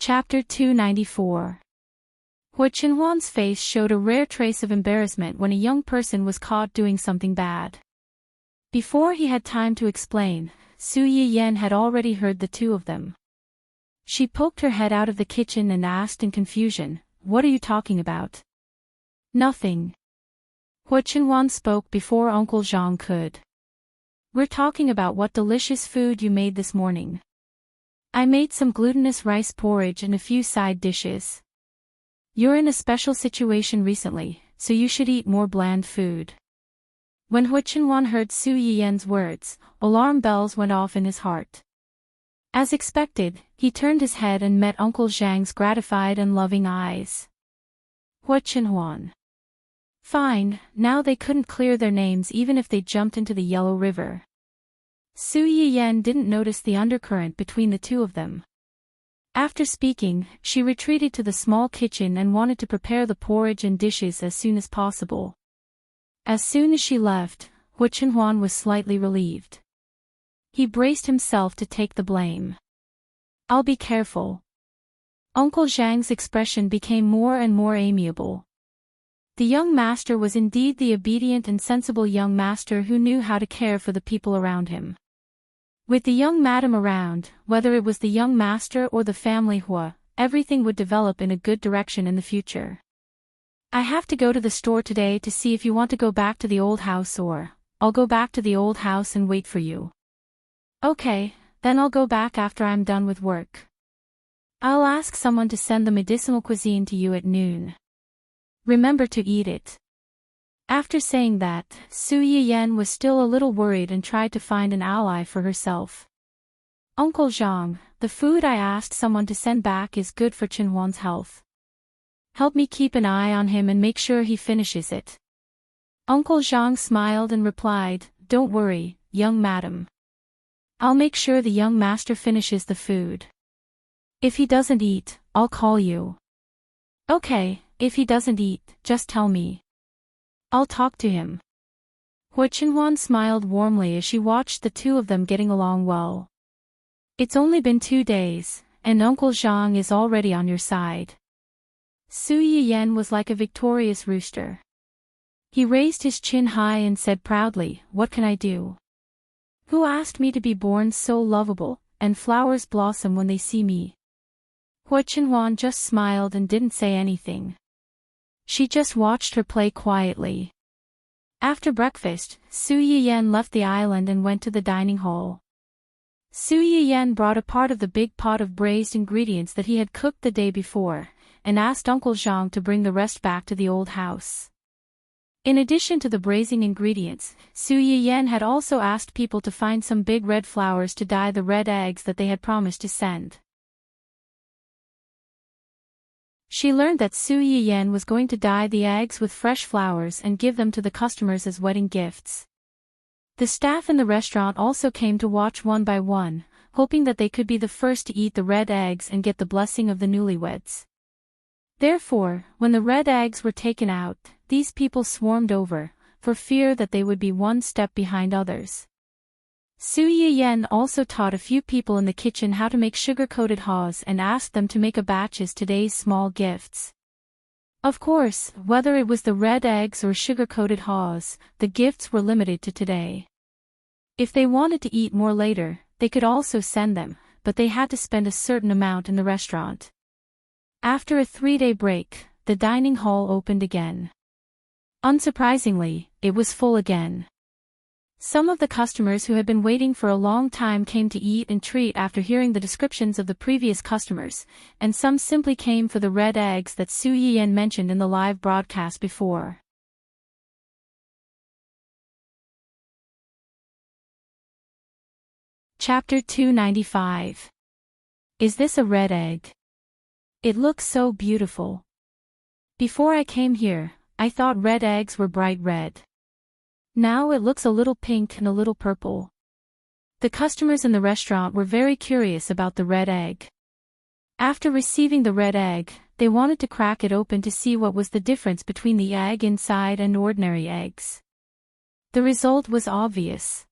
Chapter 294. Hua Qinhuan's face showed a rare trace of embarrassment when a young person was caught doing something bad. Before he had time to explain, Su Yiyan had already heard the two of them. She poked her head out of the kitchen and asked in confusion, "What are you talking about?" "Nothing." Hua Qinhuan spoke before Uncle Zhang could. "We're talking about what delicious food you made this morning. I made some glutinous rice porridge and a few side dishes. You're in a special situation recently, so you should eat more bland food." When Hua Qinhuan heard Su Yiyan's words, alarm bells went off in his heart. As expected, he turned his head and met Uncle Zhang's gratified and loving eyes. Hua Qinhuan. Fine, now they couldn't clear their names even if they jumped into the Yellow River. Su Yiyan didn't notice the undercurrent between the two of them. After speaking, she retreated to the small kitchen and wanted to prepare the porridge and dishes as soon as possible. As soon as she left, Hua Qinhuan was slightly relieved. He braced himself to take the blame. "I'll be careful." Uncle Zhang's expression became more and more amiable. The young master was indeed the obedient and sensible young master who knew how to care for the people around him. With the young madam around, whether it was the young master or the family Hua, everything would develop in a good direction in the future. "I have to go to the store today to see if you want to go back to the old house or, I'll go back to the old house and wait for you." "Okay, then I'll go back after I'm done with work. I'll ask someone to send the medicinal cuisine to you at noon. Remember to eat it." After saying that, Su Yiyan was still a little worried and tried to find an ally for herself. "Uncle Zhang, the food I asked someone to send back is good for Qinhuan's health. Help me keep an eye on him and make sure he finishes it." Uncle Zhang smiled and replied, "Don't worry, young madam. I'll make sure the young master finishes the food. If he doesn't eat, I'll call you." "Okay, if he doesn't eat, just tell me. I'll talk to him." Hua Qinhuan smiled warmly as she watched the two of them getting along well. "It's only been 2 days, and Uncle Zhang is already on your side." Su Yiyan was like a victorious rooster. He raised his chin high and said proudly, "What can I do? Who asked me to be born so lovable, and flowers blossom when they see me?" Hua Qinhuan just smiled and didn't say anything. She just watched her play quietly. After breakfast, Su Yiyan left the island and went to the dining hall. Su Yiyan brought a part of the big pot of braised ingredients that he had cooked the day before, and asked Uncle Zhang to bring the rest back to the old house. In addition to the braising ingredients, Su Yiyan had also asked people to find some big red flowers to dye the red eggs that they had promised to send. She learned that Su Yiyan was going to dye the eggs with fresh flowers and give them to the customers as wedding gifts. The staff in the restaurant also came to watch one by one, hoping that they could be the first to eat the red eggs and get the blessing of the newlyweds. Therefore, when the red eggs were taken out, these people swarmed over, for fear that they would be one step behind others. Su Yiyan also taught a few people in the kitchen how to make sugar-coated haws and asked them to make a batch as today's small gifts. Of course, whether it was the red eggs or sugar-coated haws, the gifts were limited to today. If they wanted to eat more later, they could also send them, but they had to spend a certain amount in the restaurant. After a 3-day break, the dining hall opened again. Unsurprisingly, it was full again. Some of the customers who had been waiting for a long time came to eat and treat after hearing the descriptions of the previous customers, and some simply came for the red eggs that Su Yiyan mentioned in the live broadcast before. Chapter 295. Is this a red egg? It looks so beautiful. Before I came here, I thought red eggs were bright red. Now it looks a little pink and a little purple. The customers in the restaurant were very curious about the red egg. After receiving the red egg, they wanted to crack it open to see what was the difference between the egg inside and ordinary eggs. The result was obvious.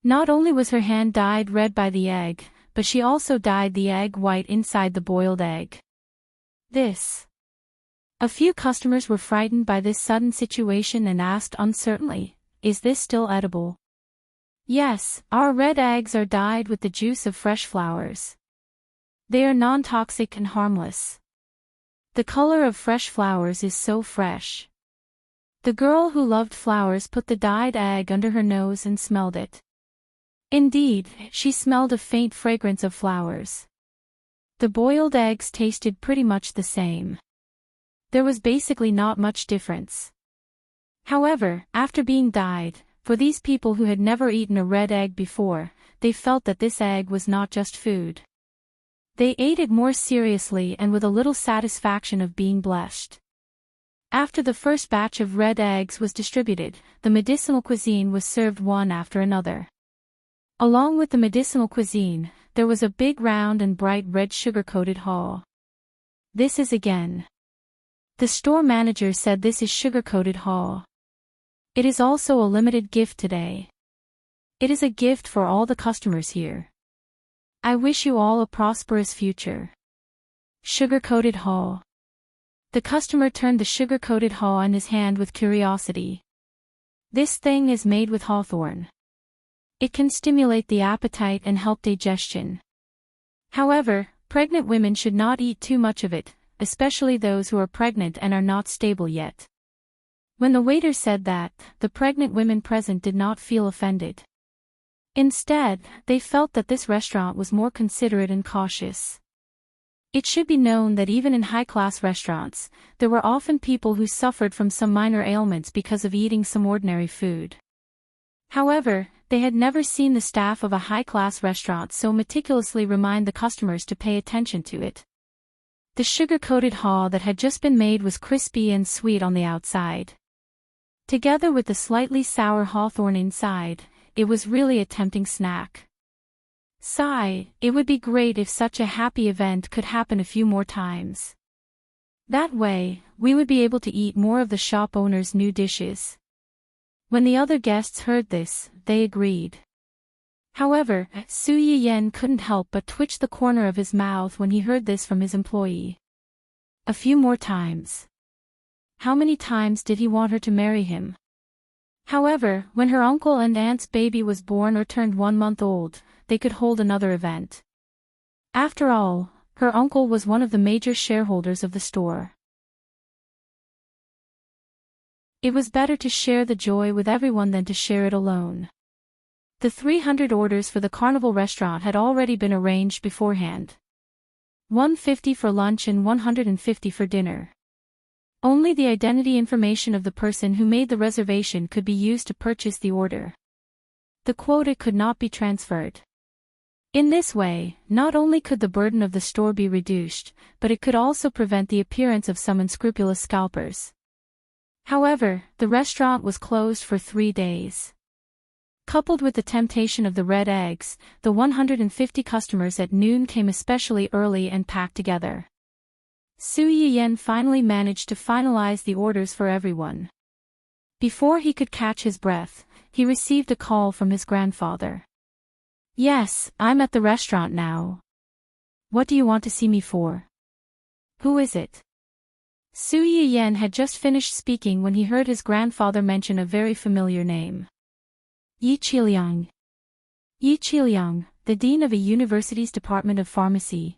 Not only was her hand dyed red by the egg, but she also dyed the egg white inside the boiled egg. A few customers were frightened by this sudden situation and asked uncertainly, "Is this still edible?" "Yes, our red eggs are dyed with the juice of fresh flowers. They are non-toxic and harmless. The color of fresh flowers is so fresh." The girl who loved flowers put the dyed egg under her nose and smelled it. Indeed, she smelled a faint fragrance of flowers. The boiled eggs tasted pretty much the same. There was basically not much difference. However, after being dyed, for these people who had never eaten a red egg before, they felt that this egg was not just food. They ate it more seriously and with a little satisfaction of being blessed. After the first batch of red eggs was distributed, the medicinal cuisine was served one after another. Along with the medicinal cuisine, there was a big round and bright red sugar-coated haw. "This is again." The store manager said, "This is sugar-coated haw. It is also a limited gift today. It is a gift for all the customers here. I wish you all a prosperous future." Sugar-coated haw. The customer turned the sugar-coated haw in his hand with curiosity. "This thing is made with hawthorn. It can stimulate the appetite and help digestion. However, pregnant women should not eat too much of it, especially those who are pregnant and are not stable yet." When the waiter said that, the pregnant women present did not feel offended. Instead, they felt that this restaurant was more considerate and cautious. It should be known that even in high-class restaurants, there were often people who suffered from some minor ailments because of eating some ordinary food. However, they had never seen the staff of a high-class restaurant so meticulously remind the customers to pay attention to it. The sugar-coated haw that had just been made was crispy and sweet on the outside. Together with the slightly sour hawthorn inside, it was really a tempting snack. Sigh, it would be great if such a happy event could happen a few more times. That way, we would be able to eat more of the shop owner's new dishes. When the other guests heard this, they agreed. However, Su Yiyen couldn't help but twitch the corner of his mouth when he heard this from his employee. A few more times. How many times did he want her to marry him? However, when her uncle and aunt's baby was born or turned 1 month old, they could hold another event. After all, her uncle was one of the major shareholders of the store. It was better to share the joy with everyone than to share it alone. The 300 orders for the carnival restaurant had already been arranged beforehand. 150 for lunch and 150 for dinner. Only the identity information of the person who made the reservation could be used to purchase the order. The quota could not be transferred. In this way, not only could the burden of the store be reduced, but it could also prevent the appearance of some unscrupulous scalpers. However, the restaurant was closed for 3 days. Coupled with the temptation of the red eggs, the 150 customers at noon came especially early and packed together. Su Yiyen finally managed to finalize the orders for everyone. Before he could catch his breath, he received a call from his grandfather. "Yes, I'm at the restaurant now. What do you want to see me for?" "Who is it?" Su Yiyen had just finished speaking when he heard his grandfather mention a very familiar name. Yi Qiliang. Yi Qiliang, the dean of a university's Department of Pharmacy.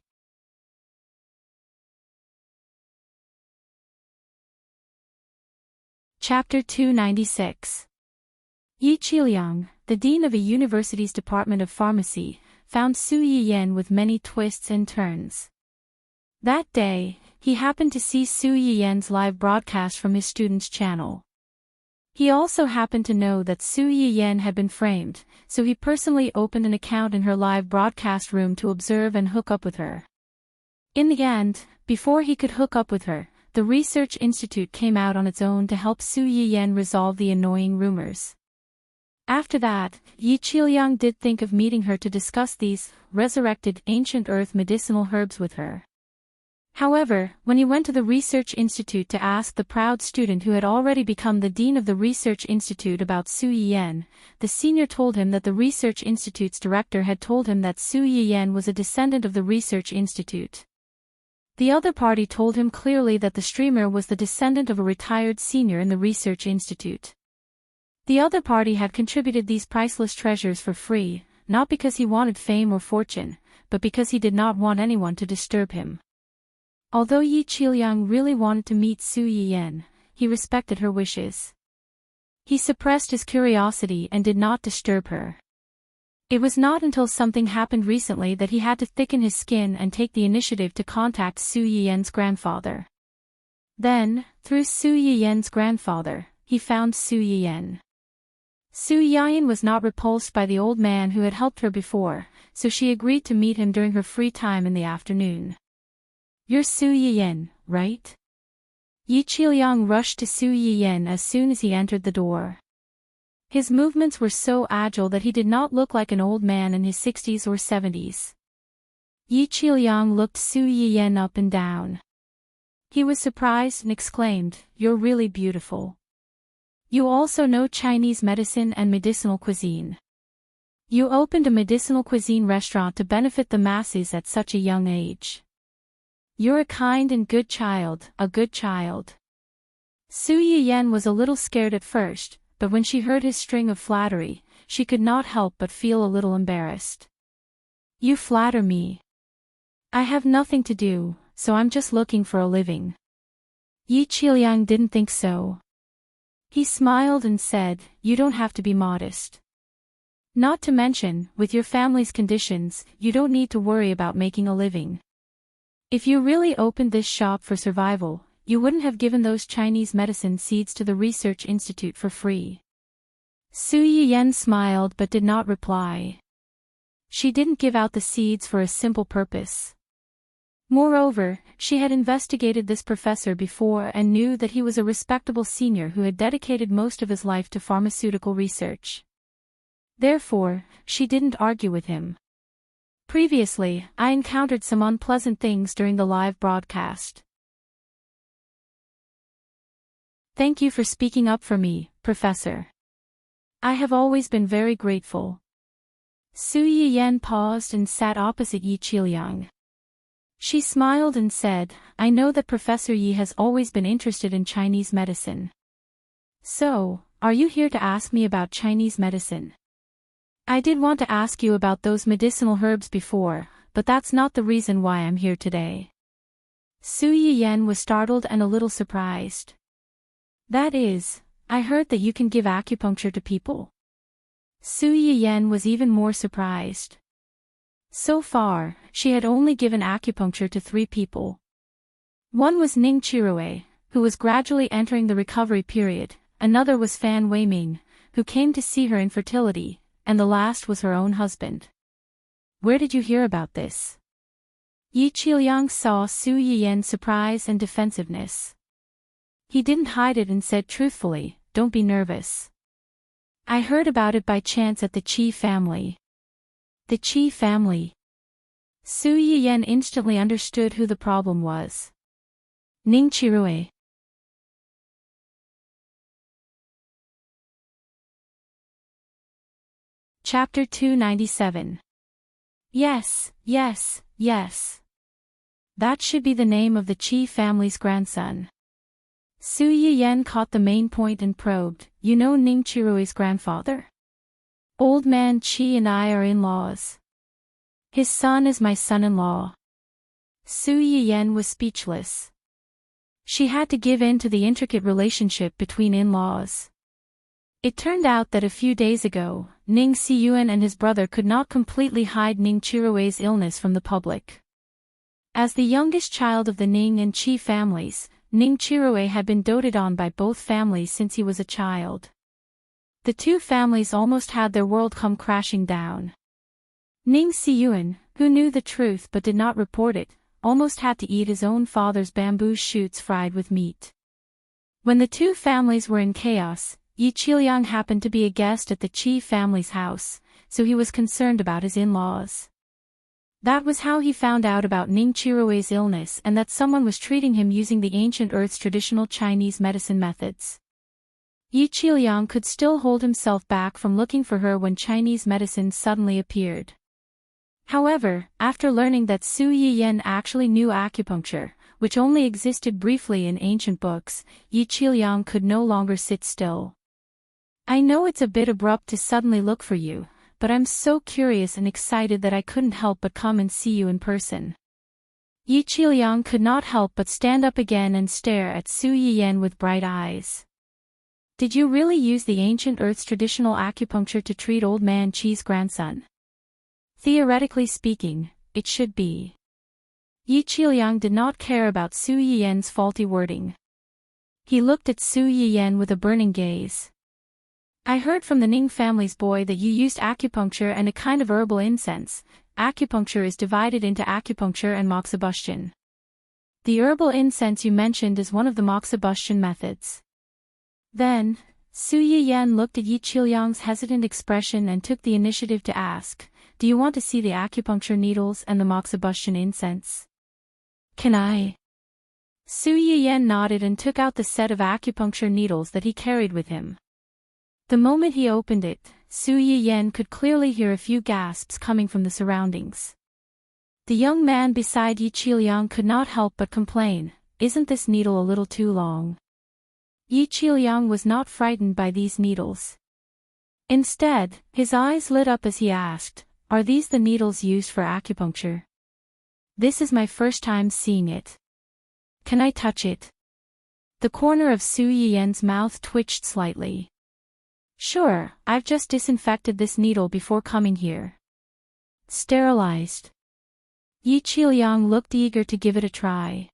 Chapter 296. Yi Qiliang, the dean of a university's Department of Pharmacy, found Su Yiyen with many twists and turns. That day, he happened to see Su Yiyen's live broadcast from his student's channel. He also happened to know that Su Yiyen had been framed, so he personally opened an account in her live broadcast room to observe and hook up with her. In the end, before he could hook up with her, the research institute came out on its own to help Su Yiyen resolve the annoying rumors. After that, Yi Qiliang did think of meeting her to discuss these resurrected ancient earth medicinal herbs with her. However, when he went to the research institute to ask the proud student who had already become the dean of the research institute about Su Yiyan, the senior told him that the research institute's director had told him that Su Yiyan was a descendant of the research institute. The other party told him clearly that the streamer was the descendant of a retired senior in the research institute. The other party had contributed these priceless treasures for free, not because he wanted fame or fortune, but because he did not want anyone to disturb him. Although Yi Qiliang really wanted to meet Su Yiyan, he respected her wishes. He suppressed his curiosity and did not disturb her. It was not until something happened recently that he had to thicken his skin and take the initiative to contact Su Yiyan's grandfather. Then, through Su Yiyan's grandfather, he found Su Yiyan. Su Yiyan was not repulsed by the old man who had helped her before, so she agreed to meet him during her free time in the afternoon. "You're Su Yiyan, right?" Yi Qiliang rushed to Su Yiyan as soon as he entered the door. His movements were so agile that he did not look like an old man in his 60s or 70s. Yi Qiliang looked Su Yiyan up and down. He was surprised and exclaimed, "You're really beautiful. You also know Chinese medicine and medicinal cuisine. You opened a medicinal cuisine restaurant to benefit the masses at such a young age. You're a kind and good child, a good child." Su Yiyan was a little scared at first, but when she heard his string of flattery, she could not help but feel a little embarrassed. "You flatter me. I have nothing to do, so I'm just looking for a living." Yi Qiliang didn't think so. He smiled and said, "You don't have to be modest. Not to mention, with your family's conditions, you don't need to worry about making a living. If you really opened this shop for survival, you wouldn't have given those Chinese medicine seeds to the research institute for free." Su Yiyan smiled but did not reply. She didn't give out the seeds for a simple purpose. Moreover, she had investigated this professor before and knew that he was a respectable senior who had dedicated most of his life to pharmaceutical research. Therefore, she didn't argue with him. "Previously, I encountered some unpleasant things during the live broadcast. Thank you for speaking up for me, Professor. I have always been very grateful." Su Yiyan paused and sat opposite Yi Qiliang. She smiled and said, "I know that Professor Yi has always been interested in Chinese medicine. So, are you here to ask me about Chinese medicine? I did want to ask you about those medicinal herbs before, but that's not the reason why I'm here today." Su Yiyan was startled and a little surprised. "That is, I heard that you can give acupuncture to people." Su Yiyan was even more surprised. So far, she had only given acupuncture to 3 people. One was Ning Chirue, who was gradually entering the recovery period, another was Fan Weiming, who came to see her infertility, and the last was her own husband. "Where did you hear about this?" Yi Qiliang saw Su Yiyan's surprise and defensiveness. He didn't hide it and said truthfully, "Don't be nervous. I heard about it by chance at the Qi family." The Qi family. Su Yiyan instantly understood who the problem was. Ning Chirue. Chapter 297. Yes, yes, yes. That should be the name of the Qi family's grandson. Su Yiyan caught the main point and probed, "You know Ning Chirue's grandfather? Old man Qi and I are in-laws. His son is my son-in-law." Su Yiyan was speechless. She had to give in to the intricate relationship between in-laws. It turned out that a few days ago, Ning Xiyuan and his brother could not completely hide Ning Chirue's illness from the public. As the youngest child of the Ning and Qi families, Ning Chirue had been doted on by both families since he was a child. The two families almost had their world come crashing down. Ning Xiyuan, who knew the truth but did not report it, almost had to eat his own father's bamboo shoots fried with meat. When the two families were in chaos, Yi Qiliang happened to be a guest at the Qi family's house, so he was concerned about his in-laws. That was how he found out about Ning Chirue's illness and that someone was treating him using the ancient Earth's traditional Chinese medicine methods. Yi Qiliang could still hold himself back from looking for her when Chinese medicine suddenly appeared. However, after learning that Su Yiyan actually knew acupuncture, which only existed briefly in ancient books, Yi Qiliang could no longer sit still. I know it's a bit abrupt to suddenly look for you, but I'm so curious and excited that I couldn't help but come and see you in person. Yi Qiliang could not help but stand up again and stare at Su Yiyan with bright eyes. Did you really use the ancient Earth's traditional acupuncture to treat old man Qi's grandson? Theoretically speaking, it should be. Yi Qiliang did not care about Su Yiyan's faulty wording. He looked at Su Yiyan with a burning gaze. I heard from the Ning family's boy that you used acupuncture and a kind of herbal incense. Acupuncture is divided into acupuncture and moxibustion. The herbal incense you mentioned is one of the moxibustion methods. Then, Su Yiyan looked at Yi Qiliang's hesitant expression and took the initiative to ask, do you want to see the acupuncture needles and the moxibustion incense? Can I? Su Yiyan nodded and took out the set of acupuncture needles that he carried with him. The moment he opened it, Su Yiyan could clearly hear a few gasps coming from the surroundings. The young man beside Yi Qiliang could not help but complain, isn't this needle a little too long? Yi Qiliang was not frightened by these needles. Instead, his eyes lit up as he asked, are these the needles used for acupuncture? This is my first time seeing it. Can I touch it? The corner of Su Yiyan's mouth twitched slightly. Sure, I've just disinfected this needle before coming here. Sterilized. Yi Qiliang looked eager to give it a try.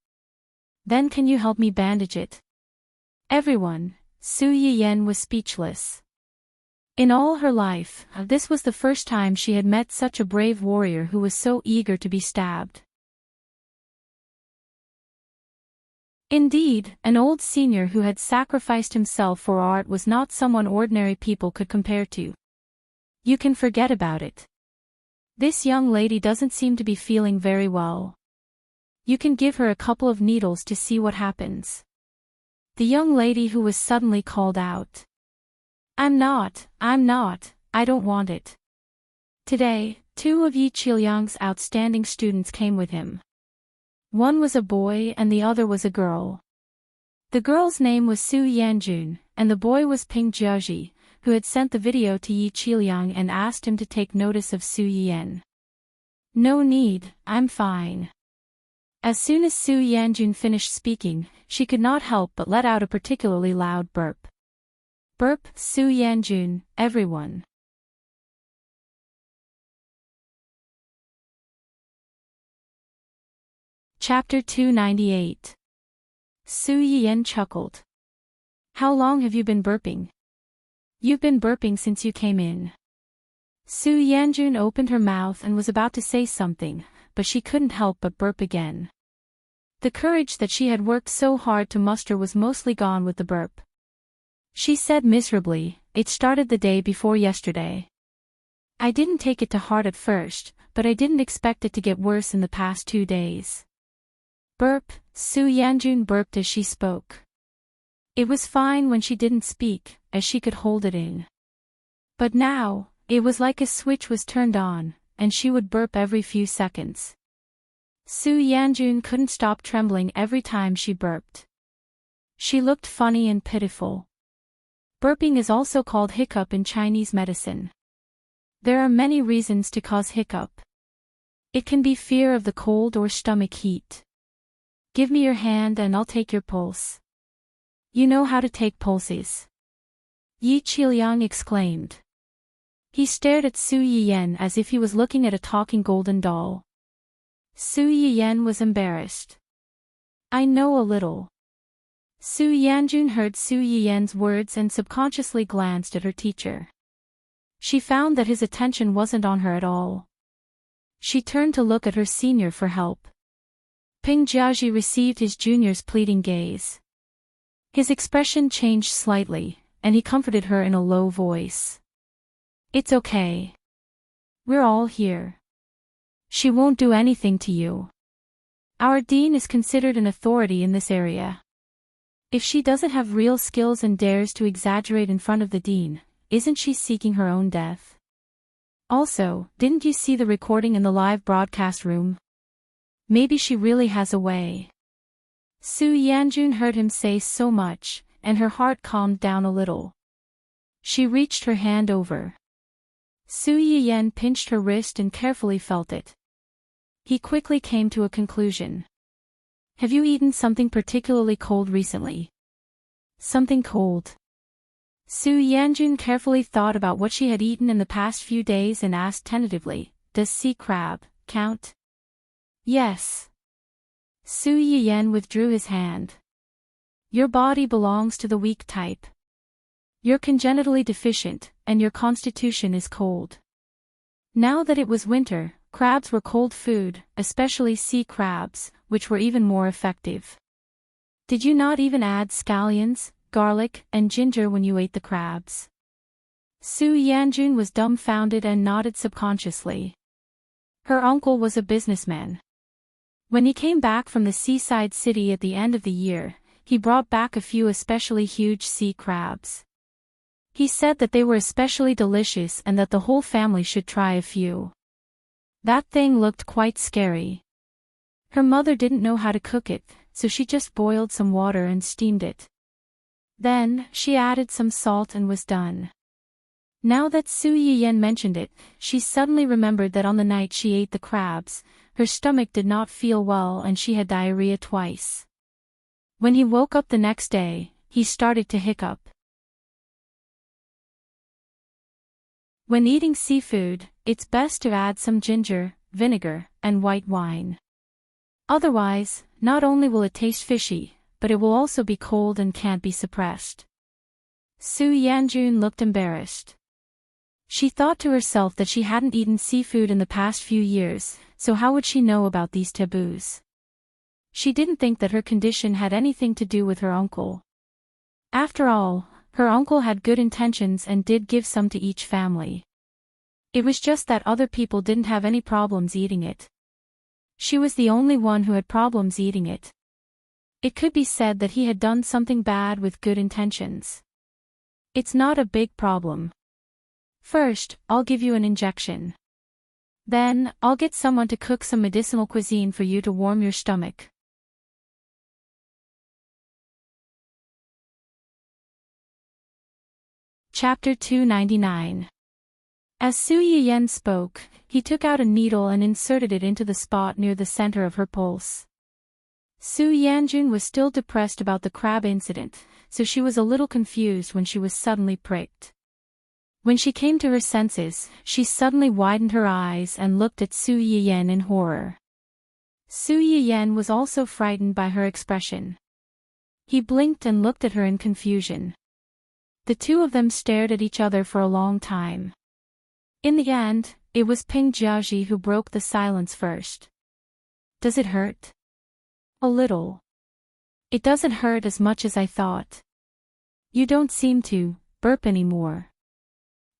Then can you help me bandage it? Everyone, Su Yiyan was speechless. In all her life, this was the first time she had met such a brave warrior who was so eager to be stabbed. Indeed, an old senior who had sacrificed himself for art was not someone ordinary people could compare to. You can forget about it. This young lady doesn't seem to be feeling very well. You can give her a couple of needles to see what happens. The young lady who was suddenly called out. I'm not, I don't want it. Today, two of Yi Qiliang's outstanding students came with him. One was a boy and the other was a girl. The girl's name was Su Yanjun, and the boy was Ping Jiaji, who had sent the video to Yi Qiliang and asked him to take notice of Su Yiyan. No need, I'm fine. As soon as Su Yanjun finished speaking, she could not help but let out a particularly loud burp. Burp, Su Yanjun, everyone. Chapter 298. Su Yiyan chuckled. How long have you been burping? You've been burping since you came in. Su Yanjun opened her mouth and was about to say something, but she couldn't help but burp again. The courage that she had worked so hard to muster was mostly gone with the burp. She said miserably, it started the day before yesterday. I didn't take it to heart at first, but I didn't expect it to get worse in the past 2 days. Burp, Su Yanjun burped as she spoke. It was fine when she didn't speak, as she could hold it in. But now, it was like a switch was turned on, and she would burp every few seconds. Su Yanjun couldn't stop trembling every time she burped. She looked funny and pitiful. Burping is also called hiccup in Chinese medicine. There are many reasons to cause hiccup. It can be fear of the cold or stomach heat. Give me your hand and I'll take your pulse. You know how to take pulses. Yi Qiliang exclaimed. He stared at Su Yiyan as if he was looking at a talking golden doll. Su Yiyan was embarrassed. I know a little. Su Yanjun heard Su Yiyan's words and subconsciously glanced at her teacher. She found that his attention wasn't on her at all. She turned to look at her senior for help. Ping Jiaji received his junior's pleading gaze. His expression changed slightly, and he comforted her in a low voice. It's okay. We're all here. She won't do anything to you. Our dean is considered an authority in this area. If she doesn't have real skills and dares to exaggerate in front of the dean, isn't she seeking her own death? Also, didn't you see the recording in the live broadcast room? Maybe she really has a way. Su Yanjun heard him say so much, and her heart calmed down a little. She reached her hand over. Su Yiyen pinched her wrist and carefully felt it. He quickly came to a conclusion. Have you eaten something particularly cold recently? Something cold. Su Yanjun carefully thought about what she had eaten in the past few days and asked tentatively, does sea crab count? Yes. Su Yiyen withdrew his hand. Your body belongs to the weak type. You're congenitally deficient, and your constitution is cold. Now that it was winter, crabs were cold food, especially sea crabs, which were even more effective. Did you not even add scallions, garlic, and ginger when you ate the crabs? Su Yanjun was dumbfounded and nodded subconsciously. Her uncle was a businessman. When he came back from the seaside city at the end of the year, he brought back a few especially huge sea crabs. He said that they were especially delicious and that the whole family should try a few. That thing looked quite scary. Her mother didn't know how to cook it, so she just boiled some water and steamed it. Then, she added some salt and was done. Now that Su Yiyen mentioned it, she suddenly remembered that on the night she ate the crabs, her stomach did not feel well and she had diarrhea twice. When he woke up the next day, he started to hiccup. When eating seafood, it's best to add some ginger, vinegar, and white wine. Otherwise, not only will it taste fishy, but it will also be cold and can't be suppressed. Su Yanjun looked embarrassed. She thought to herself that she hadn't eaten seafood in the past few years, so how would she know about these taboos? She didn't think that her condition had anything to do with her uncle. After all, her uncle had good intentions and did give some to each family. It was just that other people didn't have any problems eating it. She was the only one who had problems eating it. It could be said that he had done something bad with good intentions. It's not a big problem. First, I'll give you an injection. Then, I'll get someone to cook some medicinal cuisine for you to warm your stomach. Chapter 299. As Su Yiyen spoke, he took out a needle and inserted it into the spot near the center of her pulse. Su Yanjun was still depressed about the crab incident, so she was a little confused when she was suddenly pricked. When she came to her senses, she suddenly widened her eyes and looked at Su Yiyen in horror. Su Yiyen was also frightened by her expression. He blinked and looked at her in confusion. The two of them stared at each other for a long time. In the end, it was Ping Jiaji who broke the silence first. Does it hurt? A little. It doesn't hurt as much as I thought. You don't seem to burp anymore.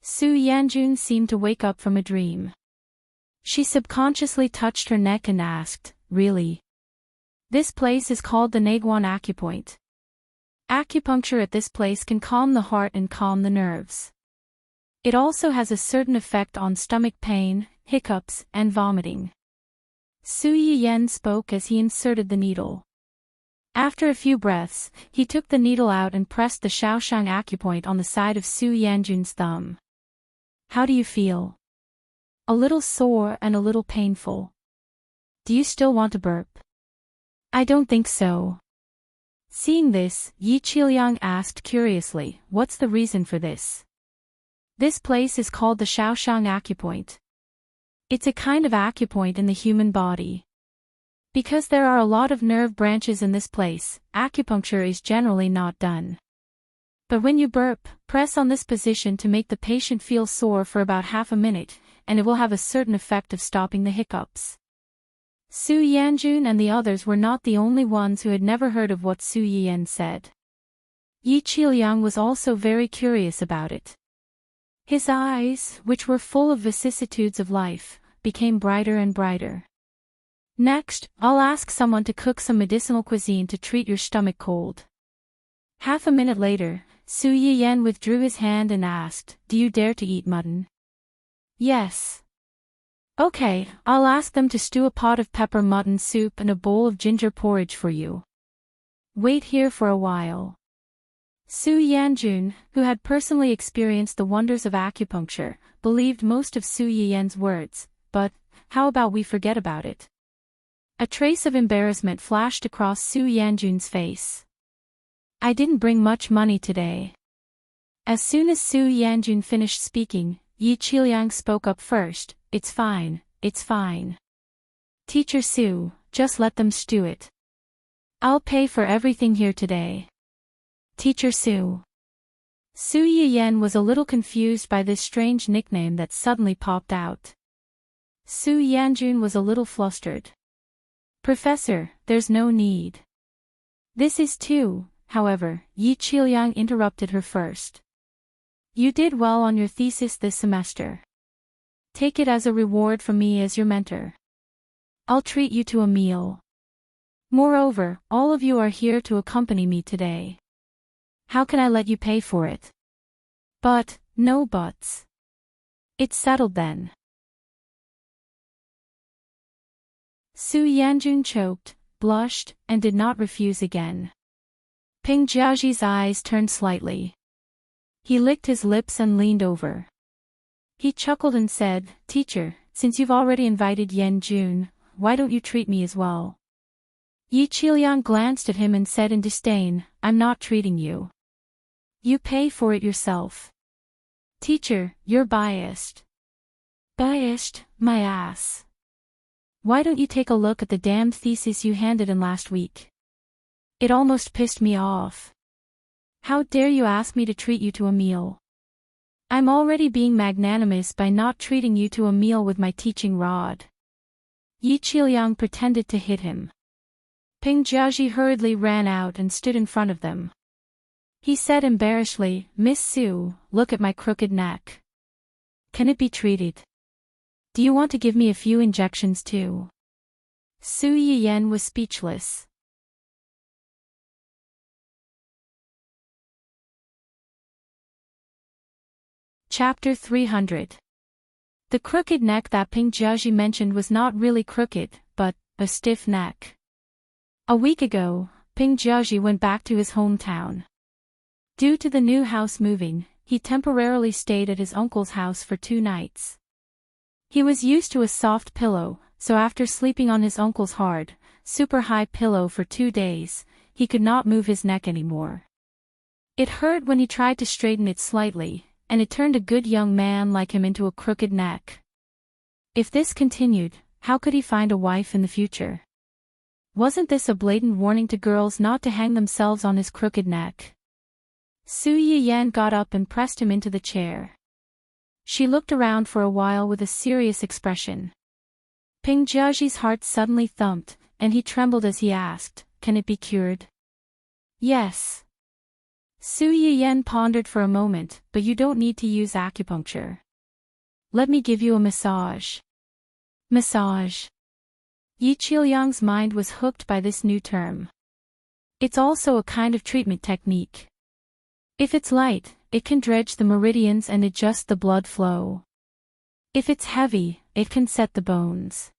Su Yanjun seemed to wake up from a dream. She subconsciously touched her neck and asked, really? This place is called the Naguan Acupoint. Acupuncture at this place can calm the heart and calm the nerves. It also has a certain effect on stomach pain, hiccups, and vomiting. Su Yiyen spoke as he inserted the needle. After a few breaths, he took the needle out and pressed the Shaoshang acupoint on the side of Su Yanjun's thumb. How do you feel? A little sore and a little painful. Do you still want to burp? I don't think so. Seeing this, Yi Qiliang asked curiously, what's the reason for this? This place is called the Shaoshang acupoint. It's a kind of acupoint in the human body. Because there are a lot of nerve branches in this place, acupuncture is generally not done. But when you burp, press on this position to make the patient feel sore for about half a minute, and it will have a certain effect of stopping the hiccups. Su Yanjun and the others were not the only ones who had never heard of what Su Yiyen said. Yi Qiliang was also very curious about it. His eyes, which were full of vicissitudes of life, became brighter and brighter. Next, I'll ask someone to cook some medicinal cuisine to treat your stomach cold. Half a minute later, Su Yiyan withdrew his hand and asked, "Do you dare to eat mutton?" "Yes." "Okay, I'll ask them to stew a pot of pepper mutton soup and a bowl of ginger porridge for you. Wait here for a while." Su Yanjun, who had personally experienced the wonders of acupuncture, believed most of Su Yiyan's words, but how about we forget about it? A trace of embarrassment flashed across Su Yanjun's face. "I didn't bring much money today." As soon as Su Yanjun finished speaking, Yi Qiliang spoke up first. "It's fine, it's fine. Teacher Su, just let them stew it. I'll pay for everything here today." Teacher Su. Su Yiyan was a little confused by this strange nickname that suddenly popped out. Su Yanjun was a little flustered. "Professor, there's no need." "This is too," however, Yi Qiliang interrupted her first. "You did well on your thesis this semester. Take it as a reward from me as your mentor. I'll treat you to a meal. Moreover, all of you are here to accompany me today. How can I let you pay for it?" "But, no buts. It's settled then." Su Yanjun choked, blushed, and did not refuse again. Ping Jiaji's eyes turned slightly. He licked his lips and leaned over. He chuckled and said, "Teacher, since you've already invited Yan Jun, why don't you treat me as well?" Yi Qiliang glanced at him and said in disdain, "I'm not treating you. You pay for it yourself." "Teacher, you're biased." "Biased, my ass. Why don't you take a look at the damned thesis you handed in last week? It almost pissed me off. How dare you ask me to treat you to a meal? I'm already being magnanimous by not treating you to a meal with my teaching rod." Yi Qiliang pretended to hit him. Ping Jiaji hurriedly ran out and stood in front of them. He said embarrassedly, "Miss Su, look at my crooked neck. Can it be treated? Do you want to give me a few injections too?" Su Yiyan was speechless. Chapter 300. The crooked neck that Ping Jiaji mentioned was not really crooked, but a stiff neck. A week ago, Ping Jiaji went back to his hometown. Due to the new house moving, he temporarily stayed at his uncle's house for 2 nights. He was used to a soft pillow, so after sleeping on his uncle's hard, super high pillow for 2 days, he could not move his neck anymore. It hurt when he tried to straighten it slightly, and it turned a good young man like him into a crooked neck. If this continued, how could he find a wife in the future? Wasn't this a blatant warning to girls not to hang themselves on his crooked neck? Su Yiyan got up and pressed him into the chair. She looked around for a while with a serious expression. Ping Jiaji's heart suddenly thumped, and he trembled as he asked, "Can it be cured?" "Yes." Su Yiyan pondered for a moment, "But you don't need to use acupuncture. Let me give you a massage." Massage. Yi Qiliang's mind was hooked by this new term. It's also a kind of treatment technique. If it's light, it can dredge the meridians and adjust the blood flow. If it's heavy, it can set the bones.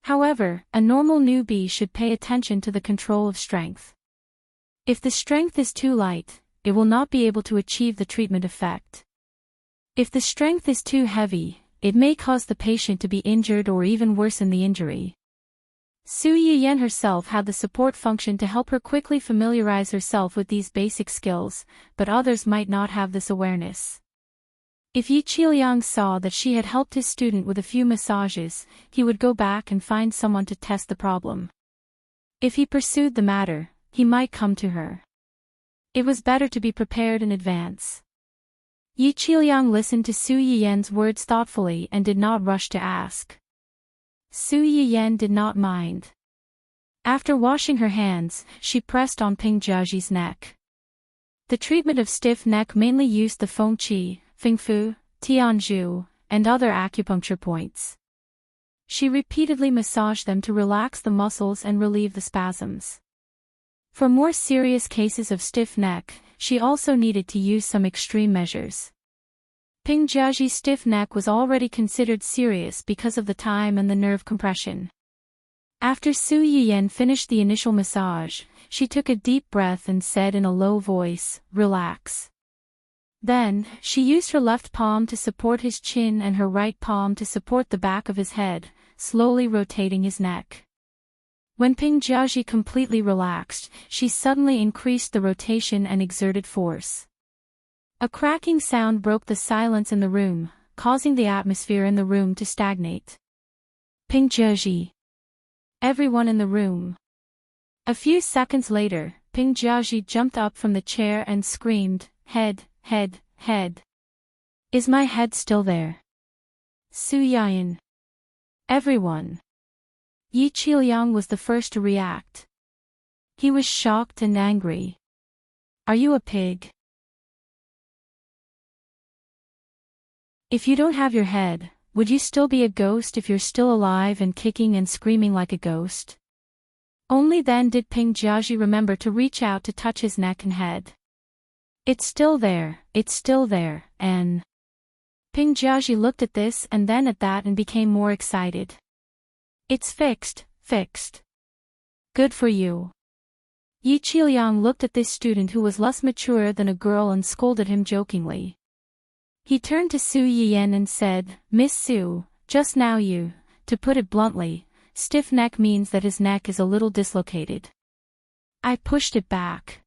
However, a normal newbie should pay attention to the control of strength. If the strength is too light, it will not be able to achieve the treatment effect. If the strength is too heavy, it may cause the patient to be injured or even worsen the injury. Su Yiyan herself had the support function to help her quickly familiarize herself with these basic skills, but others might not have this awareness. If Yi Qiliang saw that she had helped his student with a few massages, he would go back and find someone to test the problem. If he pursued the matter, he might come to her. It was better to be prepared in advance. Yi Qiliang listened to Su Yiyan's words thoughtfully and did not rush to ask. Su Yiyan did not mind. After washing her hands, she pressed on Ping Jiaji's neck. The treatment of stiff neck mainly used the Feng Qi, Feng Fu, Tianzhu, and other acupuncture points. She repeatedly massaged them to relax the muscles and relieve the spasms. For more serious cases of stiff neck, she also needed to use some extreme measures. Ping Jiaji's stiff neck was already considered serious because of the time and the nerve compression. After Su Yiyan finished the initial massage, she took a deep breath and said in a low voice, "Relax." Then, she used her left palm to support his chin and her right palm to support the back of his head, slowly rotating his neck. When Ping Jiaji completely relaxed, she suddenly increased the rotation and exerted force. A cracking sound broke the silence in the room, causing the atmosphere in the room to stagnate. Ping Jiaji. Everyone in the room. A few seconds later, Ping Jiaji jumped up from the chair and screamed, "Head, head, head. Is my head still there?" Su Yiyan. Everyone. Yi Qiliang was the first to react. He was shocked and angry. "Are you a pig? If you don't have your head, would you still be a ghost if you're still alive and kicking and screaming like a ghost?" Only then did Ping Jiaji remember to reach out to touch his neck and head. It's still there, and... Ping Jiaji looked at this and then at that and became more excited. "It's fixed, fixed. Good for you." Yi Qiliang looked at this student who was less mature than a girl and scolded him jokingly. He turned to Su Yiyan and said, "Miss Su, just now to put it bluntly, stiff neck means that his neck is a little dislocated." I pushed it back.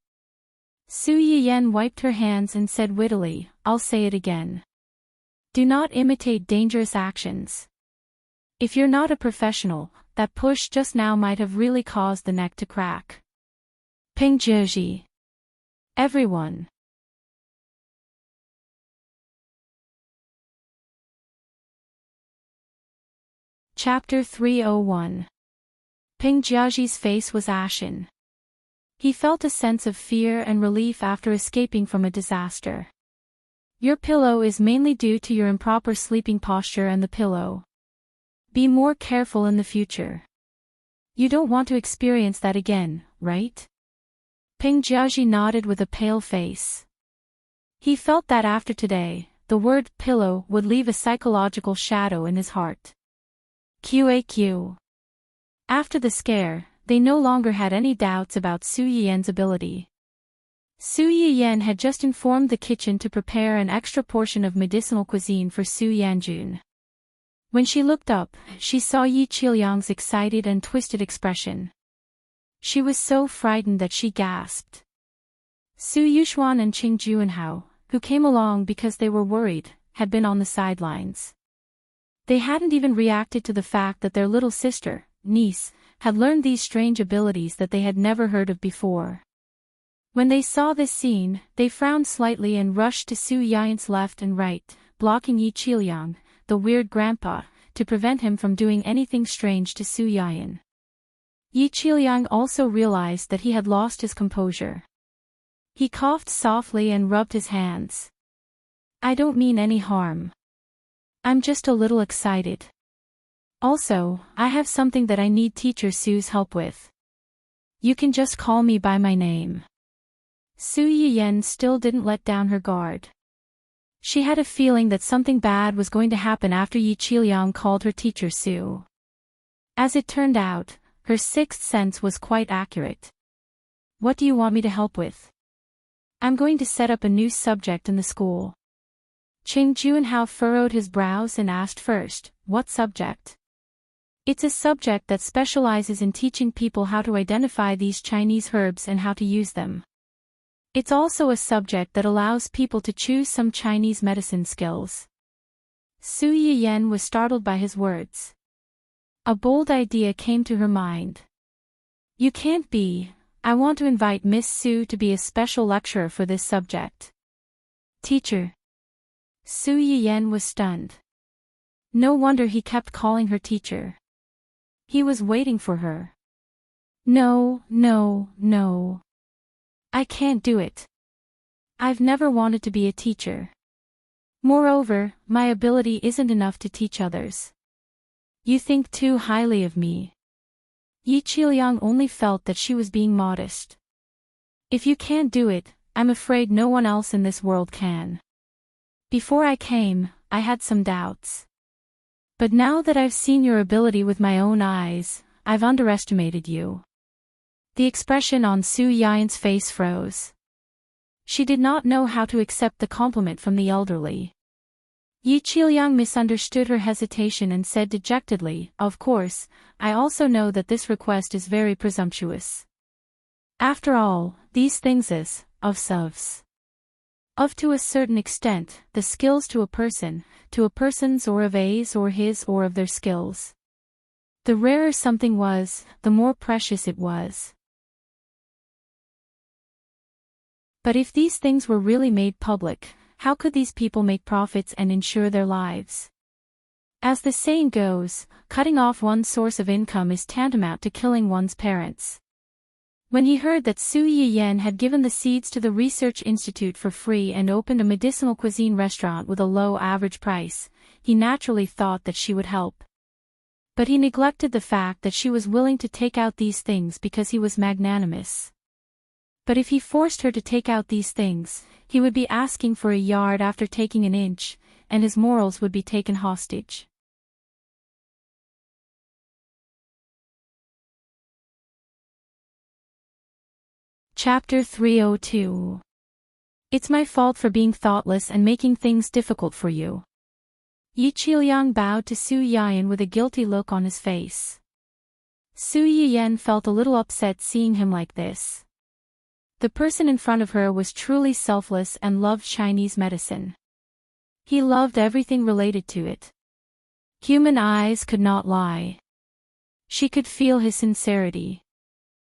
Su Yiyan wiped her hands and said wittily, "I'll say it again. Do not imitate dangerous actions. If you're not a professional, that push just now might have really caused the neck to crack." Ping Jiaji. Everyone. Chapter 301. Ping Jiaji's face was ashen. He felt a sense of fear and relief after escaping from a disaster. Your pillow is mainly due to your improper sleeping posture and the pillow. Be more careful in the future. You don't want to experience that again, right? Ping Jiaji nodded with a pale face. He felt that after today, the word pillow would leave a psychological shadow in his heart. QAQ. After the scare, they no longer had any doubts about Su Yiyan's ability. Su Yiyan had just informed the kitchen to prepare an extra portion of medicinal cuisine for Su Yanjun. When she looked up, she saw Yi Qiliang's excited and twisted expression. She was so frightened that she gasped. Su Yuxuan and Qing Juanhao, who came along because they were worried, had been on the sidelines. They hadn't even reacted to the fact that their little sister, niece, had learned these strange abilities that they had never heard of before. When they saw this scene, they frowned slightly and rushed to Su Yiyan's left and right, blocking Yi Qiliang, the weird grandpa, to prevent him from doing anything strange to Su Yiyan. Yi Qiliang also realized that he had lost his composure. He coughed softly and rubbed his hands. "I don't mean any harm. I'm just a little excited. Also, I have something that I need Teacher Su's help with. You can just call me by my name." Su Yiyan still didn't let down her guard. She had a feeling that something bad was going to happen after Yi Qiliang called her Teacher Su. As it turned out, her sixth sense was quite accurate. "What do you want me to help with?" "I'm going to set up a new subject in the school." Qing Juanhao furrowed his brows and asked first, "What subject?" "It's a subject that specializes in teaching people how to identify these Chinese herbs and how to use them. It's also a subject that allows people to choose some Chinese medicine skills." Su Yiyan was startled by his words. A bold idea came to her mind. "You can't be. I want to invite Miss Su to be a special lecturer for this subject." "Teacher." Su Yiyan was stunned. No wonder he kept calling her teacher. He was waiting for her. No. I can't do it. I've never wanted to be a teacher. Moreover, my ability isn't enough to teach others. You think too highly of me. Yi Qiliang only felt that she was being modest. If you can't do it, I'm afraid no one else in this world can. Before I came, I had some doubts. But now that I've seen your ability with my own eyes, I've underestimated you. The expression on Su Yan's face froze. She did not know how to accept the compliment from the elderly. Yi Qiliang misunderstood her hesitation and said dejectedly, "Of course, I also know that this request is very presumptuous. After all, these things is, of to a certain extent, the skills to a person's or of A's or his or of their skills. The rarer something was, the more precious it was. But if these things were really made public, how could these people make profits and insure their lives? As the saying goes, cutting off one's source of income is tantamount to killing one's parents." When he heard that Su Yiyan had given the seeds to the research institute for free and opened a medicinal cuisine restaurant with a low average price, he naturally thought that she would help. But he neglected the fact that she was willing to take out these things because he was magnanimous. But if he forced her to take out these things, he would be asking for a yard after taking an inch, and his morals would be taken hostage. Chapter 302. It's my fault for being thoughtless and making things difficult for you. Yi Qiliang bowed to Su Yiyan with a guilty look on his face. Su Yiyan felt a little upset seeing him like this. The person in front of her was truly selfless and loved Chinese medicine. He loved everything related to it. Human eyes could not lie. She could feel his sincerity.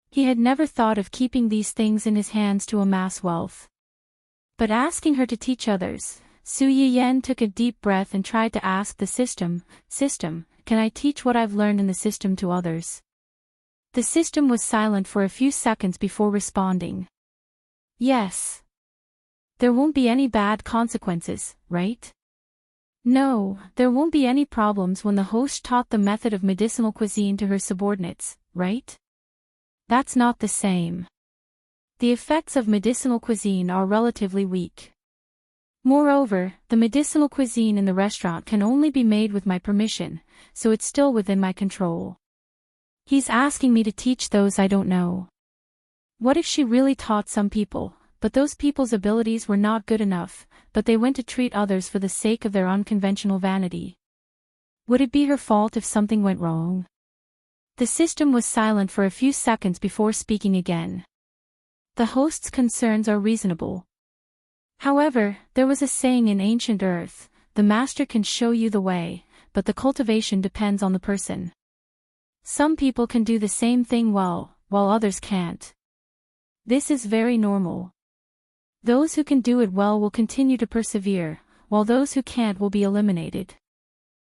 He had never thought of keeping these things in his hands to amass wealth. But asking her to teach others, Su Yiyan took a deep breath and tried to ask the system, "Can I teach what I've learned in the system to others?" The system was silent for a few seconds before responding. "Yes. There won't be any bad consequences, right? No, there won't be any problems when the host taught the method of medicinal cuisine to her subordinates, right? That's not the same. The effects of medicinal cuisine are relatively weak. Moreover, the medicinal cuisine in the restaurant can only be made with my permission, so it's still within my control. He's asking me to teach those I don't know. What if she really taught some people, but those people's abilities were not good enough, but they went to treat others for the sake of their unconventional vanity? Would it be her fault if something went wrong?" The system was silent for a few seconds before speaking again. "The host's concerns are reasonable. However, there was a saying in ancient Earth, the master can show you the way, but the cultivation depends on the person. Some people can do the same thing well, while others can't. This is very normal. Those who can do it well will continue to persevere, while those who can't will be eliminated."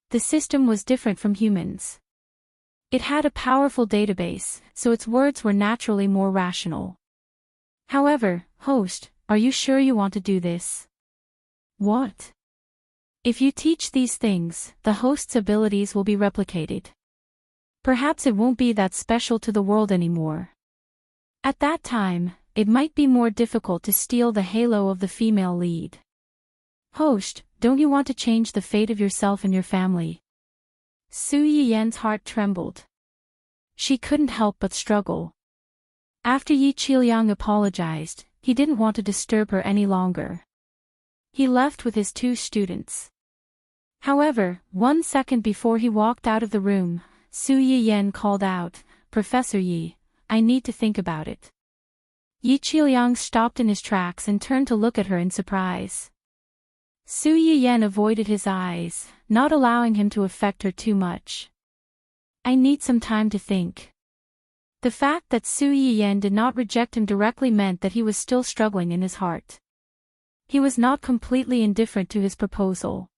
The system was different from humans. It had a powerful database, so its words were naturally more rational. "However, host, are you sure you want to do this?" "What?" "If you teach these things, the host's abilities will be replicated. Perhaps it won't be that special to the world anymore. At that time, it might be more difficult to steal the halo of the female lead. Host, don't you want to change the fate of yourself and your family?" Su Yiyan's heart trembled. She couldn't help but struggle. After Yi Qiliang apologized, he didn't want to disturb her any longer. He left with his 2 students. However, 1 second before he walked out of the room, Su Yiyan called out, "Professor Yi, I need to think about it." Yi Qiliang stopped in his tracks and turned to look at her in surprise. Su Yiyan avoided his eyes, not allowing him to affect her too much. "I need some time to think." The fact that Su Yiyan did not reject him directly meant that he was still struggling in his heart. He was not completely indifferent to his proposal.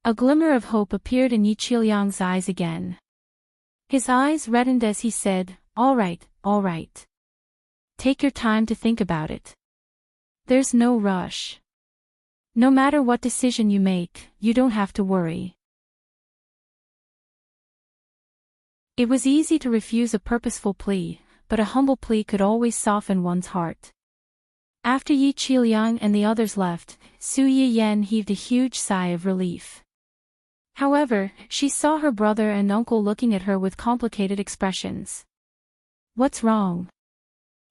A glimmer of hope appeared in Yi Qiliang's eyes again. His eyes reddened as he said, all right. Take your time to think about it. There's no rush. No matter what decision you make, you don't have to worry. It was easy to refuse a purposeful plea, but a humble plea could always soften one's heart. After Yi Qiliang and the others left, Su Yiyan heaved a huge sigh of relief. However, she saw her brother and uncle looking at her with complicated expressions. What's wrong?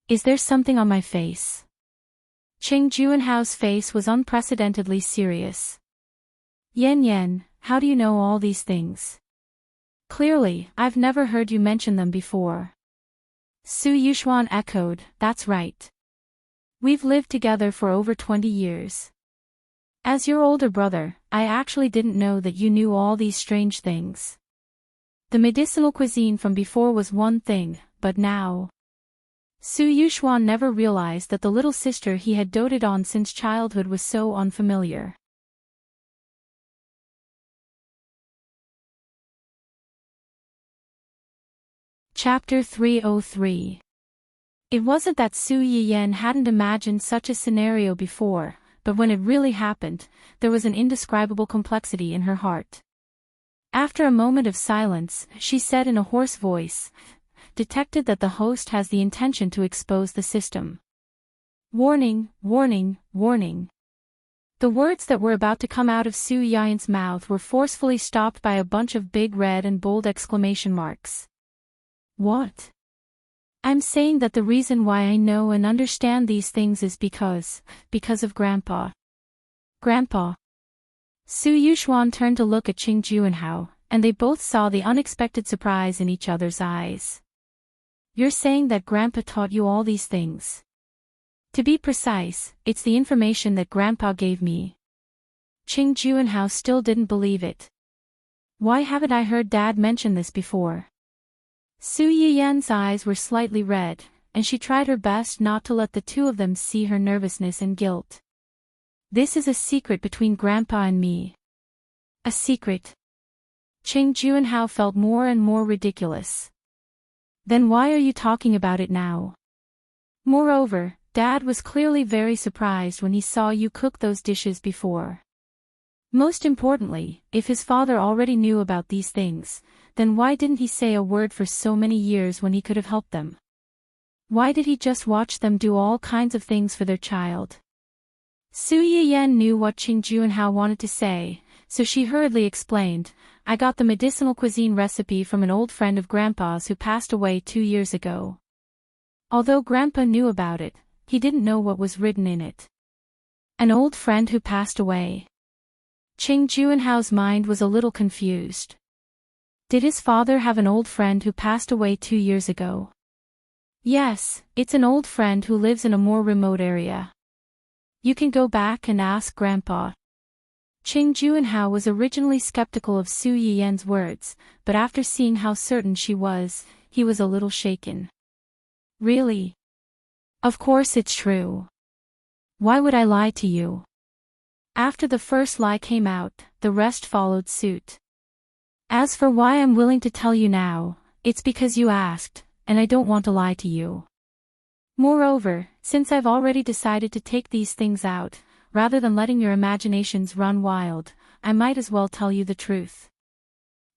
Is there something on my face? Qing Juanhao's face was unprecedentedly serious. Yan, how do you know all these things? Clearly, I've never heard you mention them before. Su Yuxuan echoed, that's right. We've lived together for over 20 years. As your older brother, I actually didn't know that you knew all these strange things. The medicinal cuisine from before was one thing, but now... Su Yuxuan never realized that the little sister he had doted on since childhood was so unfamiliar. Chapter 303. It wasn't that Su Yiyan hadn't imagined such a scenario before, but when it really happened, there was an indescribable complexity in her heart. After a moment of silence, she said in a hoarse voice, detected that the host has the intention to expose the system. Warning, warning, warning. The words that were about to come out of Su Yiyan's mouth were forcefully stopped by a bunch of big red and bold exclamation marks. What? I'm saying that the reason why I know and understand these things is because of Grandpa. Grandpa. Su Yuxuan turned to look at Qing Juanhao, and they both saw the unexpected surprise in each other's eyes. You're saying that Grandpa taught you all these things? To be precise, it's the information that Grandpa gave me. Qing Juanhao still didn't believe it. Why haven't I heard Dad mention this before? Su Yiyan's eyes were slightly red, and she tried her best not to let the two of them see her nervousness and guilt. This is a secret between Grandpa and me. A secret. Qing Juanhao felt more and more ridiculous. Then why are you talking about it now? Moreover, Dad was clearly very surprised when he saw you cook those dishes before. Most importantly, if his father already knew about these things, then why didn't he say a word for so many years when he could have helped them? Why did he just watch them do all kinds of things for their child? Su Yiyan knew what Qing Juanhao wanted to say, so she hurriedly explained, I got the medicinal cuisine recipe from an old friend of Grandpa's who passed away 2 years ago. Although Grandpa knew about it, he didn't know what was written in it. An old friend who passed away. Qing Juanhao's mind was a little confused. Did his father have an old friend who passed away 2 years ago? Yes, it's an old friend who lives in a more remote area. You can go back and ask Grandpa. Qing Juanhao was originally skeptical of Su Yiyan's words, but after seeing how certain she was, he was a little shaken. Really? Of course it's true. Why would I lie to you? After the first lie came out, the rest followed suit. As for why I'm willing to tell you now, it's because you asked, and I don't want to lie to you. Moreover, since I've already decided to take these things out, rather than letting your imaginations run wild, I might as well tell you the truth.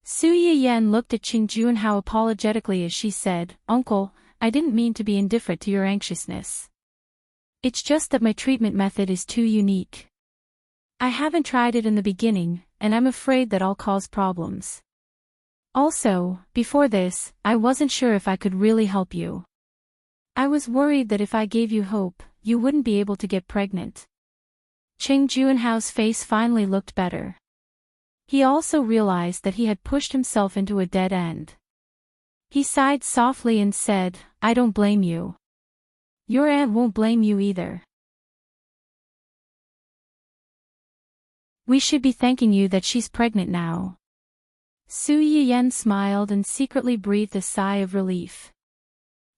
Su Yiyan looked at Qing Juanhao apologetically as she said, Uncle, I didn't mean to be indifferent to your anxiousness. It's just that my treatment method is too unique. I haven't tried it in the beginning, and I'm afraid that I'll cause problems. Also, before this, I wasn't sure if I could really help you. I was worried that if I gave you hope, you wouldn't be able to get pregnant. Qing Juanhao's face finally looked better. He also realized that he had pushed himself into a dead end. He sighed softly and said, I don't blame you. Your aunt won't blame you either. We should be thanking you that she's pregnant now. Su Yiyan smiled and secretly breathed a sigh of relief.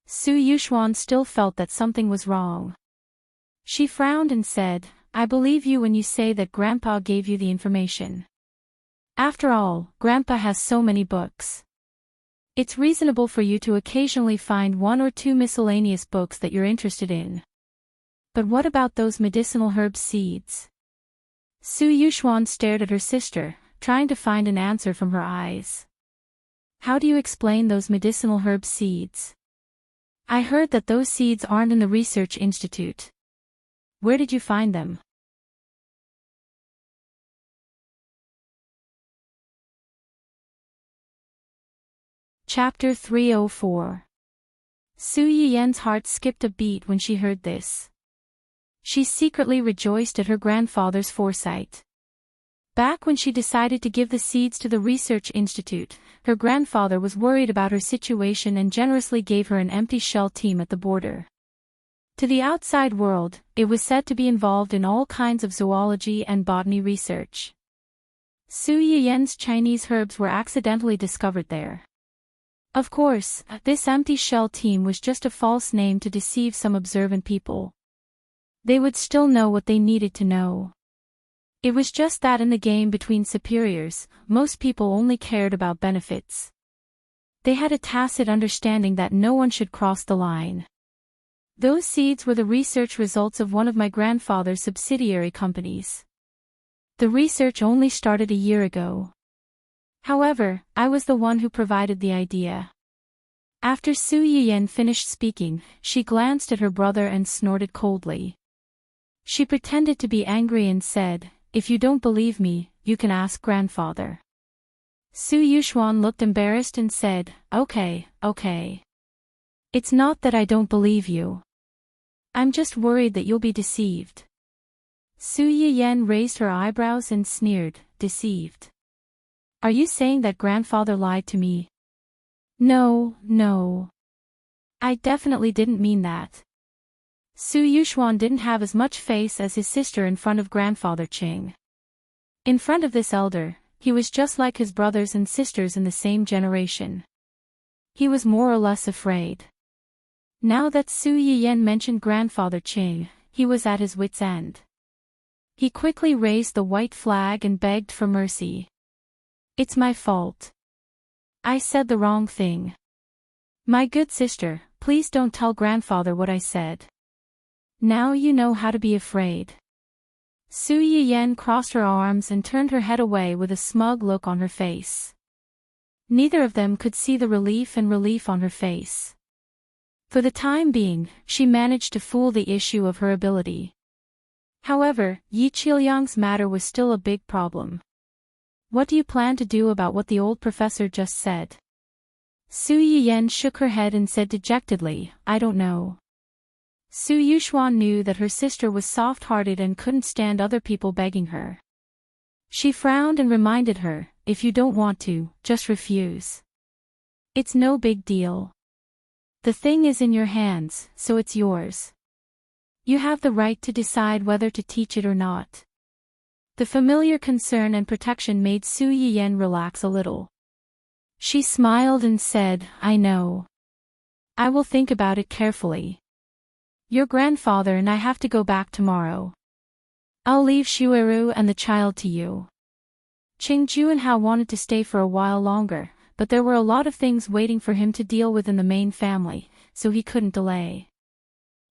Su Yuxuan still felt that something was wrong. She frowned and said, I believe you when you say that Grandpa gave you the information. After all, Grandpa has so many books. It's reasonable for you to occasionally find 1 or 2 miscellaneous books that you're interested in. But what about those medicinal herb seeds? Su Yuxuan stared at her sister, trying to find an answer from her eyes. How do you explain those medicinal herb seeds? I heard that those seeds aren't in the research institute. Where did you find them? Chapter 304. Su Yiyen's heart skipped a beat when she heard this. She secretly rejoiced at her grandfather's foresight. Back when she decided to give the seeds to the research institute, her grandfather was worried about her situation and generously gave her an empty shell team at the border. To the outside world, it was said to be involved in all kinds of zoology and botany research. Su Yiyen's Chinese herbs were accidentally discovered there. Of course, this empty shell team was just a false name to deceive some observant people. They would still know what they needed to know. It was just that in the game between superiors, most people only cared about benefits. They had a tacit understanding that no one should cross the line. Those seeds were the research results of one of my grandfather's subsidiary companies. The research only started a year ago. However, I was the one who provided the idea. After Su Yiyen finished speaking, she glanced at her brother and snorted coldly. She pretended to be angry and said, "If you don't believe me, you can ask grandfather." Su Yuxuan looked embarrassed and said, Okay. It's not that I don't believe you. I'm just worried that you'll be deceived." Su Yiyen raised her eyebrows and sneered, "Deceived? Are you saying that grandfather lied to me?" No. I definitely didn't mean that." Su Yuxuan didn't have as much face as his sister in front of grandfather Qing. In front of this elder, he was just like his brothers and sisters in the same generation. He was more or less afraid. Now that Su Yiyen mentioned grandfather Qing, he was at his wit's end. He quickly raised the white flag and begged for mercy. "It's my fault. I said the wrong thing. My good sister, please don't tell grandfather what I said. Now you know how to be afraid." Su Yiyen crossed her arms and turned her head away with a smug look on her face. Neither of them could see the relief on her face. For the time being, she managed to fool the issue of her ability. However, Yi Qiuliang's matter was still a big problem. "What do you plan to do about what the old professor just said?" Su Yiyen shook her head and said dejectedly, "I don't know." Su Yuxuan knew that her sister was soft-hearted and couldn't stand other people begging her. She frowned and reminded her, "If you don't want to, just refuse. It's no big deal. The thing is in your hands, so it's yours. You have the right to decide whether to teach it or not." The familiar concern and protection made Su Yiyen relax a little. She smiled and said, "I know. I will think about it carefully. Your grandfather and I have to go back tomorrow. I'll leave Shuiru and the child to you." Qing Juanhao wanted to stay for a while longer, but there were a lot of things waiting for him to deal with in the main family, so he couldn't delay.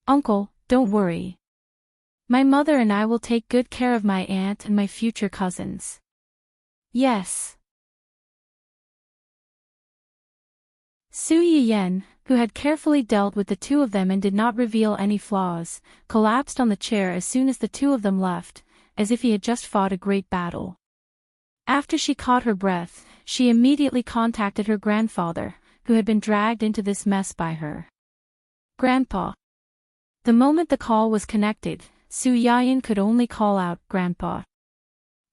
"Uncle, don't worry. My mother and I will take good care of my aunt and my future cousins." "Yes." Su Yiyen, who had carefully dealt with the two of them and did not reveal any flaws, collapsed on the chair as soon as the two of them left, as if he had just fought a great battle. After she caught her breath, she immediately contacted her grandfather, who had been dragged into this mess by her. "Grandpa." The moment the call was connected, Su Yiyen could only call out, "Grandpa."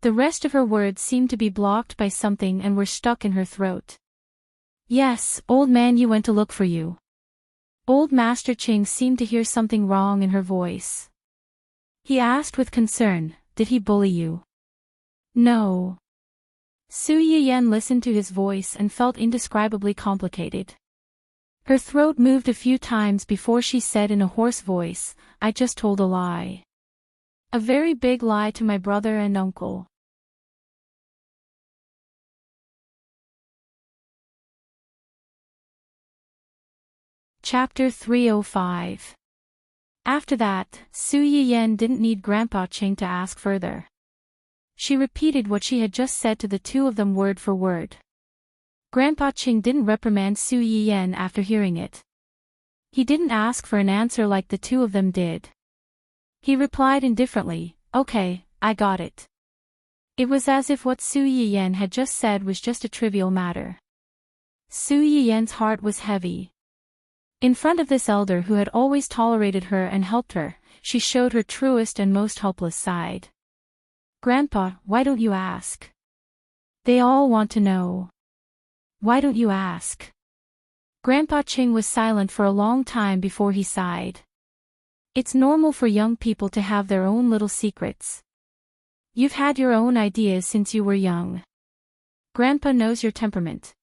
The rest of her words seemed to be blocked by something and were stuck in her throat. "Yes, old man, you went to look for you." Old Master Qing seemed to hear something wrong in her voice. He asked with concern, "Did he bully you?" "No." Su Yiyen listened to his voice and felt indescribably complicated. Her throat moved a few times before she said in a hoarse voice, "I just told a lie. A very big lie to my brother and uncle." Chapter 305. After that, Su Yiyen didn't need Grandpa Qing to ask further. She repeated what she had just said to the two of them word for word. Grandpa Qing didn't reprimand Su Yiyan after hearing it. He didn't ask for an answer like the two of them did. He replied indifferently, "Okay, I got it." It was as if what Su Yiyan had just said was just a trivial matter. Su Yiyan's heart was heavy. In front of this elder who had always tolerated her and helped her, she showed her truest and most helpless side. "Grandpa, why don't you ask? They all want to know. Why don't you ask?" Grandpa Qing was silent for a long time before he sighed. It's normal for young people to have their own little secrets. You've had your own ideas since you were young. Grandpa knows your temperament.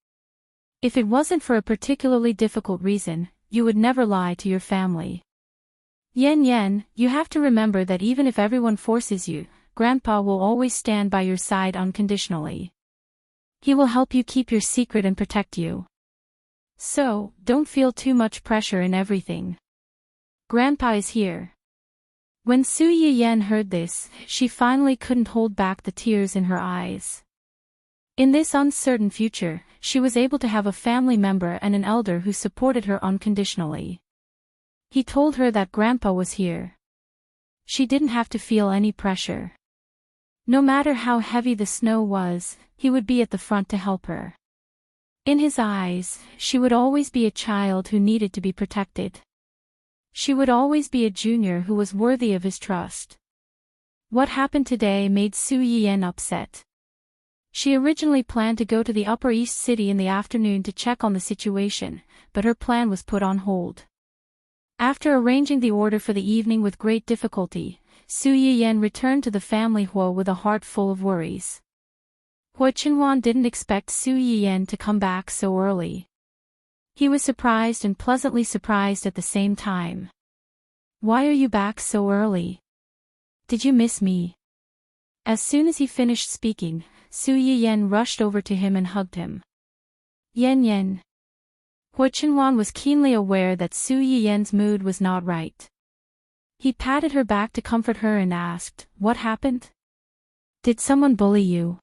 If it wasn't for a particularly difficult reason, you would never lie to your family. Yen, you have to remember that even if everyone forces you, Grandpa will always stand by your side unconditionally. He will help you keep your secret and protect you. So, don't feel too much pressure in everything. Grandpa is here. When Su Yiyan heard this, she finally couldn't hold back the tears in her eyes. In this uncertain future, she was able to have a family member and an elder who supported her unconditionally. He told her that Grandpa was here. She didn't have to feel any pressure. No matter how heavy the snow was, he would be at the front to help her. In his eyes, she would always be a child who needed to be protected. She would always be a junior who was worthy of his trust. What happened today made Su Yiyan upset. She originally planned to go to the Upper East City in the afternoon to check on the situation, but her plan was put on hold. After arranging the order for the evening with great difficulty, Su Yiyan returned to the family hall with a heart full of worries. Hua Qinhuan didn't expect Su Yiyan to come back so early. He was surprised and pleasantly surprised at the same time. "Why are you back so early? Did you miss me?" As soon as he finished speaking, Su Yiyan rushed over to him and hugged him. Yen. Hua Qinhuan was keenly aware that Su Yiyan's mood was not right. He patted her back to comfort her and asked, "What happened? Did someone bully you?"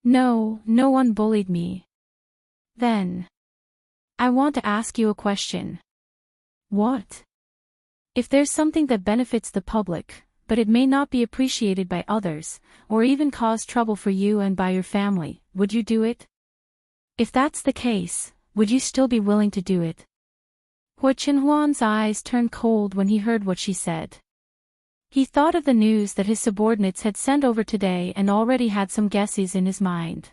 "No, no one bullied me." "Then I want to ask you a question." "What?" "If there's something that benefits the public, but it may not be appreciated by others, or even cause trouble for you and by your family, would you do it? If that's the case, would you still be willing to do it?" Hua Qinhuan's eyes turned cold when he heard what she said. He thought of the news that his subordinates had sent over today and already had some guesses in his mind.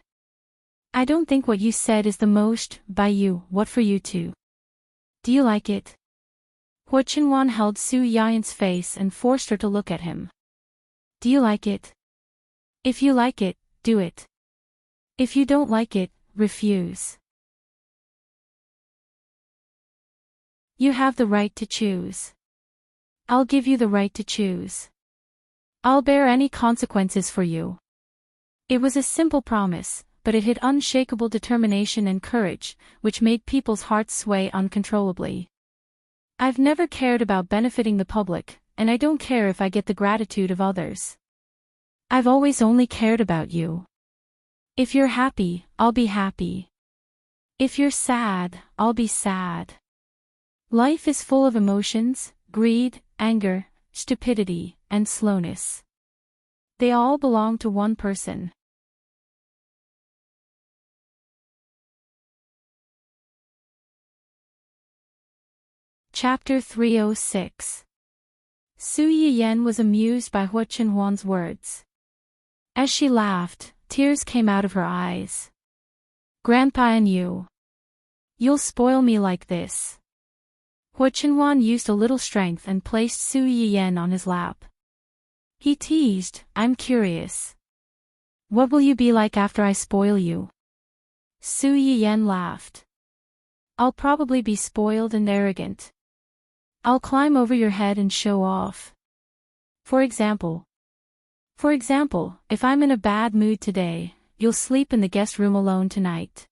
"I don't think what you said is the most, by you, what for you too. Do you like it?" Hua Qinhuan held Su Yiyan's face and forced her to look at him. "Do you like it? If you like it, do it. If you don't like it, refuse. You have the right to choose. I'll give you the right to choose. I'll bear any consequences for you." It was a simple promise, but it had unshakable determination and courage, which made people's hearts sway uncontrollably. "I've never cared about benefiting the public, and I don't care if I get the gratitude of others. I've always only cared about you. If you're happy, I'll be happy. If you're sad, I'll be sad. Life is full of emotions, greed, anger, stupidity, and slowness. They all belong to one person." Chapter 306. Su Yiyan was amused by Hua Qinhuan's words. As she laughed, tears came out of her eyes. "Grandpa and you'll spoil me like this." Hua Qinhuan used a little strength and placed Su Yiyan on his lap. He teased, "I'm curious. What will you be like after I spoil you?" Su Yiyan laughed. "I'll probably be spoiled and arrogant. I'll climb over your head and show off. For example, if I'm in a bad mood today, you'll sleep in the guest room alone tonight."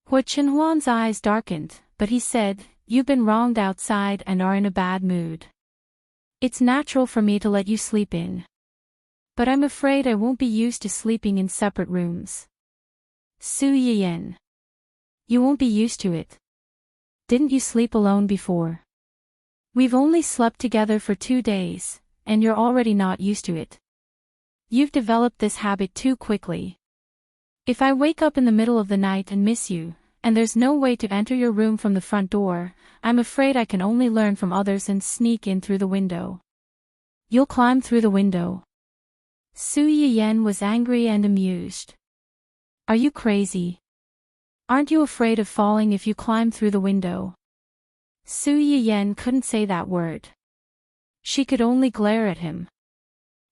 Hua Qinhuan's eyes darkened, but he said, "You've been wronged outside and are in a bad mood. It's natural for me to let you sleep in. But I'm afraid I won't be used to sleeping in separate rooms." Su Yiyan. You won't be used to it. Didn't you sleep alone before? We've only slept together for 2 days, and you're already not used to it. You've developed this habit too quickly. If I wake up in the middle of the night and miss you, and there's no way to enter your room from the front door, I'm afraid I can only learn from others and sneak in through the window. You'll climb through the window. Su Yiyen was angry and amused. Are you crazy? Aren't you afraid of falling if you climb through the window? Su Yiyen couldn't say that word. She could only glare at him.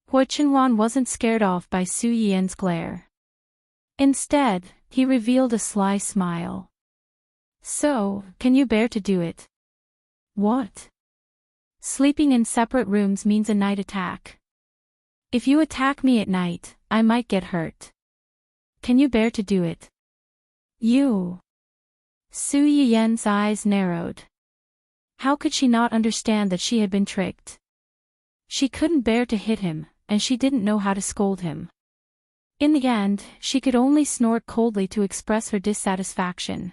Hua Chenhuan wasn't scared off by Su Yiyen's glare. Instead, he revealed a sly smile. So, can you bear to do it? What? Sleeping in separate rooms means a night attack. If you attack me at night, I might get hurt. Can you bear to do it? You. Su Yiyen's eyes narrowed. How could she not understand that she had been tricked? She couldn't bear to hit him, and she didn't know how to scold him. In the end, she could only snort coldly to express her dissatisfaction.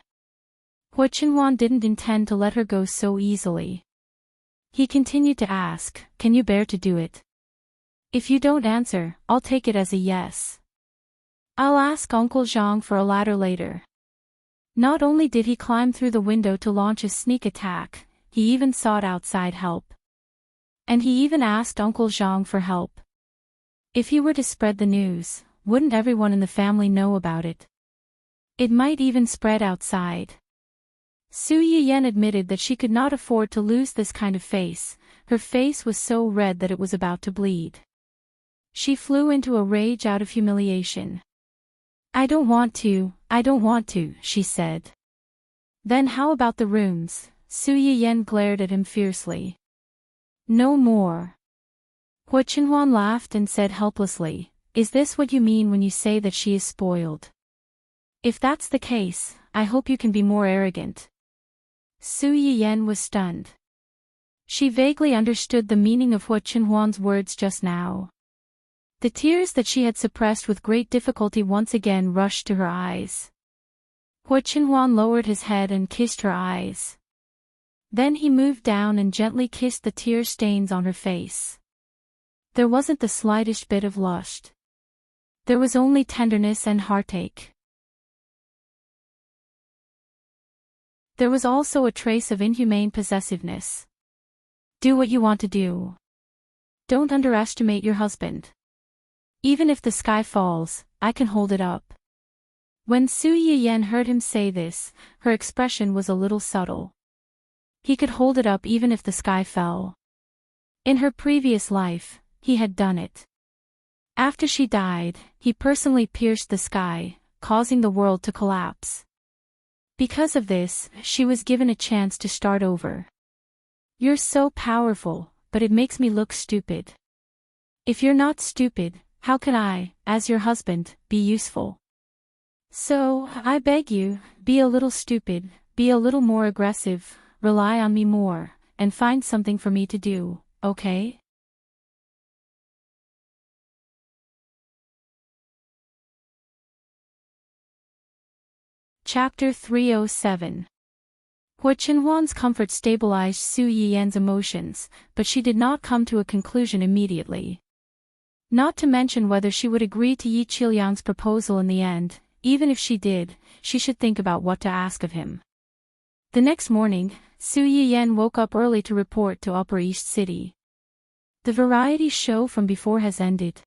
Hua Chenhuan didn't intend to let her go so easily. He continued to ask, can you bear to do it? If you don't answer, I'll take it as a yes. I'll ask Uncle Zhang for a ladder later. Not only did he climb through the window to launch a sneak attack, he even sought outside help. And he even asked Uncle Zhang for help. If he were to spread the news, wouldn't everyone in the family know about it? It might even spread outside. Su Yiyen admitted that she could not afford to lose this kind of face. Her face was so red that it was about to bleed. She flew into a rage out of humiliation. I don't want to, she said. Then how about the rooms? Su Yiyen glared at him fiercely. No more. Hua Chenhuan laughed and said helplessly, is this what you mean when you say that she is spoiled? If that's the case, I hope you can be more arrogant. Su Yiyen was stunned. She vaguely understood the meaning of Hua Chenhuan's words just now. The tears that she had suppressed with great difficulty once again rushed to her eyes. Hua Chenhuan lowered his head and kissed her eyes. Then he moved down and gently kissed the tear stains on her face. There wasn't the slightest bit of lust. There was only tenderness and heartache. There was also a trace of inhumane possessiveness. Do what you want to do. Don't underestimate your husband. Even if the sky falls, I can hold it up. When Su Yiyen heard him say this, her expression was a little subtle. He could hold it up even if the sky fell. In her previous life, he had done it. After she died, he personally pierced the sky, causing the world to collapse. Because of this, she was given a chance to start over. You're so powerful, but it makes me look stupid. If you're not stupid, how can I, as your husband, be useful? So, I beg you, be a little stupid, be a little more aggressive, rely on me more, and find something for me to do, okay? Chapter 307. Hua Chenhuan's comfort stabilized Su Yiyen's emotions, but she did not come to a conclusion immediately. Not to mention whether she would agree to Yi Qiliang's proposal in the end. Even if she did, she should think about what to ask of him. The next morning, Su Yiyen woke up early to report to Upper East City. The variety show from before has ended.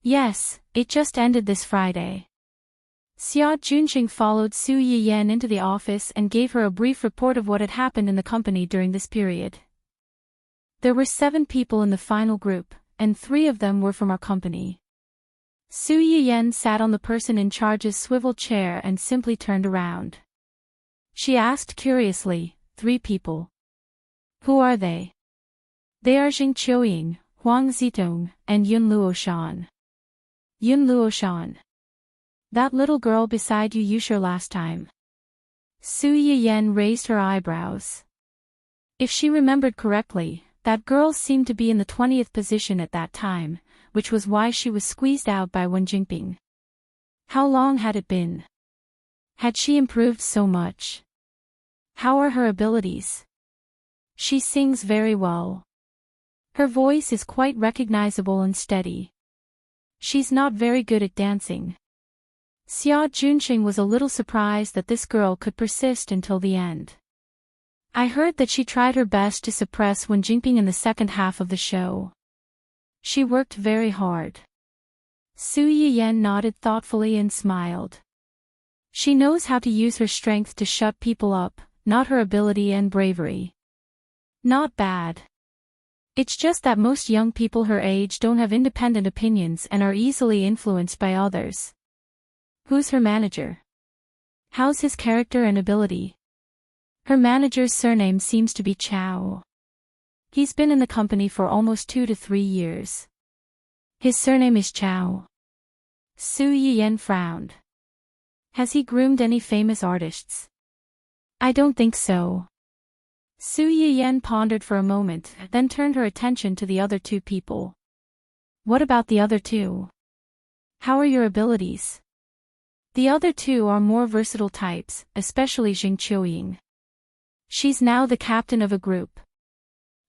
Yes, it just ended this Friday. Xia Junxing followed Su Yiyen into the office and gave her a brief report of what had happened in the company during this period. There were 7 people in the final group, and 3 of them were from our company. Su Yiyen sat on the person in charge's swivel chair and simply turned around. She asked curiously, 3 people. Who are they? They are Jing Qiuying, Huang Zitong, and Yun Luoshan. Yun Luoshan. That little girl beside you sure last time. Su Yiyen raised her eyebrows. If she remembered correctly, that girl seemed to be in the 20th position at that time, which was why she was squeezed out by Wen Jingping. How long had it been? Had she improved so much? How are her abilities? She sings very well. Her voice is quite recognizable and steady. She's not very good at dancing. Xia Junqing was a little surprised that this girl could persist until the end. I heard that she tried her best to suppress when Jinping in the second half of the show. She worked very hard. Su Yiyan nodded thoughtfully and smiled. She knows how to use her strength to shut people up, not her ability and bravery. Not bad. It's just that most young people her age don't have independent opinions and are easily influenced by others. Who's her manager? How's his character and ability? Her manager's surname seems to be Chao. He's been in the company for almost 2 to 3 years. His surname is Chao. Su Yiyan frowned. Has he groomed any famous artists? I don't think so. Su Yiyan pondered for a moment, then turned her attention to the other 2 people. What about the other 2? How are your abilities? The other 2 are more versatile types, especially Xing Qiuying. She's now the captain of a group.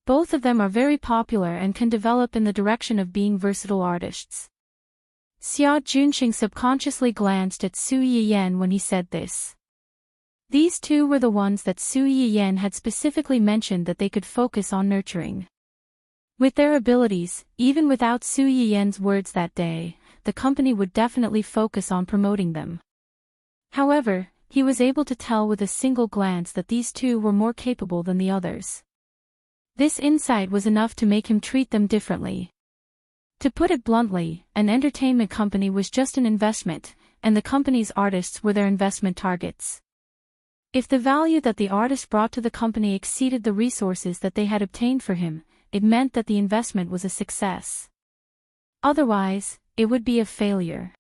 Both of them are very popular and can develop in the direction of being versatile artists. Xia Junqing subconsciously glanced at Su Yiyan when he said this. These 2 were the ones that Su Yiyan had specifically mentioned that they could focus on nurturing. With their abilities, even without Su Yiyan's words that day, the company would definitely focus on promoting them. However, he was able to tell with a single glance that these 2 were more capable than the others. This insight was enough to make him treat them differently. To put it bluntly, an entertainment company was just an investment, and the company's artists were their investment targets. If the value that the artist brought to the company exceeded the resources that they had obtained for him, it meant that the investment was a success. Otherwise, it would be a failure.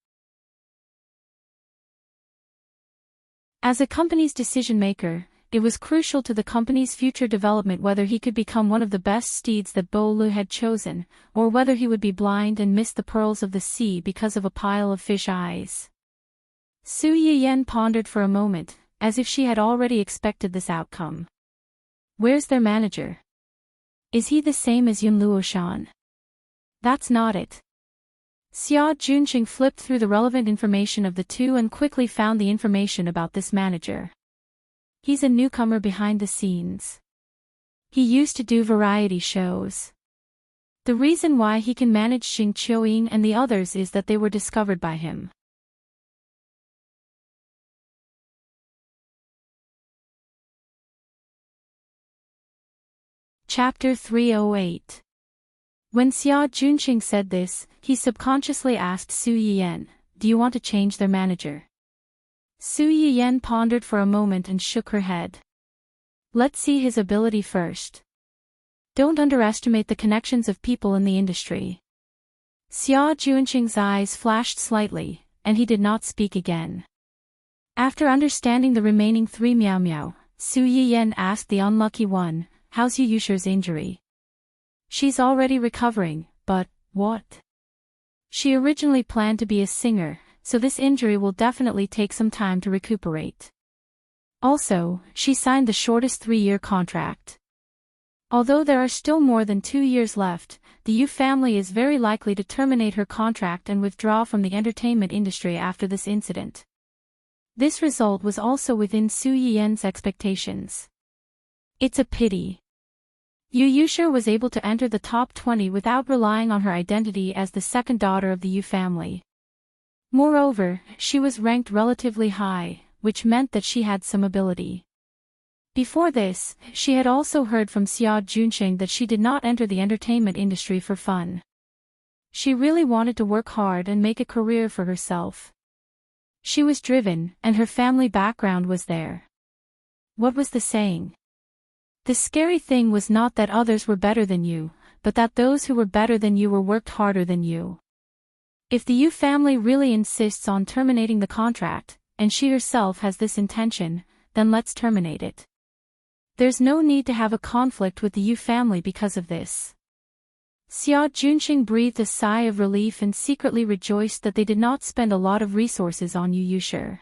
As a company's decision-maker, it was crucial to the company's future development whether he could become one of the best steeds that Bo Lu had chosen, or whether he would be blind and miss the pearls of the sea because of a pile of fish eyes. Su Yiyan pondered for a moment, as if she had already expected this outcome. Where's their manager? Is he the same as Yun Luoshan? That's not it. Xia Junqing flipped through the relevant information of the 2 and quickly found the information about this manager. He's a newcomer behind the scenes. He used to do variety shows. The reason why he can manage Xing Qiuying and the others is that they were discovered by him. Chapter 308. When Xia Junqing said this, he subconsciously asked Su Yiyan, "Do you want to change their manager?" Su Yiyan pondered for a moment and shook her head. Let's see his ability first. Don't underestimate the connections of people in the industry. Xia Junqing's eyes flashed slightly, and he did not speak again. After understanding the remaining 3 Miao Miao, Su Yiyan asked the unlucky one, "How's Yu Yusher's injury?" She's already recovering, but, what? She originally planned to be a singer, so this injury will definitely take some time to recuperate. Also, she signed the shortest 3-year contract. Although there are still more than 2 years left, the Yu family is very likely to terminate her contract and withdraw from the entertainment industry after this incident. This result was also within Su Yiyan's expectations. It's a pity. Yu Yusher was able to enter the top 20 without relying on her identity as the second daughter of the Yu family. Moreover, she was ranked relatively high, which meant that she had some ability. Before this, she had also heard from Xia Junqing that she did not enter the entertainment industry for fun. She really wanted to work hard and make a career for herself. She was driven, and her family background was there. What was the saying? The scary thing was not that others were better than you, but that those who were better than you were worked harder than you. If the Yu family really insists on terminating the contract, and she herself has this intention, then let's terminate it. There's no need to have a conflict with the Yu family because of this. Xia Junqing breathed a sigh of relief and secretly rejoiced that they did not spend a lot of resources on Yu Yusher.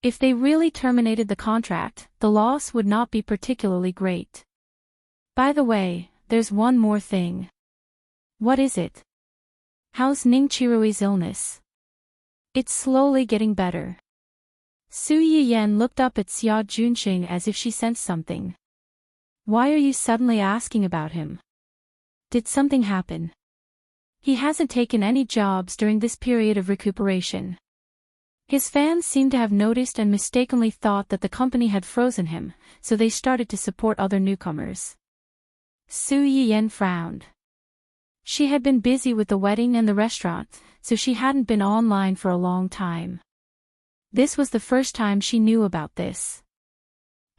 If they really terminated the contract, the loss would not be particularly great. By the way, there's one more thing. What is it? How's Ningqirui's illness? It's slowly getting better. Su Yiyan looked up at Xia Junqing as if she sensed something. Why are you suddenly asking about him? Did something happen? He hasn't taken any jobs during this period of recuperation. His fans seemed to have noticed and mistakenly thought that the company had frozen him, so they started to support other newcomers. Su Yiyan frowned. She had been busy with the wedding and the restaurant, so she hadn't been online for a long time. This was the first time she knew about this.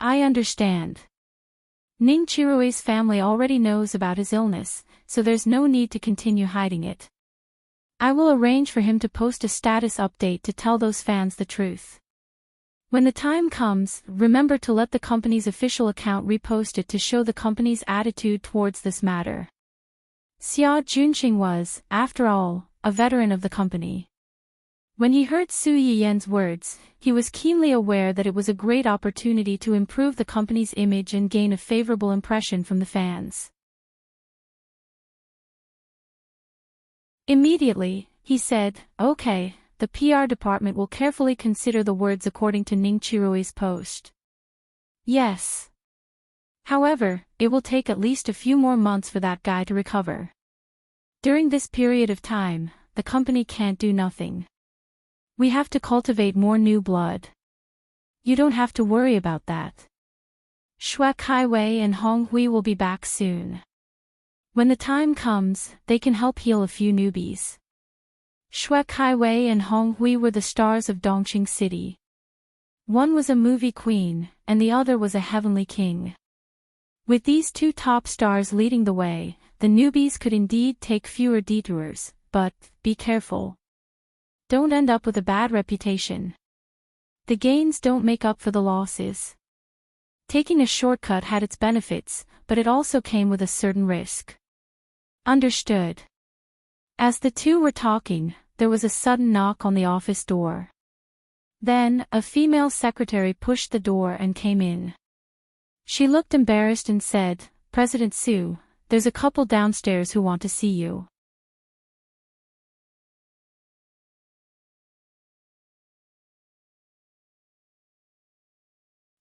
I understand. Ningqirui's family already knows about his illness, so there's no need to continue hiding it. I will arrange for him to post a status update to tell those fans the truth. When the time comes, remember to let the company's official account repost it to show the company's attitude towards this matter. Xia Junqing was, after all, a veteran of the company. When he heard Su Yiyan's words, he was keenly aware that it was a great opportunity to improve the company's image and gain a favorable impression from the fans. Immediately, he said, "Okay, the PR department will carefully consider the words according to Ningqirui's post." Yes. However, it will take at least a few more months for that guy to recover. During this period of time, the company can't do nothing. We have to cultivate more new blood. You don't have to worry about that. Xue Kaiwei and Hong Hui will be back soon. When the time comes, they can help heal a few newbies. Xue Kaiwei and Hong Hui were the stars of Dongqing City. One was a movie queen, and the other was a heavenly king. With these two top stars leading the way, the newbies could indeed take fewer detours, but, be careful. Don't end up with a bad reputation. The gains don't make up for the losses. Taking a shortcut had its benefits, but it also came with a certain risk. Understood. As the two were talking, there was a sudden knock on the office door. Then, a female secretary pushed the door and came in. She looked embarrassed and said, "President Su, there's a couple downstairs who want to see you."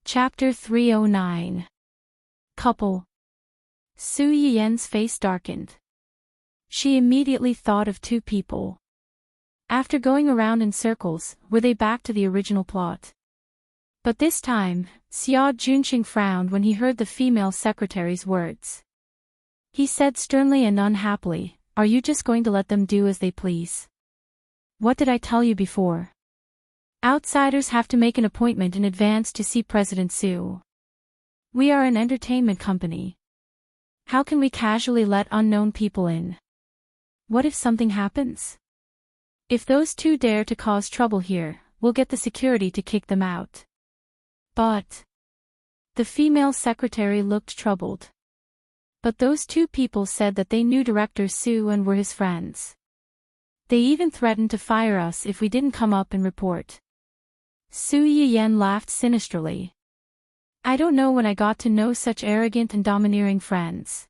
Chapter 309. Couple. Su Yiyan's face darkened. She immediately thought of two people. After going around in circles, were they back to the original plot? But this time, Xia Junqing frowned when he heard the female secretary's words. He said sternly and unhappily, "Are you just going to let them do as they please? What did I tell you before? Outsiders have to make an appointment in advance to see President Su. We are an entertainment company. How can we casually let unknown people in? What if something happens? If those two dare to cause trouble here, we'll get the security to kick them out." But the female secretary looked troubled. But those two people said that they knew Director Su and were his friends. They even threatened to fire us if we didn't come up and report. Su Yiyan laughed sinisterly. "I don't know when I got to know such arrogant and domineering friends.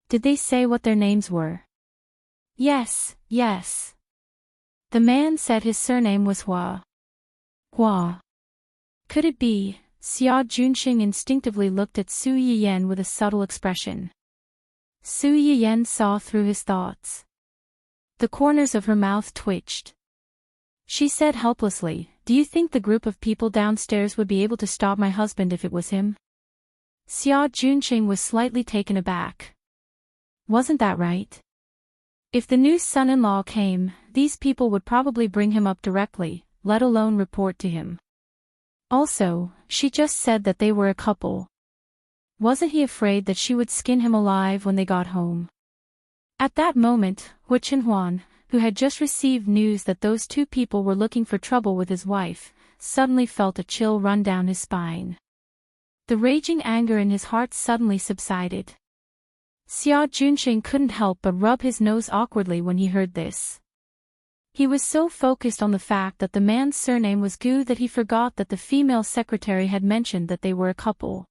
Did they say what their names were?" "Yes, yes." The man said his surname was Hua. Hua. Could it be? Xia Junqing instinctively looked at Su Yiyan with a subtle expression. Su Yiyan saw through his thoughts. The corners of her mouth twitched. She said helplessly, "Do you think the group of people downstairs would be able to stop my husband if it was him?" Xia Junqing was slightly taken aback. Wasn't that right? If the new son-in-law came, these people would probably bring him up directly, let alone report to him. Also, she just said that they were a couple. Wasn't he afraid that she would skin him alive when they got home? At that moment, Hu Chenhuan, who had just received news that those two people were looking for trouble with his wife, suddenly felt a chill run down his spine. The raging anger in his heart suddenly subsided. Xia Junqing couldn't help but rub his nose awkwardly when he heard this. He was so focused on the fact that the man's surname was Gu that he forgot that the female secretary had mentioned that they were a couple.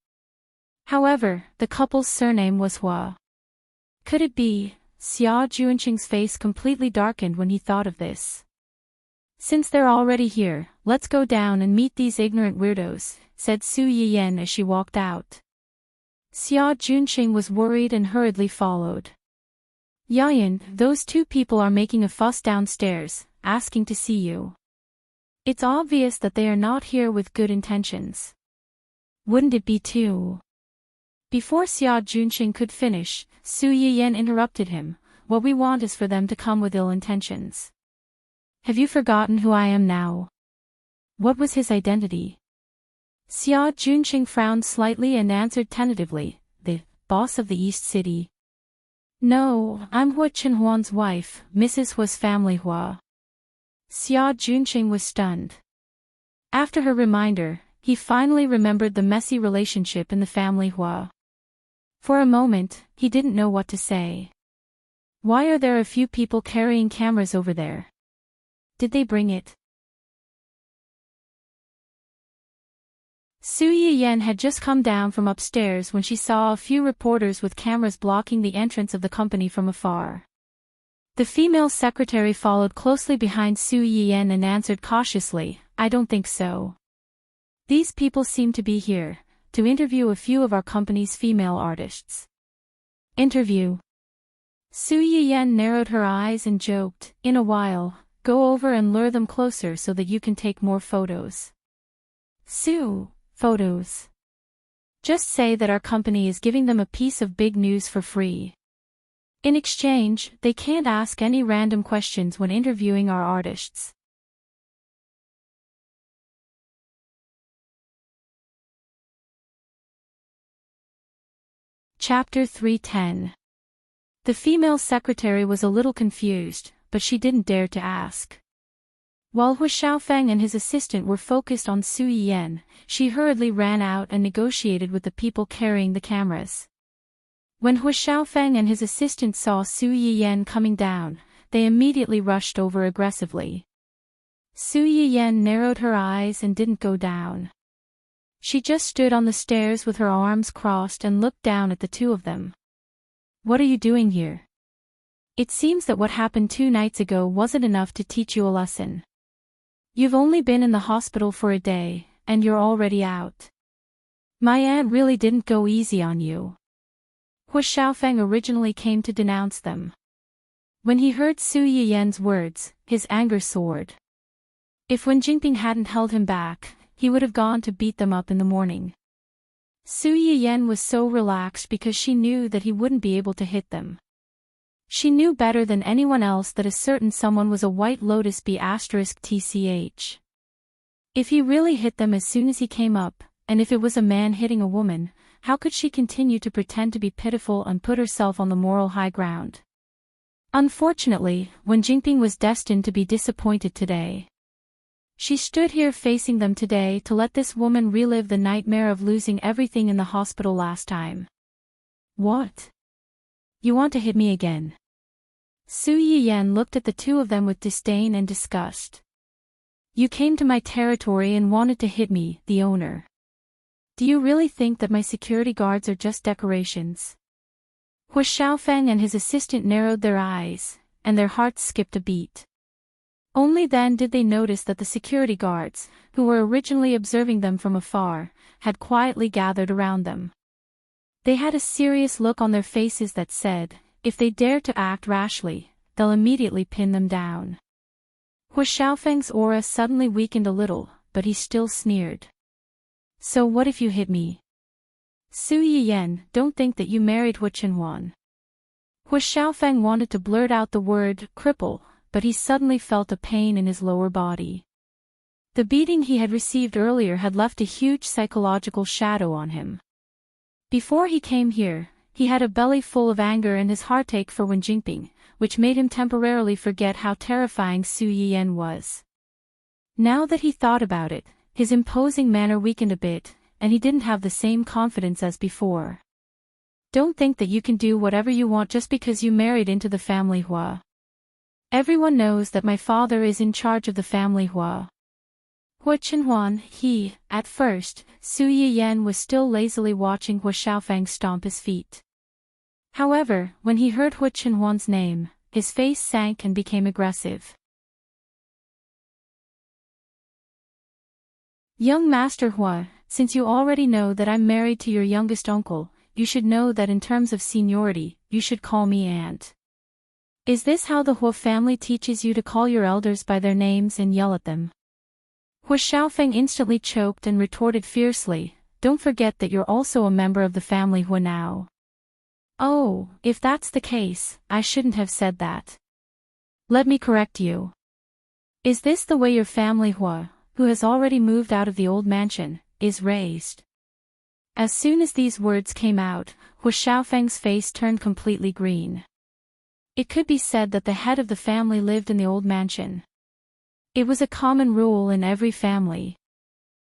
However, the couple's surname was Hua. Could it be? Xia Juanqing's face completely darkened when he thought of this. Since they're already here, let's go down and meet these ignorant weirdos, said Su Yiyan as she walked out. Xia Juanqing was worried and hurriedly followed. Yayan, those two people are making a fuss downstairs, asking to see you. It's obvious that they are not here with good intentions. Wouldn't it be too? Before Xia Juanqing could finish, Su Yiyan interrupted him. What we want is for them to come with ill intentions. Have you forgotten who I am now? What was his identity? Xia Juanqing frowned slightly and answered tentatively, the boss of the East City. No, I'm Hua Chenhuan's wife, Mrs. Hua's family Hua. Xia Juanqing was stunned. After her reminder, he finally remembered the messy relationship in the family Hua. For a moment, he didn't know what to say. Why are there a few people carrying cameras over there? Did they bring it? Su Yiyan had just come down from upstairs when she saw a few reporters with cameras blocking the entrance of the company from afar. The female secretary followed closely behind Su Yiyan and answered cautiously, I don't think so. These people seem to be here to interview a few of our company's female artists. Interview? Su Yiyan narrowed her eyes and joked, in a while, go over and lure them closer so that you can take more photos. Su. Photos. Just say that our company is giving them a piece of big news for free. In exchange, they can't ask any random questions when interviewing our artists. Chapter 310. The female secretary was a little confused, but she didn't dare to ask. While Hu Xiaofeng and his assistant were focused on Su Yiyan, she hurriedly ran out and negotiated with the people carrying the cameras. When Hu Xiaofeng and his assistant saw Su Yiyan coming down, they immediately rushed over aggressively. Su Yiyan narrowed her eyes and didn't go down. She just stood on the stairs with her arms crossed and looked down at the two of them. What are you doing here? It seems that what happened 2 nights ago wasn't enough to teach you a lesson. You've only been in the hospital for a day, and you're already out. My aunt really didn't go easy on you. Hu Xiaofeng originally came to denounce them. When he heard Su Yiyan's words, his anger soared. If Wen Jingping hadn't held him back, he would have gone to beat them up in the morning. Su Yiyan was so relaxed because she knew that he wouldn't be able to hit them. She knew better than anyone else that a certain someone was a White Lotus B*TCH. If he really hit them as soon as he came up, and if it was a man hitting a woman, how could she continue to pretend to be pitiful and put herself on the moral high ground? Unfortunately, Wen Jingping was destined to be disappointed today. She stood here facing them today to let this woman relive the nightmare of losing everything in the hospital last time. What? You want to hit me again? Su Yiyan looked at the two of them with disdain and disgust. You came to my territory and wanted to hit me, the owner. Do you really think that my security guards are just decorations? Hu Xiaofeng and his assistant narrowed their eyes, and their hearts skipped a beat. Only then did they notice that the security guards, who were originally observing them from afar, had quietly gathered around them. They had a serious look on their faces that said, if they dare to act rashly, they'll immediately pin them down. Hu Xiaofeng's aura suddenly weakened a little, but he still sneered. So what if you hit me? Su Yiyan, don't think that you married Hu Chenhuan. Hu Xiaofeng wanted to blurt out the word, cripple, but he suddenly felt a pain in his lower body. The beating he had received earlier had left a huge psychological shadow on him. Before he came here, he had a belly full of anger and his heartache for Wen Jingping, which made him temporarily forget how terrifying Su Yiyan was. Now that he thought about it, his imposing manner weakened a bit, and he didn't have the same confidence as before. Don't think that you can do whatever you want just because you married into the family Hua. Everyone knows that my father is in charge of the family Hua. Hua Chenhuan, at first, Su Yiyan was still lazily watching Hua Xiaofeng stomp his feet. However, when he heard Hua Chenhuan's name, his face sank and became aggressive. Young Master Hua, since you already know that I'm married to your youngest uncle, you should know that in terms of seniority, you should call me aunt. Is this how the Hua family teaches you to call your elders by their names and yell at them? Hua Xiaofeng instantly choked and retorted fiercely, don't forget that you're also a member of the family Hua now. Oh, if that's the case, I shouldn't have said that. Let me correct you. Is this the way your family Hua, who has already moved out of the old mansion, is raised? As soon as these words came out, Hua Xiaofeng's face turned completely green. It could be said that the head of the family lived in the old mansion. It was a common rule in every family.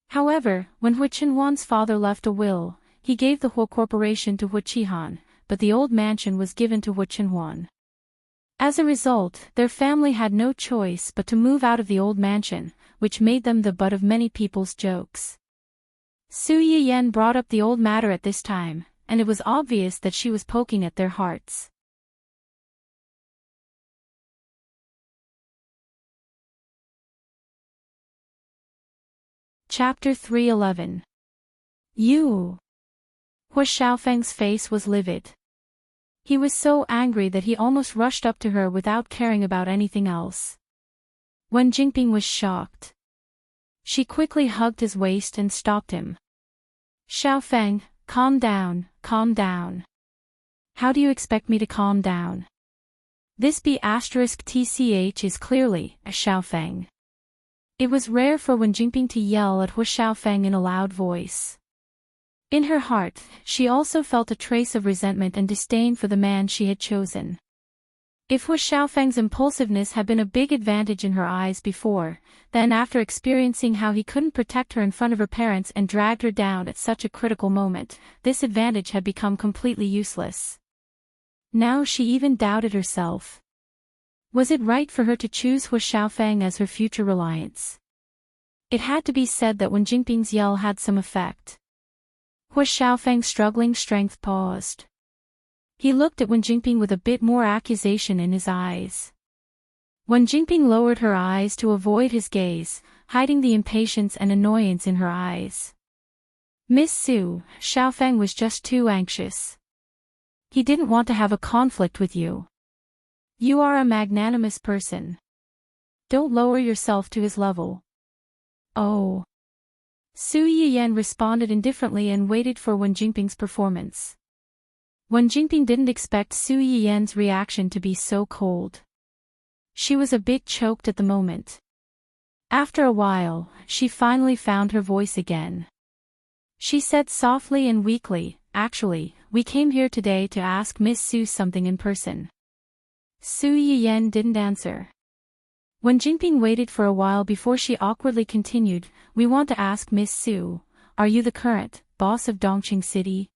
However, when Hua Chenhuan's father left a will, he gave the Hua Corporation to Hua Qihan, but the old mansion was given to Hua Chenhuan. As a result, their family had no choice but to move out of the old mansion, which made them the butt of many people's jokes. Su Yiyan brought up the old matter at this time, and it was obvious that she was poking at their hearts. Chapter 311. You! Hua Xiaofeng's face was livid. He was so angry that he almost rushed up to her without caring about anything else. Wen Jingping was shocked. She quickly hugged his waist and stopped him. Xiaofeng, calm down, calm down. How do you expect me to calm down? This B*TCH is clearly a Xiaofeng. It was rare for Wen Jingping to yell at Hua Xiaofeng in a loud voice. In her heart, she also felt a trace of resentment and disdain for the man she had chosen. If Hua Xiaofeng's impulsiveness had been a big advantage in her eyes before, then after experiencing how he couldn't protect her in front of her parents and dragged her down at such a critical moment, this advantage had become completely useless. Now she even doubted herself. Was it right for her to choose Hua Xiaofeng as her future reliance? It had to be said that Wen Jingping's yell had some effect. Hua Xiaofeng's struggling strength paused. He looked at Wen Jingping with a bit more accusation in his eyes. Wen Jingping lowered her eyes to avoid his gaze, hiding the impatience and annoyance in her eyes. Miss Su, Xiaofeng was just too anxious. He didn't want to have a conflict with you. You are a magnanimous person. Don't lower yourself to his level. Oh. Su Yiyan responded indifferently and waited for Wen Jingping's performance. Wen Jingping didn't expect Su Yiyan's reaction to be so cold. She was a bit choked at the moment. After a while, she finally found her voice again. She said softly and weakly, actually, we came here today to ask Miss Su something in person. Su Yiyan didn't answer. Wen Jingping waited for a while before she awkwardly continued, we want to ask Miss Su, are you the current boss of Dongqing City?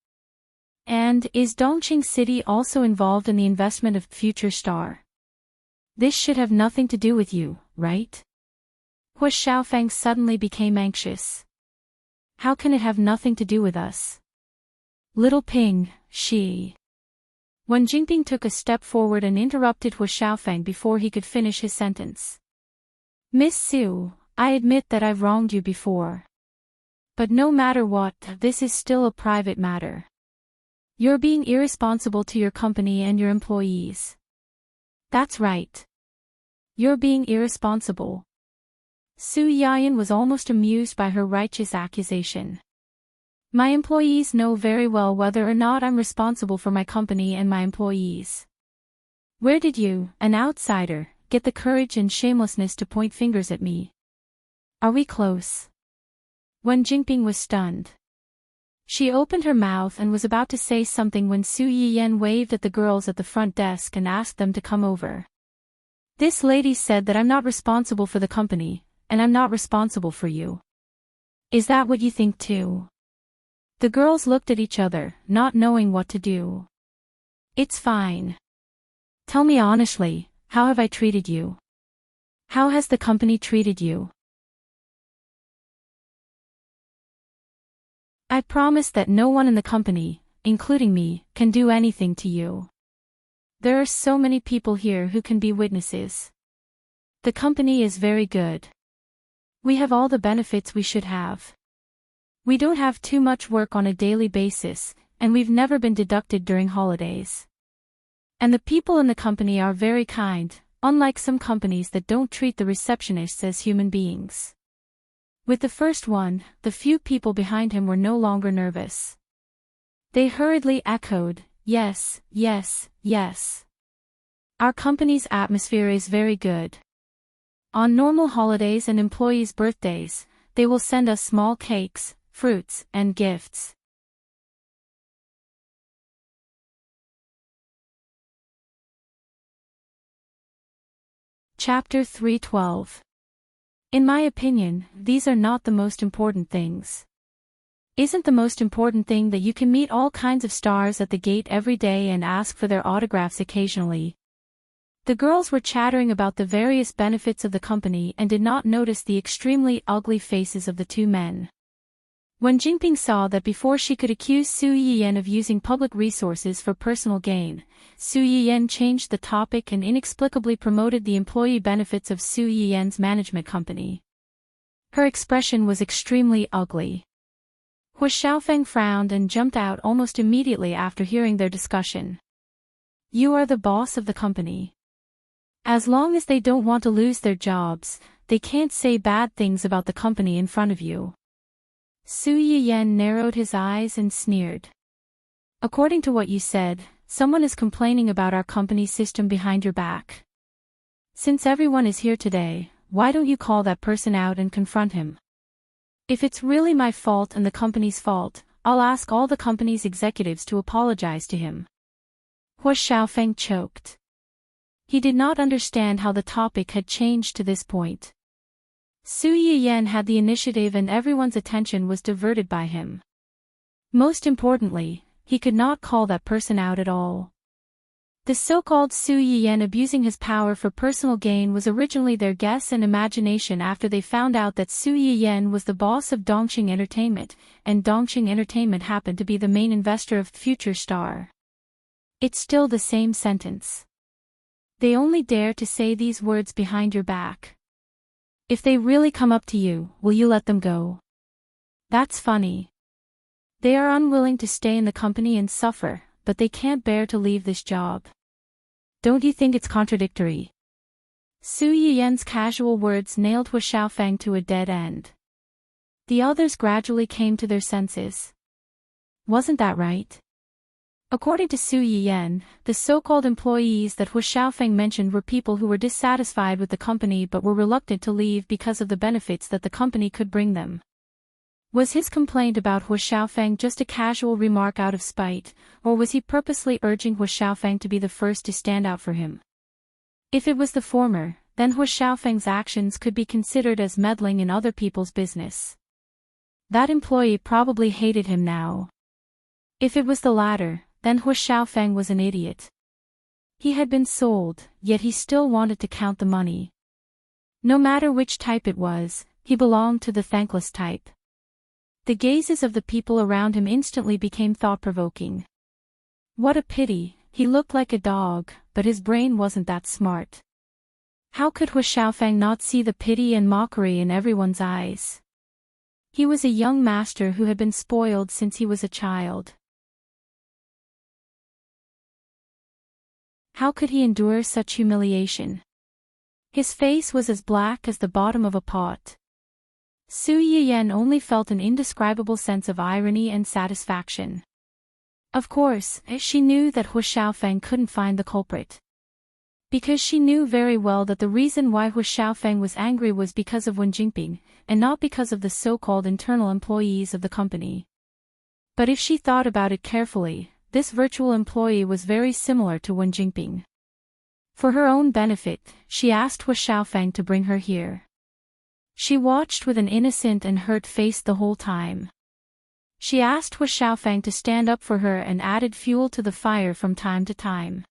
And is Dongqing City also involved in the investment of Future Star? This should have nothing to do with you, right? Hua Xiaofeng suddenly became anxious. How can it have nothing to do with us? Little Ping, she... Wen Jingping took a step forward and interrupted Hua Xiaofeng before he could finish his sentence. Miss Su, I admit that I've wronged you before. But no matter what, this is still a private matter. You're being irresponsible to your company and your employees. That's right. You're being irresponsible. Su Yiyan was almost amused by her righteous accusation. My employees know very well whether or not I'm responsible for my company and my employees. Where did you, an outsider, get the courage and shamelessness to point fingers at me? Are we close? Wen Jingping was stunned. She opened her mouth and was about to say something when Su Yiyan waved at the girls at the front desk and asked them to come over. This lady said that I'm not responsible for the company, and I'm not responsible for you. Is that what you think too? The girls looked at each other, not knowing what to do. It's fine. Tell me honestly, How have I treated you? How has the company treated you? I promise that no one in the company, including me, can do anything to you. There are so many people here who can be witnesses. The company is very good. We have all the benefits we should have. We don't have too much work on a daily basis, and we've never been deducted during holidays. And the people in the company are very kind, unlike some companies that don't treat the receptionists as human beings. With the first one, the few people behind him were no longer nervous. They hurriedly echoed, yes, yes, yes. Our company's atmosphere is very good. On normal holidays and employees' birthdays, they will send us small cakes, fruits, and gifts. Chapter 3:12. In my opinion, these are not the most important things. Isn't the most important thing that you can meet all kinds of stars at the gate every day and ask for their autographs occasionally? The girls were chattering about the various benefits of the company and did not notice the extremely ugly faces of the two men. When Jinping saw that before she could accuse Su Yiyan of using public resources for personal gain, Su Yiyan changed the topic and inexplicably promoted the employee benefits of Su Yiyan's management company. Her expression was extremely ugly. Hu Xiaofeng frowned and jumped out almost immediately after hearing their discussion. You are the boss of the company. As long as they don't want to lose their jobs, they can't say bad things about the company in front of you. Su Yiyan narrowed his eyes and sneered. According to what you said, someone is complaining about our company system behind your back. Since everyone is here today, why don't you call that person out and confront him? If it's really my fault and the company's fault, I'll ask all the company's executives to apologize to him. Hu Xiaofeng choked. He did not understand how the topic had changed to this point. Su Yiyan had the initiative and everyone's attention was diverted by him. Most importantly, he could not call that person out at all. The so-called Su Yiyan abusing his power for personal gain was originally their guess and imagination after they found out that Su Yiyan was the boss of Dongqing Entertainment, and Dongqing Entertainment happened to be the main investor of Future Star. It's still the same sentence. They only dare to say these words behind your back. If they really come up to you, will you let them go? That's funny. They are unwilling to stay in the company and suffer, but they can't bear to leave this job. Don't you think it's contradictory? Su Yiyan's casual words nailed Hu Xiaofeng to a dead end. The others gradually came to their senses. Wasn't that right? According to Su Yiyan, the so-called employees that Hu Xiaofeng mentioned were people who were dissatisfied with the company but were reluctant to leave because of the benefits that the company could bring them. Was his complaint about Hu Xiaofeng just a casual remark out of spite, or was he purposely urging Hu Xiaofeng to be the first to stand out for him? If it was the former, then Hu Xiaofeng's actions could be considered as meddling in other people's business. That employee probably hated him now. If it was the latter, then Hu Xiaofeng was an idiot. He had been sold, yet he still wanted to count the money. No matter which type it was, he belonged to the thankless type. The gazes of the people around him instantly became thought-provoking. What a pity, he looked like a dog, but his brain wasn't that smart. How could Hu Xiaofeng not see the pity and mockery in everyone's eyes? He was a young master who had been spoiled since he was a child. How could he endure such humiliation? His face was as black as the bottom of a pot. Su Yiyan only felt an indescribable sense of irony and satisfaction. Of course, she knew that Hu Xiaofeng couldn't find the culprit. Because she knew very well that the reason why Hu Xiaofeng was angry was because of Wen Jinping, and not because of the so-called internal employees of the company. But if she thought about it carefully, this virtual employee was very similar to Wen Jinping. For her own benefit, she asked Hu Xiaofeng to bring her here. She watched with an innocent and hurt face the whole time. She asked Hu Xiaofeng to stand up for her and added fuel to the fire from time to time.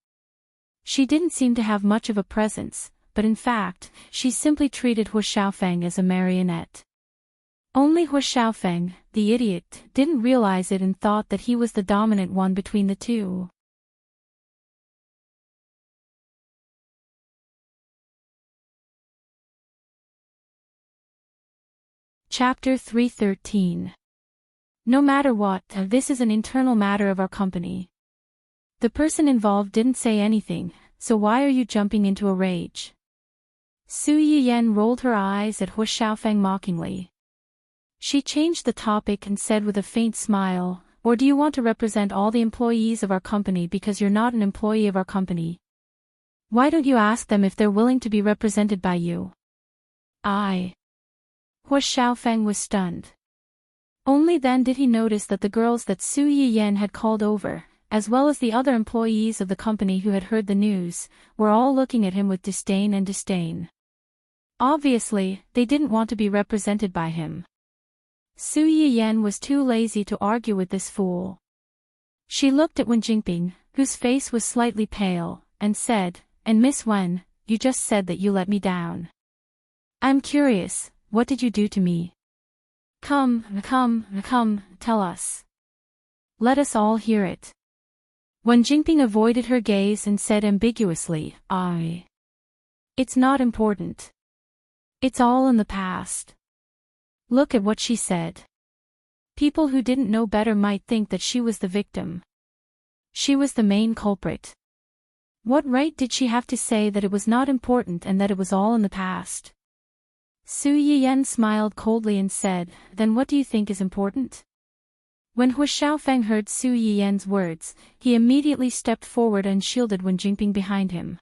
She didn't seem to have much of a presence, but in fact, she simply treated Hu Xiaofeng as a marionette. Only Hu Xiaofeng, the idiot, didn't realize it and thought that he was the dominant one between the two. Chapter 313. No matter what, this is an internal matter of our company. The person involved didn't say anything, so why are you jumping into a rage? Su Yiyan rolled her eyes at Hu Xiaofeng mockingly. She changed the topic and said with a faint smile, or do you want to represent all the employees of our company because you're not an employee of our company? Why don't you ask them if they're willing to be represented by you? Hu Xiaofeng was stunned. Only then did he notice that the girls that Su Yiyan had called over, as well as the other employees of the company who had heard the news, were all looking at him with disdain. Obviously, they didn't want to be represented by him. Su Yiyan was too lazy to argue with this fool. She looked at Wen Jingping, whose face was slightly pale, and said, "And Miss Wen, you just said that you let me down. I'm curious, what did you do to me? Come, tell us. Let us all hear it." Wen Jingping avoided her gaze and said ambiguously, "It's not important. It's all in the past." Look at what she said. People who didn't know better might think that she was the victim. She was the main culprit. What right did she have to say that it was not important and that it was all in the past? Su Yiyan smiled coldly and said, "Then what do you think is important?" When Hu Xiaofeng heard Su Yiyan's words, he immediately stepped forward and shielded Wen Jingping behind him.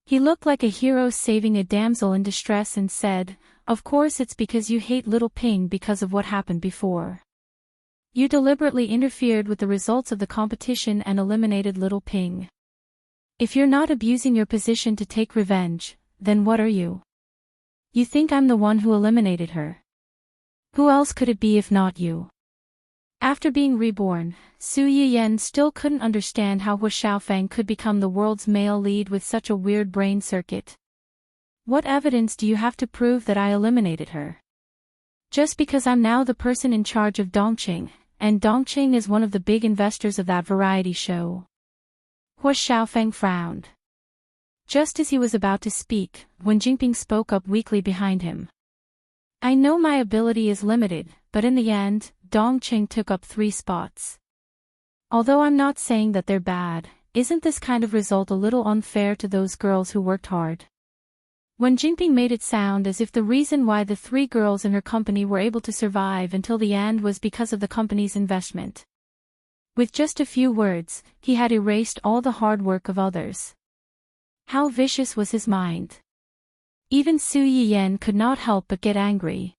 He looked like a hero saving a damsel in distress and said, "Of course it's because you hate little Ping because of what happened before. You deliberately interfered with the results of the competition and eliminated little Ping. If you're not abusing your position to take revenge, then what are you? You think I'm the one who eliminated her? Who else could it be if not you?" After being reborn, Su Yiyan still couldn't understand how Hu Xiaofeng could become the world's male lead with such a weird brain circuit. What evidence do you have to prove that I eliminated her? Just because I'm now the person in charge of Dongqing, and Dongqing is one of the big investors of that variety show. Hu Xiaofeng frowned. Just as he was about to speak, Wen Jingping spoke up weakly behind him. "I know my ability is limited, but in the end, Dongqing took up 3 spots. Although I'm not saying that they're bad, isn't this kind of result a little unfair to those girls who worked hard?" Wen Jingping made it sound as if the reason why the 3 girls in her company were able to survive until the end was because of the company's investment. With just a few words, he had erased all the hard work of others. How vicious was his mind! Even Su Yiyan could not help but get angry.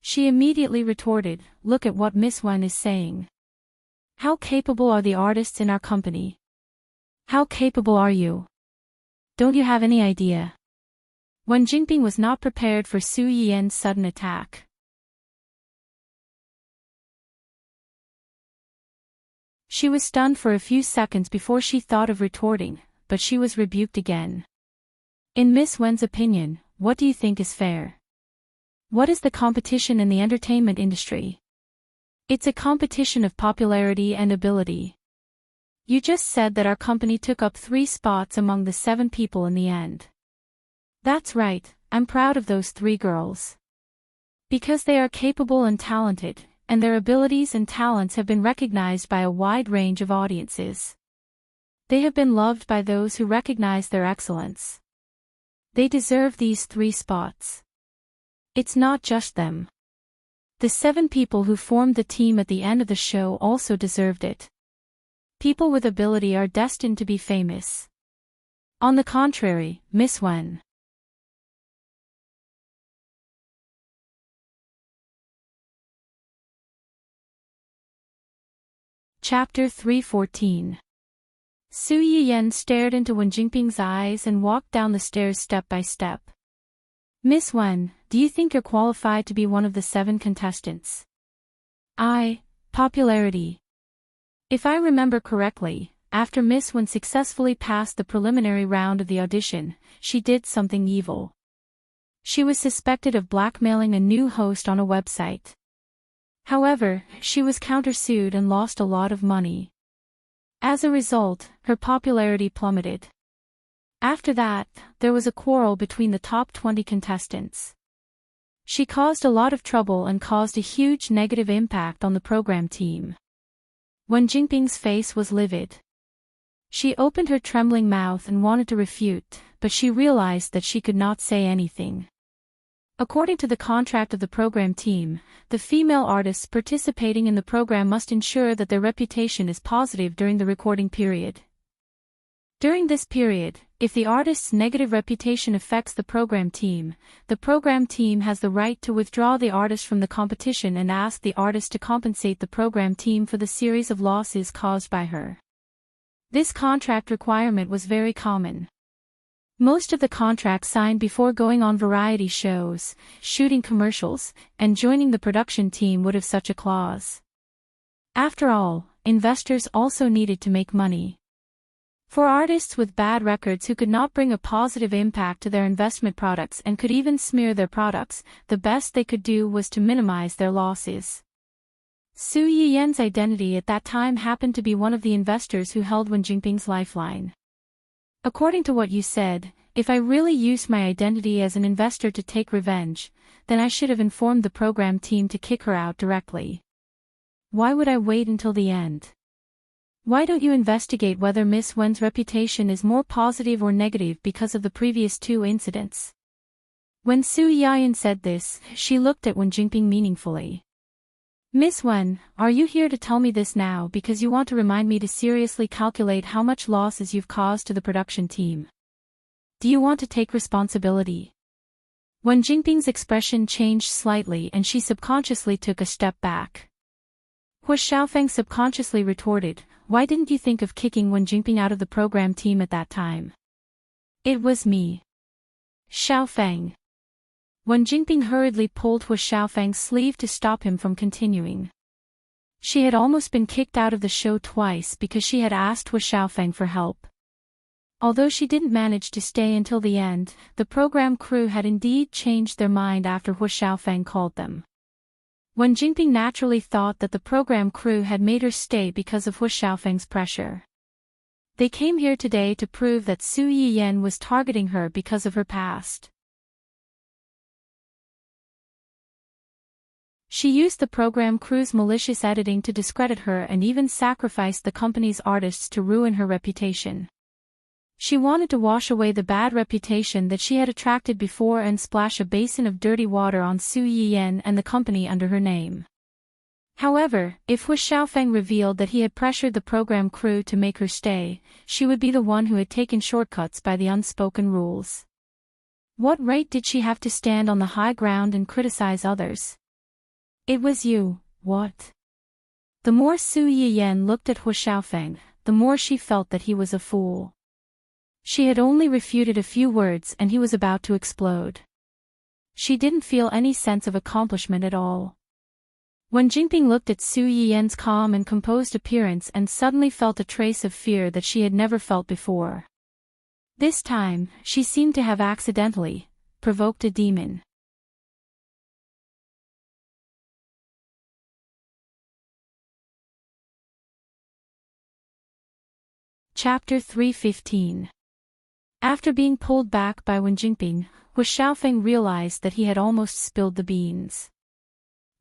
She immediately retorted, "Look at what Miss Wen is saying. How capable are the artists in our company? How capable are you? Don't you have any idea?" Wen Jingping was not prepared for Su Yiyan's sudden attack. She was stunned for a few seconds before she thought of retorting, but she was rebuked again. "In Miss Wen's opinion, what do you think is fair? What is the competition in the entertainment industry? It's a competition of popularity and ability. You just said that our company took up 3 spots among the 7 people in the end. That's right, I'm proud of those 3 girls. Because they are capable and talented, and their abilities and talents have been recognized by a wide range of audiences. They have been loved by those who recognize their excellence. They deserve these 3 spots. It's not just them. The 7 people who formed the team at the end of the show also deserved it. People with ability are destined to be famous. On the contrary, Miss Wen." Chapter 314. Su Yiyan stared into Wen Jingping's eyes and walked down the stairs step by step. "Miss Wen, do you think you're qualified to be one of the 7 contestants?" Popularity. If I remember correctly, after Miss Wen successfully passed the preliminary round of the audition, she did something evil. She was suspected of blackmailing a new host on a website. However, she was countersued and lost a lot of money. As a result, her popularity plummeted. After that, there was a quarrel between the top 20 contestants. She caused a lot of trouble and caused a huge negative impact on the program team. Wen Jinping's face was livid. She opened her trembling mouth and wanted to refute, but she realized that she could not say anything. According to the contract of the program team, the female artists participating in the program must ensure that their reputation is positive during the recording period. During this period, if the artist's negative reputation affects the program team has the right to withdraw the artist from the competition and ask the artist to compensate the program team for the series of losses caused by her. This contract requirement was very common. Most of the contracts signed before going on variety shows, shooting commercials, and joining the production team would have such a clause. After all, investors also needed to make money. For artists with bad records who could not bring a positive impact to their investment products and could even smear their products, the best they could do was to minimize their losses. Su Yiyan's identity at that time happened to be one of the investors who held Wen Jinping's lifeline. According to what you said, if I really used my identity as an investor to take revenge, then I should have informed the program team to kick her out directly. Why would I wait until the end? Why don't you investigate whether Miss Wen's reputation is more positive or negative because of the previous two incidents? When Su Yiyan said this, she looked at Wen Jinping meaningfully. Miss Wen, are you here to tell me this now because you want to remind me to seriously calculate how much losses you've caused to the production team? Do you want to take responsibility? Wen Jinping's expression changed slightly and she subconsciously took a step back. Hu Xiaofeng subconsciously retorted, why didn't you think of kicking Wen Jinping out of the program team at that time? It was me. Xiaofeng. Wen Jinping hurriedly pulled Hu Xiaofeng's sleeve to stop him from continuing. She had almost been kicked out of the show twice because she had asked Hu Xiaofeng for help. Although she didn't manage to stay until the end, the program crew had indeed changed their mind after Hu Xiaofeng called them. Wen Jinping naturally thought that the program crew had made her stay because of Hu Xiaofeng's pressure. They came here today to prove that Su Yiyan was targeting her because of her past. She used the program crew's malicious editing to discredit her and even sacrificed the company's artists to ruin her reputation. She wanted to wash away the bad reputation that she had attracted before and splash a basin of dirty water on Su Yiyan and the company under her name. However, if Hu Xiaofeng revealed that he had pressured the program crew to make her stay, she would be the one who had taken shortcuts by the unspoken rules. What right did she have to stand on the high ground and criticize others? It was you, what? The more Su Yiyan looked at Hu Xiaofeng, the more she felt that he was a fool. She had only refuted a few words and he was about to explode. She didn't feel any sense of accomplishment at all. When Jinping looked at Su Yiyan's calm and composed appearance and suddenly felt a trace of fear that she had never felt before. This time, she seemed to have accidentally provoked a demon. Chapter 315. After being pulled back by Wen Jinping, Hu Xiaofeng realized that he had almost spilled the beans.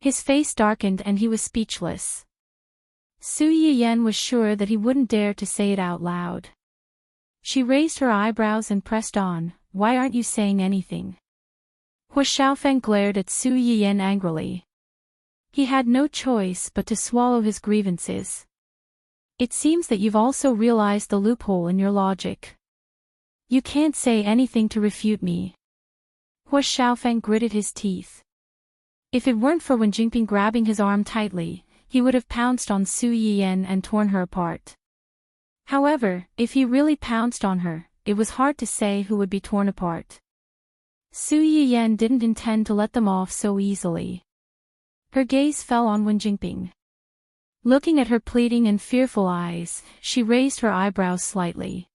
His face darkened and he was speechless. Su Yiyan was sure that he wouldn't dare to say it out loud. She raised her eyebrows and pressed on, why aren't you saying anything? Hu Xiaofeng glared at Su Yiyan angrily. He had no choice but to swallow his grievances. It seems that you've also realized the loophole in your logic. You can't say anything to refute me. Hu Xiaofeng gritted his teeth. If it weren't for Wen Jinping grabbing his arm tightly, he would have pounced on Su Yiyan and torn her apart. However, if he really pounced on her, it was hard to say who would be torn apart. Su Yiyan didn't intend to let them off so easily. Her gaze fell on Wen Jinping. Looking at her pleading and fearful eyes, she raised her eyebrows slightly.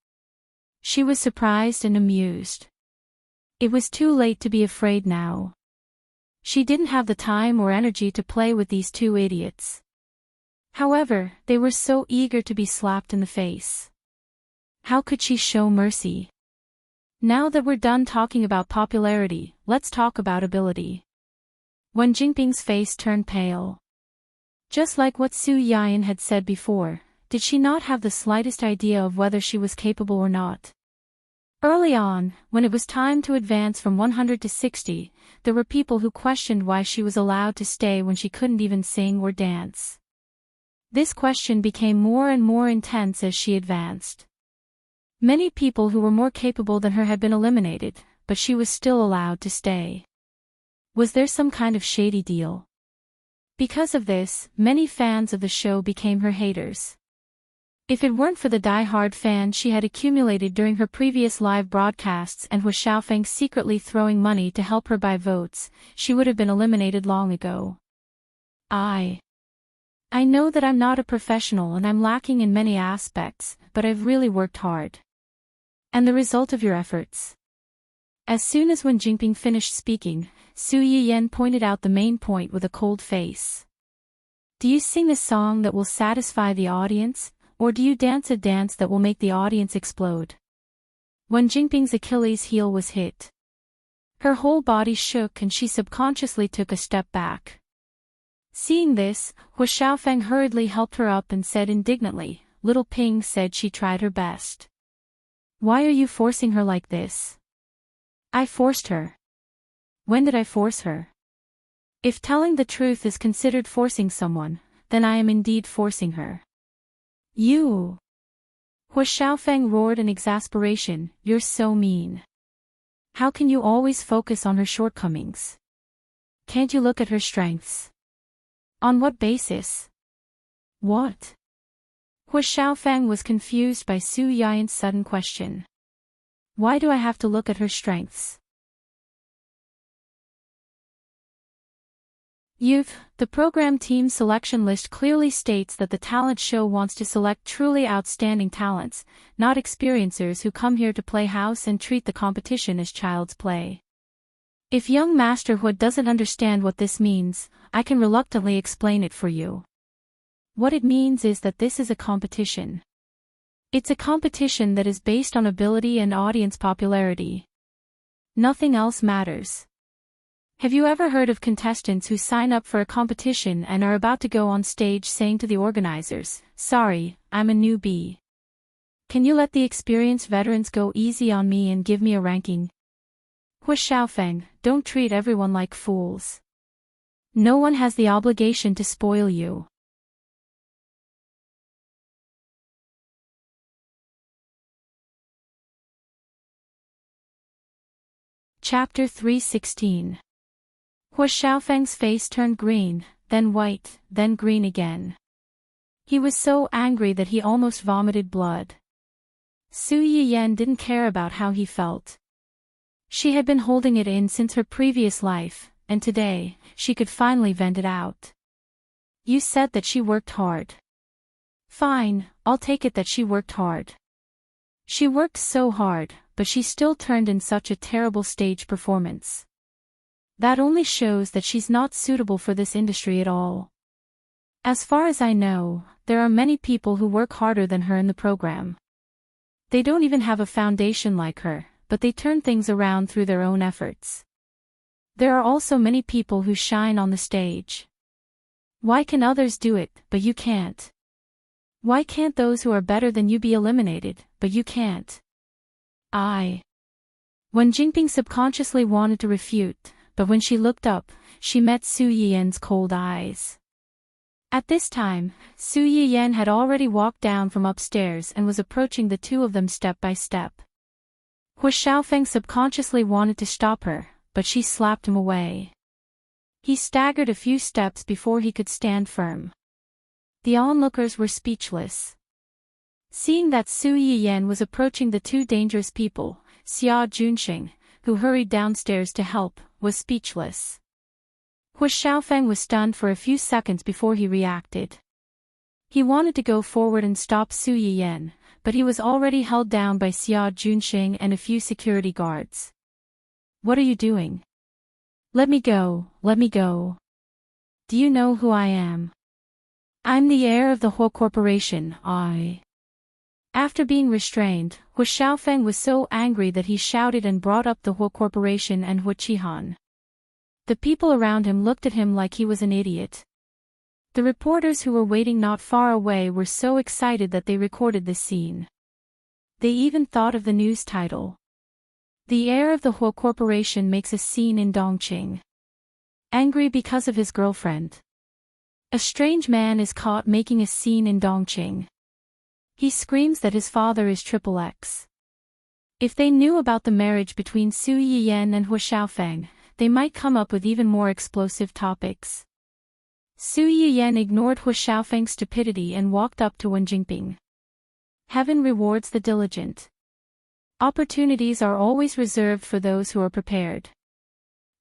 She was surprised and amused. It was too late to be afraid now. She didn't have the time or energy to play with these two idiots. However, they were so eager to be slapped in the face. How could she show mercy? Now that we're done talking about popularity, let's talk about ability. Wen Jinping's face turned pale. Just like what Su Yian had said before, did she not have the slightest idea of whether she was capable or not? Early on, when it was time to advance from 100 to 60, there were people who questioned why she was allowed to stay when she couldn't even sing or dance. This question became more and more intense as she advanced. Many people who were more capable than her had been eliminated, but she was still allowed to stay. Was there some kind of shady deal? Because of this, many fans of the show became her haters. If it weren't for the die-hard fans she had accumulated during her previous live broadcasts and was Xiaofeng secretly throwing money to help her buy votes, she would have been eliminated long ago. I know that I'm not a professional and I'm lacking in many aspects, but I've really worked hard. And the result of your efforts? As soon as Wen Jinping finished speaking, Su Yiyan pointed out the main point with a cold face. Do you sing a song that will satisfy the audience, or do you dance a dance that will make the audience explode? Wen Jinping's Achilles heel was hit. Her whole body shook and she subconsciously took a step back. Seeing this, Hu Xiaofeng hurriedly helped her up and said indignantly, "Little Ping said she tried her best. Why are you forcing her like this?" "I forced her." "When did I force her?" "If telling the truth is considered forcing someone, then I am indeed forcing her." "You!" Hu Xiaofeng roared in exasperation, "You're so mean. How can you always focus on her shortcomings? Can't you look at her strengths?" "On what basis?" "What?" Hu Xiaofeng was confused by Su Yian's sudden question. "Why do I have to look at her strengths?" The program team selection list clearly states that the talent show wants to select truly outstanding talents, not experiencers who come here to play house and treat the competition as child's play. If young Master Hu doesn't understand what this means, I can reluctantly explain it for you. What it means is that this is a competition. It's a competition that is based on ability and audience popularity. Nothing else matters. Have you ever heard of contestants who sign up for a competition and are about to go on stage saying to the organizers, "Sorry, I'm a newbie. Can you let the experienced veterans go easy on me and give me a ranking?" Hu Xiaofeng, don't treat everyone like fools. No one has the obligation to spoil you. Chapter 316. Hu Xiaofeng's face turned green, then white, then green again. He was so angry that he almost vomited blood. Su Yiyan didn't care about how he felt. She had been holding it in since her previous life, and today, she could finally vent it out. "You said that she worked hard." "Fine, I'll take it that she worked hard. She worked so hard, but she still turned in such a terrible stage performance. That only shows that she's not suitable for this industry at all. As far as I know, there are many people who work harder than her in the program. They don't even have a foundation like her, but they turn things around through their own efforts. There are also many people who shine on the stage. Why can others do it, but you can't? Why can't those who are better than you be eliminated, but you can't?" Wen Jinping subconsciously wanted to refute, but when she looked up, she met Su Yiyan's cold eyes. At this time, Su Yiyan had already walked down from upstairs and was approaching the two of them step by step. Hu Xiaofeng subconsciously wanted to stop her, but she slapped him away. He staggered a few steps before he could stand firm. The onlookers were speechless. Seeing that Su Yiyan was approaching the two dangerous people, Xia Junxing, who hurried downstairs to help, was speechless. Hu Xiaofeng was stunned for a few seconds before he reacted. He wanted to go forward and stop Su Yiyan, but he was already held down by Xia Junxing and a few security guards. What are you doing? Let me go, let me go. Do you know who I am? I'm the heir of the Huo Corporation, After being restrained, Hu Xiaofeng was so angry that he shouted and brought up the Huo Corporation and Hu Qihan. The people around him looked at him like he was an idiot. The reporters who were waiting not far away were so excited that they recorded this scene. They even thought of the news title. The heir of the Huo Corporation makes a scene in Dongqing. Angry because of his girlfriend. A strange man is caught making a scene in Dongqing. He screams that his father is XXX. If they knew about the marriage between Su Yiyan and Hu Xiaofeng, they might come up with even more explosive topics. Su Yiyan ignored Hu Xiaofeng's stupidity and walked up to Wen Jingping. Heaven rewards the diligent. Opportunities are always reserved for those who are prepared.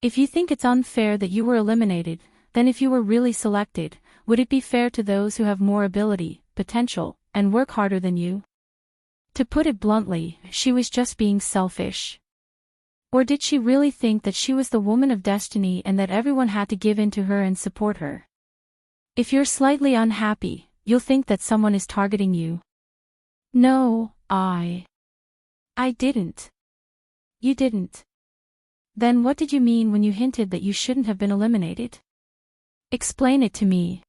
If you think it's unfair that you were eliminated, then if you were really selected, would it be fair to those who have more ability, potential, and work harder than you? To put it bluntly, she was just being selfish. Or did she really think that she was the woman of destiny and that everyone had to give in to her and support her? If you're slightly unhappy, you'll think that someone is targeting you. No, I didn't. You didn't. Then what did you mean when you hinted that you shouldn't have been eliminated? Explain it to me.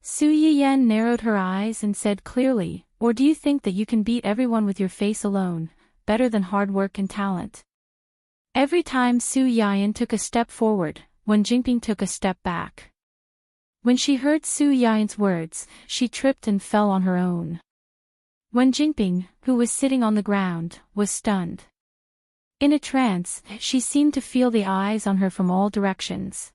Su Yiyan narrowed her eyes and said clearly, or do you think that you can beat everyone with your face alone, better than hard work and talent? Every time Su Yiyan took a step forward, Wen Jingping took a step back. When she heard Su Yiyan's words, she tripped and fell on her own. Wen Jingping, who was sitting on the ground, was stunned. In a trance, she seemed to feel the eyes on her from all directions.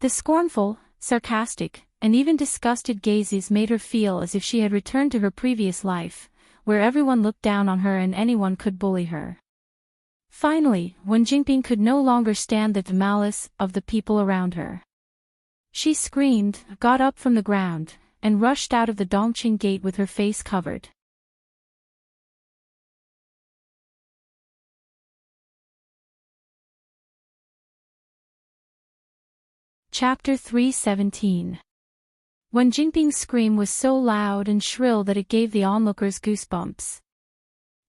The scornful, sarcastic, and even disgusted gazes made her feel as if she had returned to her previous life, where everyone looked down on her and anyone could bully her. Finally, Wen Jingping could no longer stand the malice of the people around her. She screamed, got up from the ground, and rushed out of the Dongqing gate with her face covered. Chapter 317. Wen Jingping's scream was so loud and shrill that it gave the onlookers goosebumps.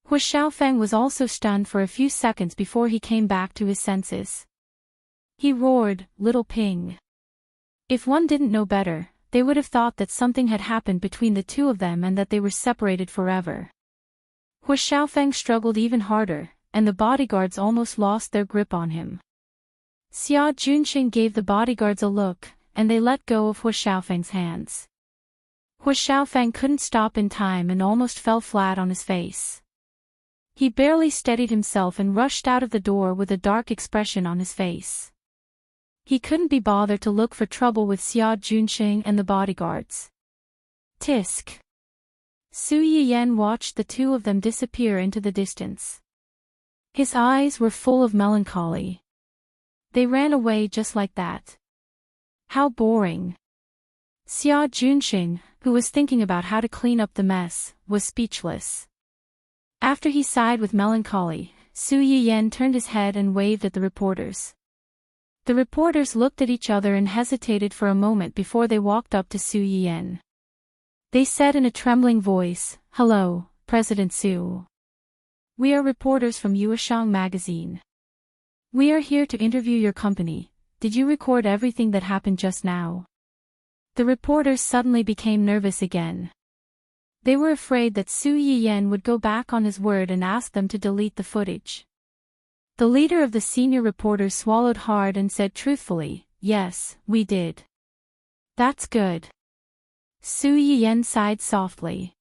Hu Xiaofeng was also stunned for a few seconds before he came back to his senses. He roared, "Little Ping." If one didn't know better, they would have thought that something had happened between the two of them and that they were separated forever. Hu Xiaofeng struggled even harder, and the bodyguards almost lost their grip on him. Xia Junxing gave the bodyguards a look, and they let go of Hu Xiaofeng's hands. Hu Xiaofeng couldn't stop in time and almost fell flat on his face. He barely steadied himself and rushed out of the door with a dark expression on his face. He couldn't be bothered to look for trouble with Xia Junxing and the bodyguards. Tisk. Su Yiyan watched the two of them disappear into the distance. His eyes were full of melancholy. They ran away just like that. How boring. Xia Junxing, who was thinking about how to clean up the mess, was speechless. After he sighed with melancholy, Su Yiyan turned his head and waved at the reporters. The reporters looked at each other and hesitated for a moment before they walked up to Su Yiyan. They said in a trembling voice, "Hello, President Su. We are reporters from Yueshang magazine. We are here to interview your company. Did you record everything that happened just now?" The reporters suddenly became nervous again. They were afraid that Su Yiyan would go back on his word and ask them to delete the footage. The leader of the senior reporters swallowed hard and said truthfully, "Yes, we did." "That's good." Su Yiyan sighed softly.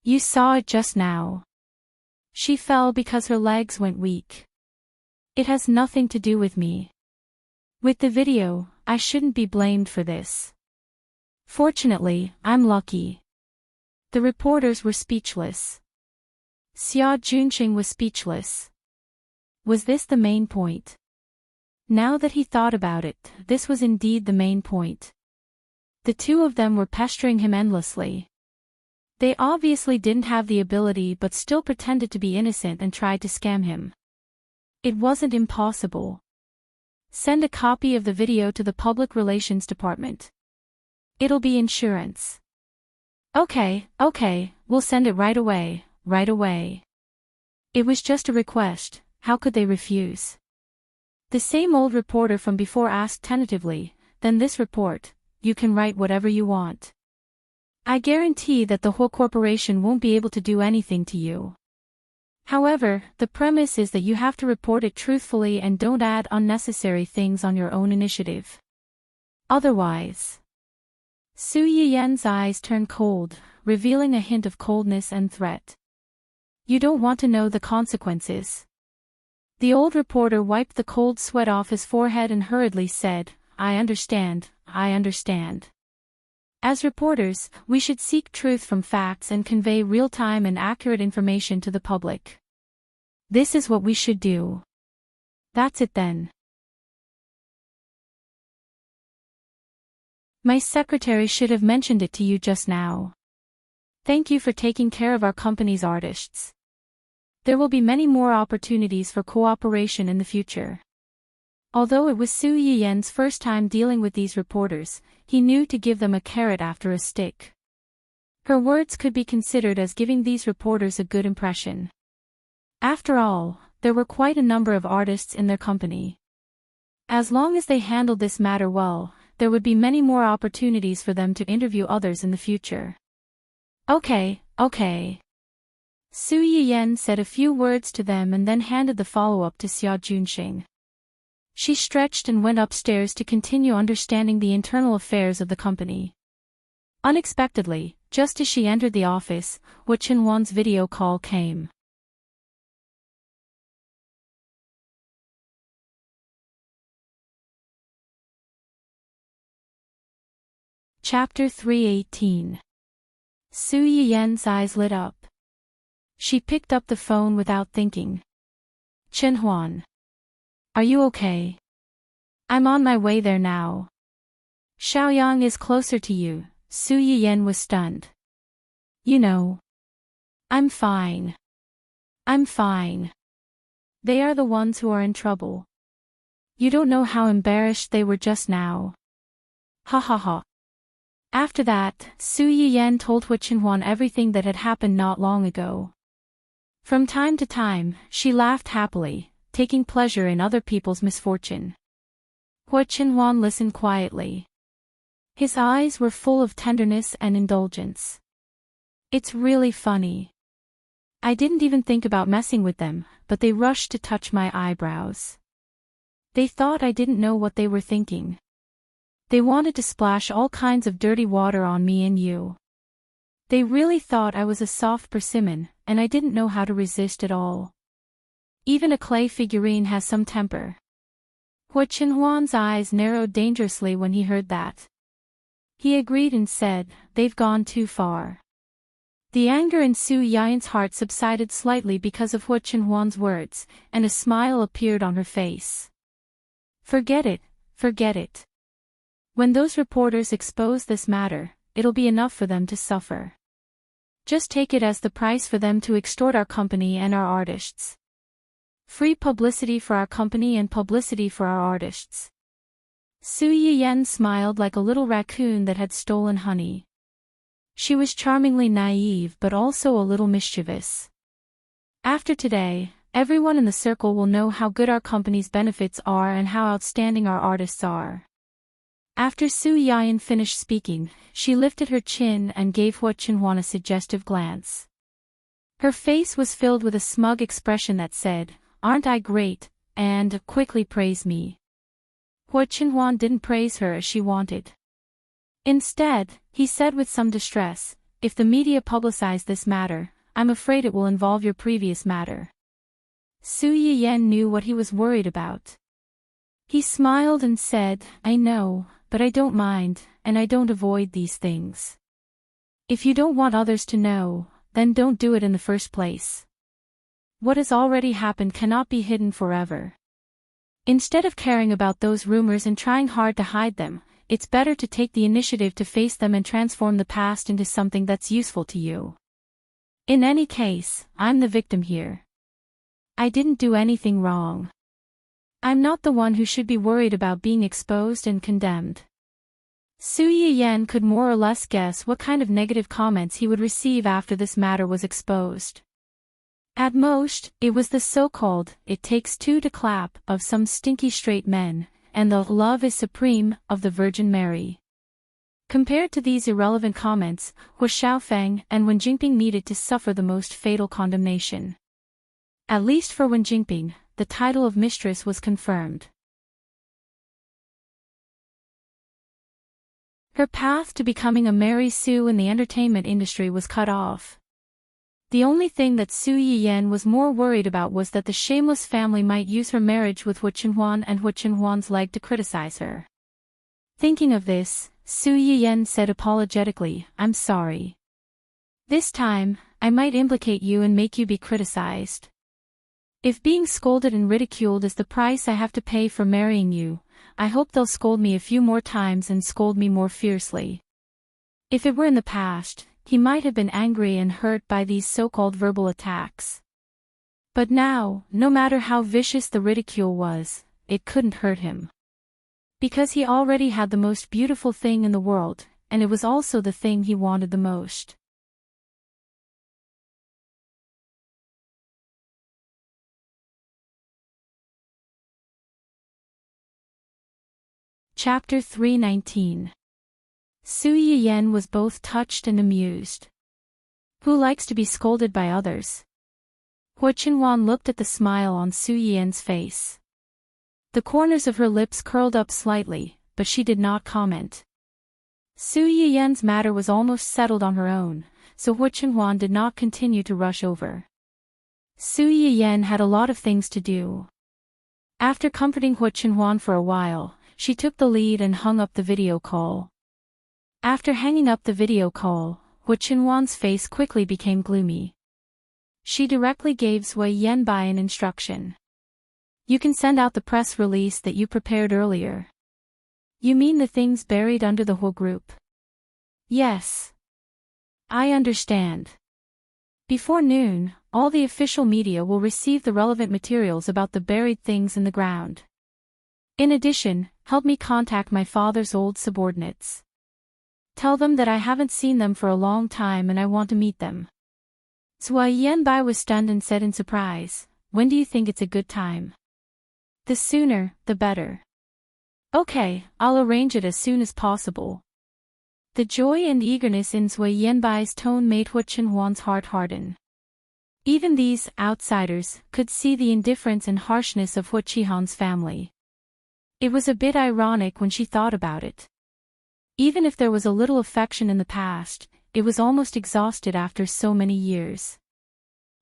"You saw it just now. She fell because her legs went weak. It has nothing to do with me. With the video, I shouldn't be blamed for this. Fortunately, I'm lucky." The reporters were speechless. Xia Junxing was speechless. Was this the main point? Now that he thought about it, this was indeed the main point. The two of them were pestering him endlessly. They obviously didn't have the ability but still pretended to be innocent and tried to scam him. It wasn't impossible. Send a copy of the video to the Public Relations Department. It'll be insurance. Okay, we'll send it right away, right away. It was just a request, how could they refuse? The same old reporter from before asked tentatively, then this report, you can write whatever you want. I guarantee that the whole corporation won't be able to do anything to you. However, the premise is that you have to report it truthfully and don't add unnecessary things on your own initiative. Otherwise. Su Yiyen's eyes turned cold, revealing a hint of coldness and threat. You don't want to know the consequences. The old reporter wiped the cold sweat off his forehead and hurriedly said, I understand. As reporters, we should seek truth from facts and convey real-time and accurate information to the public. This is what we should do. That's it then. My secretary should have mentioned it to you just now. Thank you for taking care of our company's artists. There will be many more opportunities for cooperation in the future. Although it was Su Yiyen's first time dealing with these reporters, he knew to give them a carrot after a stick. Her words could be considered as giving these reporters a good impression. After all, there were quite a number of artists in their company. As long as they handled this matter well, there would be many more opportunities for them to interview others in the future. Okay. Su Yiyen said a few words to them and then handed the follow-up to Xia Junxing. She stretched and went upstairs to continue understanding the internal affairs of the company. Unexpectedly, just as she entered the office, Wu Qinhuan's video call came. Chapter 318. Su Yiyen's eyes lit up. She picked up the phone without thinking. Qinhuan. Are you okay? I'm on my way there now. Xiaoyang is closer to you. Su Yiyen was stunned. You know. I'm fine. They are the ones who are in trouble. You don't know how embarrassed they were just now. Ha. After that, Su Yiyen told Wu Qinhuan everything that had happened not long ago. From time to time, she laughed happily, taking pleasure in other people's misfortune. Wu Qinhuan listened quietly. His eyes were full of tenderness and indulgence. It's really funny. I didn't even think about messing with them, but they rushed to touch my eyebrows. They thought I didn't know what they were thinking. They wanted to splash all kinds of dirty water on me and you. They really thought I was a soft persimmon, and I didn't know how to resist at all. Even a clay figurine has some temper. Wu Qinhuan's eyes narrowed dangerously when he heard that. He agreed and said, they've gone too far. The anger in Su Yiyen's heart subsided slightly because of Wu Qinhuan's words, and a smile appeared on her face. Forget it. When those reporters expose this matter, it'll be enough for them to suffer. Just take it as the price for them to extort our company and our artists. Free publicity for our company and publicity for our artists. Su Yiyen smiled like a little raccoon that had stolen honey. She was charmingly naive but also a little mischievous. After today, everyone in the circle will know how good our company's benefits are and how outstanding our artists are. After Su Yiyen finished speaking, she lifted her chin and gave Wu Qinhuan a suggestive glance. Her face was filled with a smug expression that said, aren't I great, and quickly praise me. Wu Qinhuan didn't praise her as she wanted. Instead, he said with some distress, if the media publicize this matter, I'm afraid it will involve your previous matter. Su Yiyen knew what he was worried about. He smiled and said, I know, but I don't mind, and I don't avoid these things. If you don't want others to know, then don't do it in the first place. What has already happened cannot be hidden forever. Instead of caring about those rumors and trying hard to hide them, it's better to take the initiative to face them and transform the past into something that's useful to you. In any case, I'm the victim here. I didn't do anything wrong. I'm not the one who should be worried about being exposed and condemned. Su Yiyan could more or less guess what kind of negative comments he would receive after this matter was exposed. At most, it was the so-called "it takes two to clap" of some stinky straight men, and the "love is supreme" of the Virgin Mary. Compared to these irrelevant comments, Hu Xiaofeng and Wen Jingping needed to suffer the most fatal condemnation. At least for Wen Jingping, the title of mistress was confirmed. Her path to becoming a Mary Sue in the entertainment industry was cut off. The only thing that Su Yiyan was more worried about was that the shameless family might use her marriage with Hu Qinhuan and Hu Qinhuan's leg to criticize her. Thinking of this, Su Yiyan said apologetically, "I'm sorry. This time, I might implicate you and make you be criticized. If being scolded and ridiculed is the price I have to pay for marrying you, I hope they'll scold me a few more times and scold me more fiercely." If it were in the past, he might have been angry and hurt by these so-called verbal attacks. But now, no matter how vicious the ridicule was, it couldn't hurt him. Because he already had the most beautiful thing in the world, and it was also the thing he wanted the most. Chapter 319. Su Yiyan was both touched and amused. Who likes to be scolded by others? Hu Qinhuan looked at the smile on Su Yiyan's face. The corners of her lips curled up slightly, but she did not comment. Su Yiyan's matter was almost settled on her own, so Hu Qinhuan did not continue to rush over. Su Yiyan had a lot of things to do. After comforting Hu Qinhuan for a while, she took the lead and hung up the video call. After hanging up the video call, Hu Qinhuan's face quickly became gloomy. She directly gave Zui Yanbai an instruction. "You can send out the press release that you prepared earlier." "You mean the things buried under the Hu group?" "Yes. I understand. Before noon, all the official media will receive the relevant materials about the buried things in the ground. In addition, help me contact my father's old subordinates. Tell them that I haven't seen them for a long time and I want to meet them." Zui Yanbai was stunned and said in surprise, "When do you think it's a good time?" "The sooner, the better." "Okay, I'll arrange it as soon as possible." The joy and eagerness in Zui Yanbai's tone made Hu Qinhuan's heart harden. Even these outsiders could see the indifference and harshness of Hu Qihan's family. It was a bit ironic when she thought about it. Even if there was a little affection in the past, it was almost exhausted after so many years.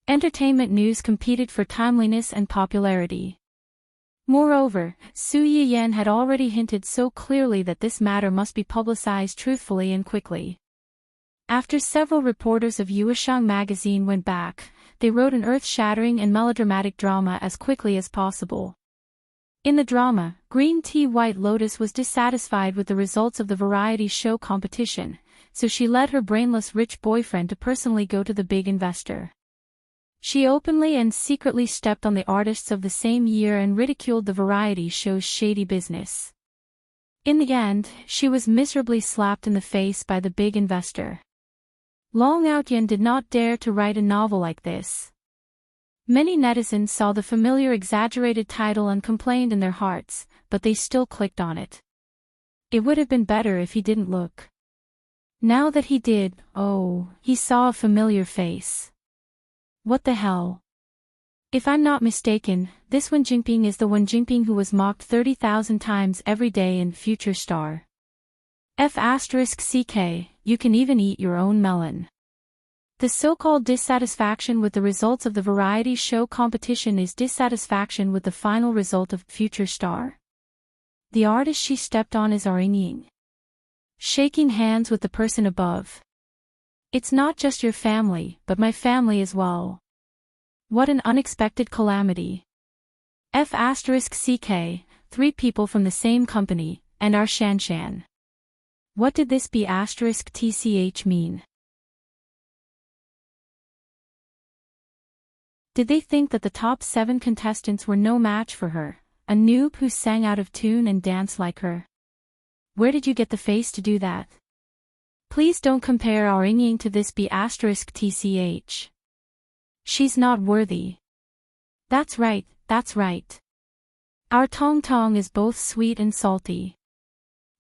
Entertainment news competed for timeliness and popularity. Moreover, Su Yiyan had already hinted so clearly that this matter must be publicized truthfully and quickly. After several reporters of Yueshang magazine went back, they wrote an earth-shattering and melodramatic drama as quickly as possible. In the drama, Green Tea White Lotus was dissatisfied with the results of the variety show competition, so she led her brainless rich boyfriend to personally go to the big investor. She openly and secretly stepped on the artists of the same year and ridiculed the variety show's shady business. In the end, she was miserably slapped in the face by the big investor. Long Outyan did not dare to write a novel like this. Many netizens saw the familiar exaggerated title and complained in their hearts, but they still clicked on it. It would have been better if he didn't look. Now that he did, oh, he saw a familiar face. What the hell? If I'm not mistaken, this Wen Jingping is the Wen Jingping who was mocked 30,000 times every day in Future Star. F***CK, you can even eat your own melon. The so-called dissatisfaction with the results of the variety show competition is dissatisfaction with the final result of Future Star. The artist she stepped on is Ying. Shaking hands with the person above. It's not just your family, but my family as well. What an unexpected calamity. F*ck, 3 people from the same company, and our Shanshan. What did this B*tch mean? Did they think that the top 7 contestants were no match for her, a noob who sang out of tune and danced like her? Where did you get the face to do that? Please don't compare our Ying to this B*tch. She's not worthy. That's right, that's right. Our Tong Tong is both sweet and salty.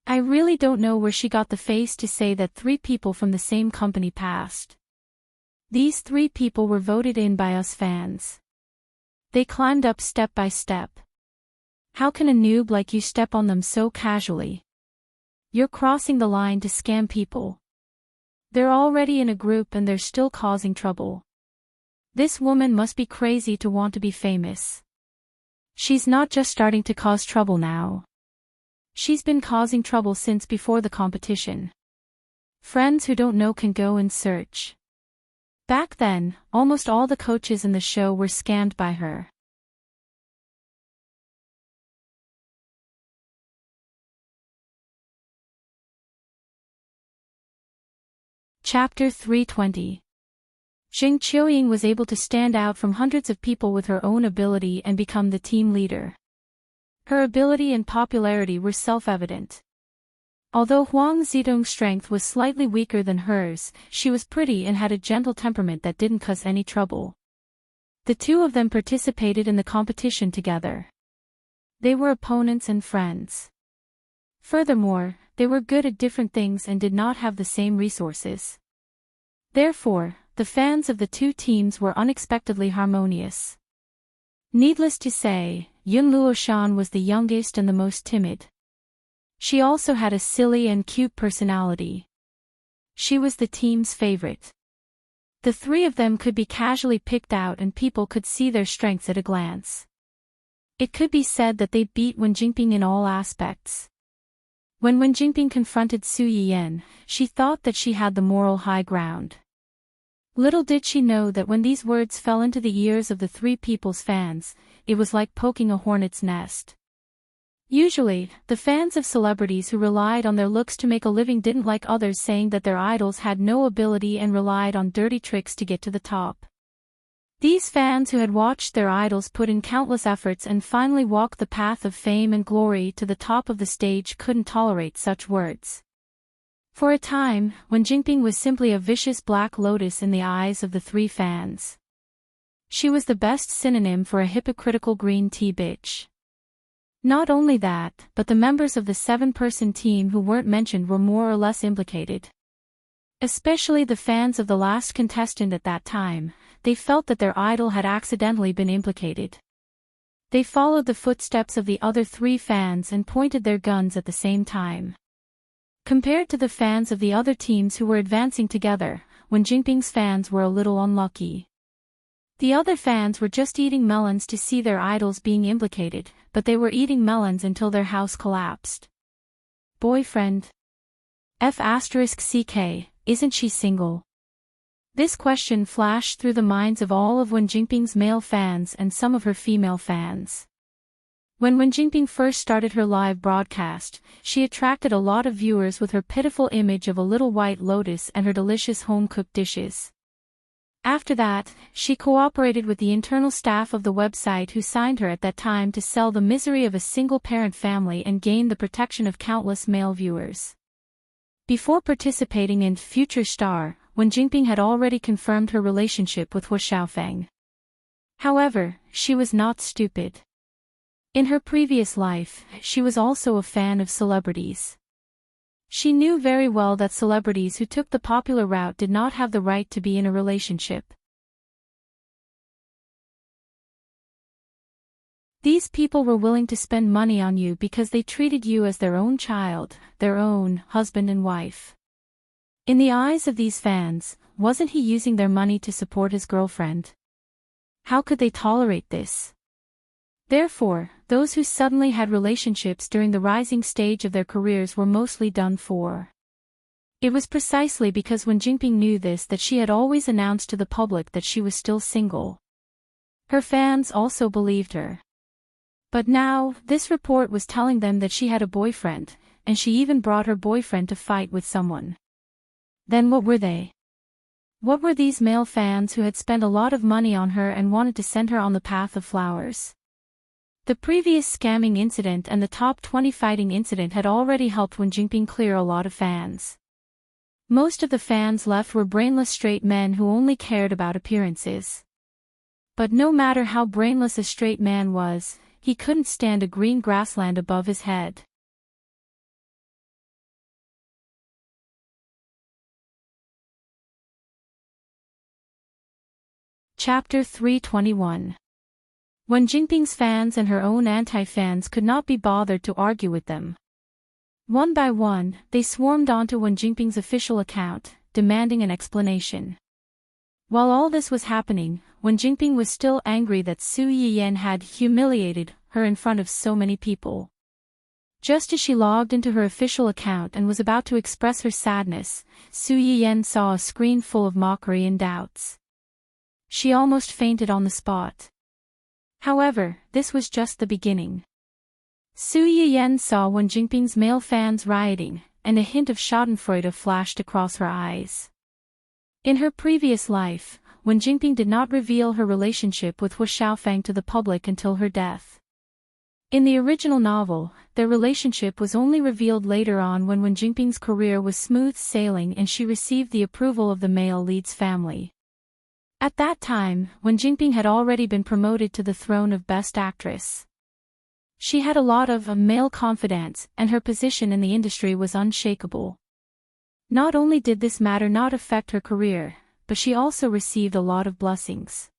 I really don't know where she got the face to say that 3 people from the same company passed. These 3 people were voted in by us fans. They climbed up step by step. How can a noob like you step on them so casually? You're crossing the line to scam people. They're already in a group and they're still causing trouble. This woman must be crazy to want to be famous. She's not just starting to cause trouble now. She's been causing trouble since before the competition. Friends who don't know can go and search. Back then, almost all the coaches in the show were scammed by her. Chapter 320. Xing Qiuying was able to stand out from hundreds of people with her own ability and become the team leader. Her ability and popularity were self-evident. Although Huang Zidong's strength was slightly weaker than hers, she was pretty and had a gentle temperament that didn't cause any trouble. The 2 of them participated in the competition together. They were opponents and friends. Furthermore, they were good at different things and did not have the same resources. Therefore, the fans of the 2 teams were unexpectedly harmonious. Needless to say, Yun Luoshan was the youngest and the most timid. She also had a silly and cute personality. She was the team's favorite. The 3 of them could be casually picked out and people could see their strengths at a glance. It could be said that they beat Wen Jingping in all aspects. When Wen Jingping confronted Su Yiyan, she thought that she had the moral high ground. Little did she know that when these words fell into the ears of the 3 people's fans, it was like poking a hornet's nest. Usually, the fans of celebrities who relied on their looks to make a living didn't like others saying that their idols had no ability and relied on dirty tricks to get to the top. These fans who had watched their idols put in countless efforts and finally walk the path of fame and glory to the top of the stage couldn't tolerate such words. For a time, Wen Jingping was simply a vicious black lotus in the eyes of the 3 fans. She was the best synonym for a hypocritical green tea bitch. Not only that, but the members of the 7-person team who weren't mentioned were more or less implicated. Especially the fans of the last contestant at that time, they felt that their idol had accidentally been implicated. They followed the footsteps of the other 3 fans and pointed their guns at the same time. Compared to the fans of the other teams who were advancing together, Wen Jingping's fans were a little unlucky. The other fans were just eating melons to see their idols being implicated, but they were eating melons until their house collapsed. Boyfriend? F*ck, isn't she single? This question flashed through the minds of all of Wen Jingping's male fans and some of her female fans. When Wen Jingping first started her live broadcast, she attracted a lot of viewers with her pitiful image of a little white lotus and her delicious home-cooked dishes. After that, she cooperated with the internal staff of the website who signed her at that time to sell the misery of a single-parent family and gain the protection of countless male viewers. Before participating in Future Star, Wen Jingping had already confirmed her relationship with Hu Xiaofeng. However, she was not stupid. In her previous life, she was also a fan of celebrities. She knew very well that celebrities who took the popular route did not have the right to be in a relationship. These people were willing to spend money on you because they treated you as their own child, their own husband and wife. In the eyes of these fans, wasn't he using their money to support his girlfriend? How could they tolerate this? Therefore, those who suddenly had relationships during the rising stage of their careers were mostly done for. It was precisely because Wen Jingping knew this that she had always announced to the public that she was still single. Her fans also believed her. But now, this report was telling them that she had a boyfriend, and she even brought her boyfriend to fight with someone. Then what were they? What were these male fans who had spent a lot of money on her and wanted to send her on the path of flowers? The previous scamming incident and the top 20 fighting incident had already helped Wen Jinping clear a lot of fans. Most of the fans left were brainless straight men who only cared about appearances. But no matter how brainless a straight man was, he couldn't stand a green grassland above his head. Chapter 321. Wen Jinping's fans and her own anti-fans could not be bothered to argue with them. One by one, they swarmed onto Wen Jinping's official account, demanding an explanation. While all this was happening, Wen Jinping was still angry that Su Yiyan had humiliated her in front of so many people. Just as she logged into her official account and was about to express her sadness, Su Yiyan saw a screen full of mockery and doubts. She almost fainted on the spot. However, this was just the beginning. Su Yiyan saw Wen Jinping's male fans rioting, and a hint of schadenfreude flashed across her eyes. In her previous life, Wen Jinping did not reveal her relationship with Hu Xiaofang to the public until her death. In the original novel, their relationship was only revealed later on when Wen Jinping's career was smooth sailing and she received the approval of the male lead's family. At that time, Wen Jinping had already been promoted to the throne of Best Actress. She had a lot of male confidence, and her position in the industry was unshakable. Not only did this matter not affect her career, but she also received a lot of blessings.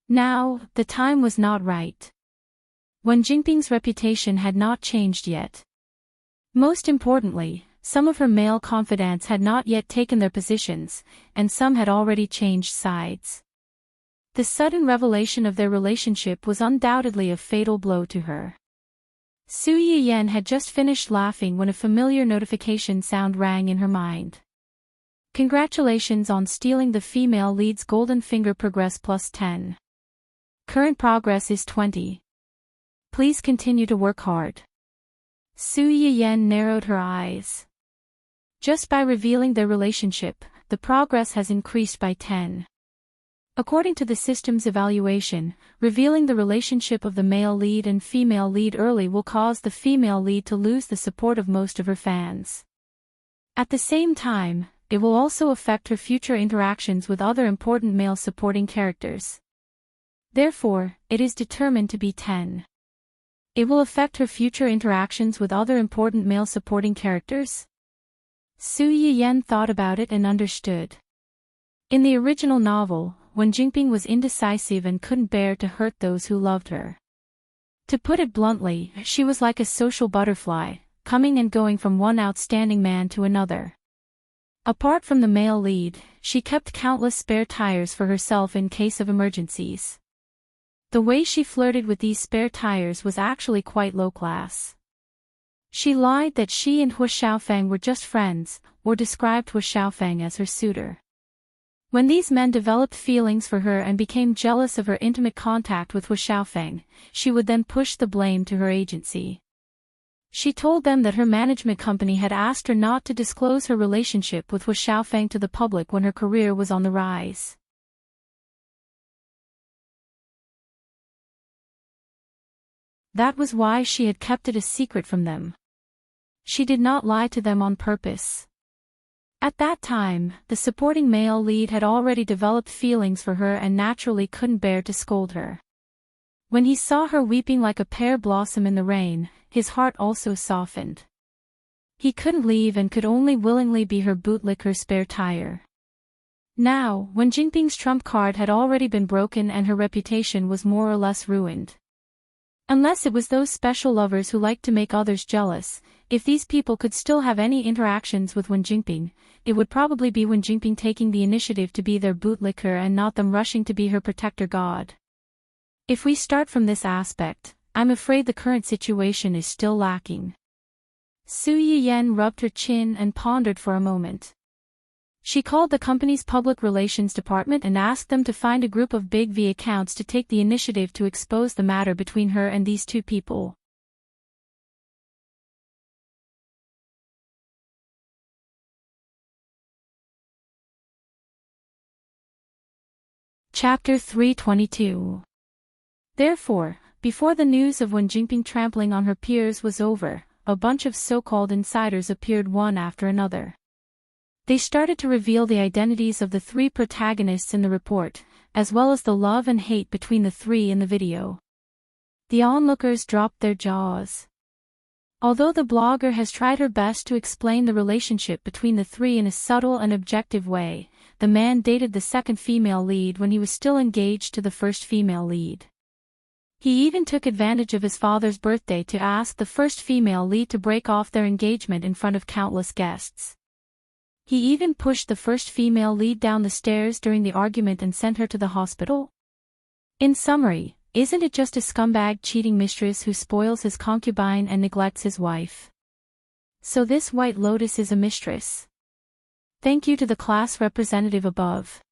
Now, the time was not right. Wen Jinping's reputation had not changed yet. Most importantly, some of her male confidants had not yet taken their positions, and some had already changed sides. The sudden revelation of their relationship was undoubtedly a fatal blow to her. Su Yiyan had just finished laughing when a familiar notification sound rang in her mind. Congratulations on stealing the female lead's golden finger. Progress plus 10. Current progress is 20. Please continue to work hard. Su Yiyan narrowed her eyes. Just by revealing their relationship, the progress has increased by 10. According to the system's evaluation, revealing the relationship of the male lead and female lead early will cause the female lead to lose the support of most of her fans. At the same time, it will also affect her future interactions with other important male supporting characters. Therefore, it is determined to be 10. It will affect her future interactions with other important male supporting characters? Su Yiyan thought about it and understood. In the original novel, Wen Jinping was indecisive and couldn't bear to hurt those who loved her. To put it bluntly, she was like a social butterfly, coming and going from one outstanding man to another. Apart from the male lead, she kept countless spare tires for herself in case of emergencies. The way she flirted with these spare tires was actually quite low class. She lied that she and Hu Xiaofang were just friends, or described Hu Xiaofang as her suitor. When these men developed feelings for her and became jealous of her intimate contact with Hu Xiaofang, she would then push the blame to her agency. She told them that her management company had asked her not to disclose her relationship with Hu Xiaofang to the public when her career was on the rise. That was why she had kept it a secret from them. She did not lie to them on purpose. At that time, the supporting male lead had already developed feelings for her and naturally couldn't bear to scold her. When he saw her weeping like a pear blossom in the rain, his heart also softened. He couldn't leave and could only willingly be her bootlicker spare tire. Now, when Jinping's trump card had already been broken and her reputation was more or less ruined. Unless it was those special lovers who liked to make others jealous, if these people could still have any interactions with Wen Jinping, it would probably be Wen Jinping taking the initiative to be their bootlicker and not them rushing to be her protector god. If we start from this aspect, I'm afraid the current situation is still lacking. Su Yiyan rubbed her chin and pondered for a moment. She called the company's public relations department and asked them to find a group of Big V accounts to take the initiative to expose the matter between her and these two people. Chapter 322. Therefore, before the news of Wen Jinping trampling on her peers was over, a bunch of so-called insiders appeared one after another. They started to reveal the identities of the three protagonists in the report, as well as the love and hate between the three in the video. The onlookers dropped their jaws. Although the blogger has tried her best to explain the relationship between the three in a subtle and objective way, the man dated the second female lead when he was still engaged to the first female lead. He even took advantage of his father's birthday to ask the first female lead to break off their engagement in front of countless guests. He even pushed the first female lead down the stairs during the argument and sent her to the hospital. In summary, isn't it just a scumbag cheating mistress who spoils his concubine and neglects his wife? So this White Lotus is a mistress. Thank you to the class representative above.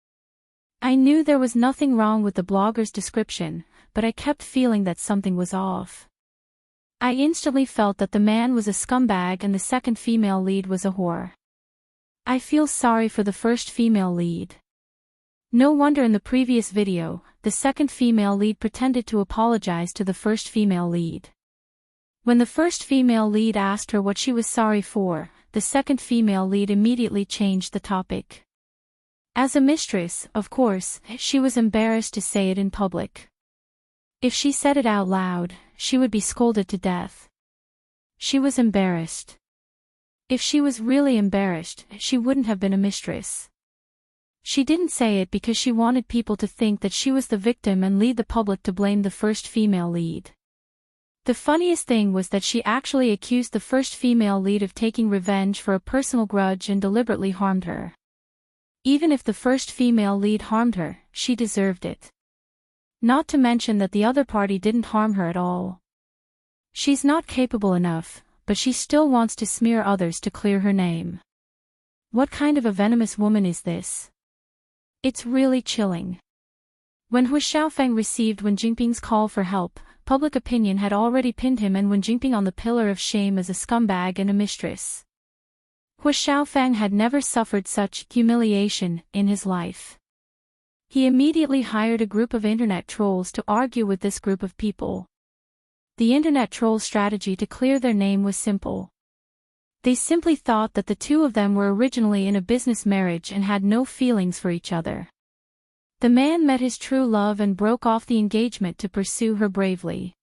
I knew there was nothing wrong with the blogger's description, but I kept feeling that something was off. I instantly felt that the man was a scumbag and the second female lead was a whore. I feel sorry for the first female lead. No wonder in the previous video, the second female lead pretended to apologize to the first female lead. When the first female lead asked her what she was sorry for, the second female lead immediately changed the topic. As a mistress, of course, she was embarrassed to say it in public. If she said it out loud, she would be scolded to death. She was embarrassed. If she was really embarrassed, she wouldn't have been a mistress. She didn't say it because she wanted people to think that she was the victim and lead the public to blame the first female lead. The funniest thing was that she actually accused the first female lead of taking revenge for a personal grudge and deliberately harmed her. Even if the first female lead harmed her, she deserved it. Not to mention that the other party didn't harm her at all. She's not capable enough, but she still wants to smear others to clear her name. What kind of a venomous woman is this? It's really chilling. When Hu Xiaofeng received Wen Jinping's call for help, public opinion had already pinned him and Wen Jinping on the pillar of shame as a scumbag and a mistress. Hu Xiaofeng had never suffered such humiliation in his life. He immediately hired a group of internet trolls to argue with this group of people. The internet troll strategy to clear their name was simple. They simply thought that the two of them were originally in a business marriage and had no feelings for each other. The man met his true love and broke off the engagement to pursue her bravely.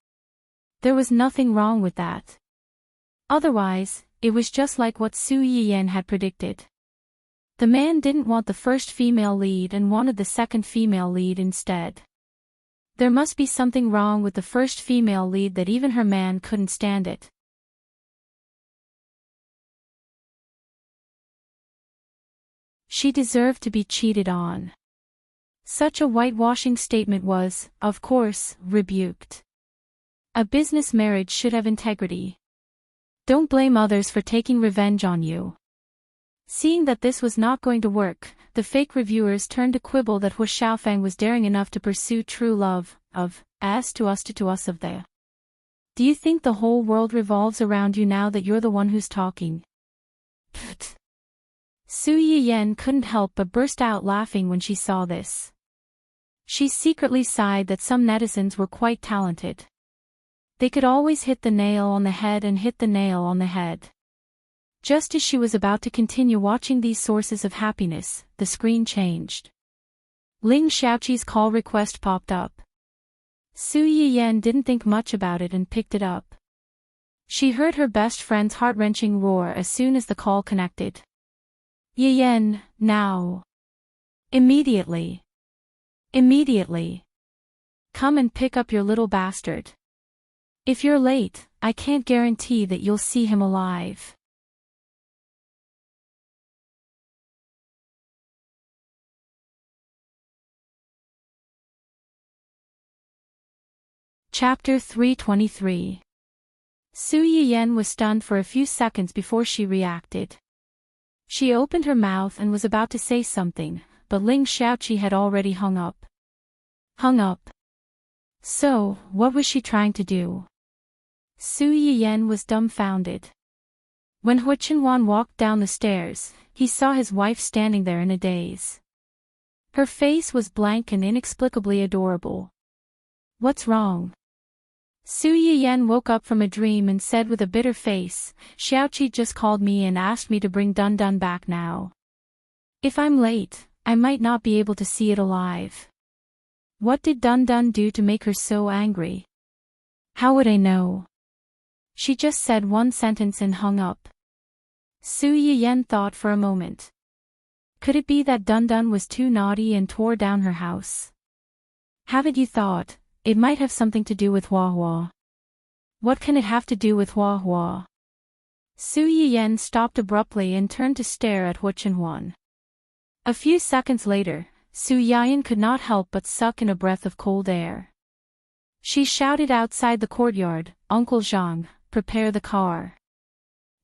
There was nothing wrong with that. Otherwise, it was just like what Su Yiyan had predicted. The man didn't want the first female lead and wanted the second female lead instead. There must be something wrong with the first female lead that even her man couldn't stand it. She deserved to be cheated on. Such a whitewashing statement was, of course, rebuked. A business marriage should have integrity. Don't blame others for taking revenge on you. Seeing that this was not going to work, the fake reviewers turned to quibble that Hu Xiaofeng was daring enough to pursue true love, of, as to us of the. Do you think the whole world revolves around you now that you're the one who's talking? Pfft. Su Yiyan couldn't help but burst out laughing when she saw this. She secretly sighed that some netizens were quite talented. They could always hit the nail on the head and hit the nail on the head. Just as she was about to continue watching these sources of happiness, the screen changed. Ling Xiaoqi's call request popped up. Su Yiyan didn't think much about it and picked it up. She heard her best friend's heart-wrenching roar as soon as the call connected. Yiyan, now. Immediately. Immediately. Come and pick up your little bastard. If you're late, I can't guarantee that you'll see him alive. Chapter 323. Su Yiyan was stunned for a few seconds before she reacted. She opened her mouth and was about to say something, but Ling Xiaoqi had already hung up. Hung up. So, what was she trying to do? Su Yiyan was dumbfounded. When Hu Qinhuan walked down the stairs, he saw his wife standing there in a daze. Her face was blank and inexplicably adorable. What's wrong? Su Yiyan woke up from a dream and said with a bitter face, Xiaoqi just called me and asked me to bring Dun Dun back now. If I'm late, I might not be able to see it alive. What did Dun Dun do to make her so angry? How would I know? She just said one sentence and hung up. Su Yiyan thought for a moment. Could it be that Dun Dun was too naughty and tore down her house? Haven't you thought, it might have something to do with Hua Hua? What can it have to do with Hua Hua? Su Yiyan stopped abruptly and turned to stare at Hu Qinhuan. A few seconds later, Su Yiyan could not help but suck in a breath of cold air. She shouted outside the courtyard, Uncle Zhang, prepare the car.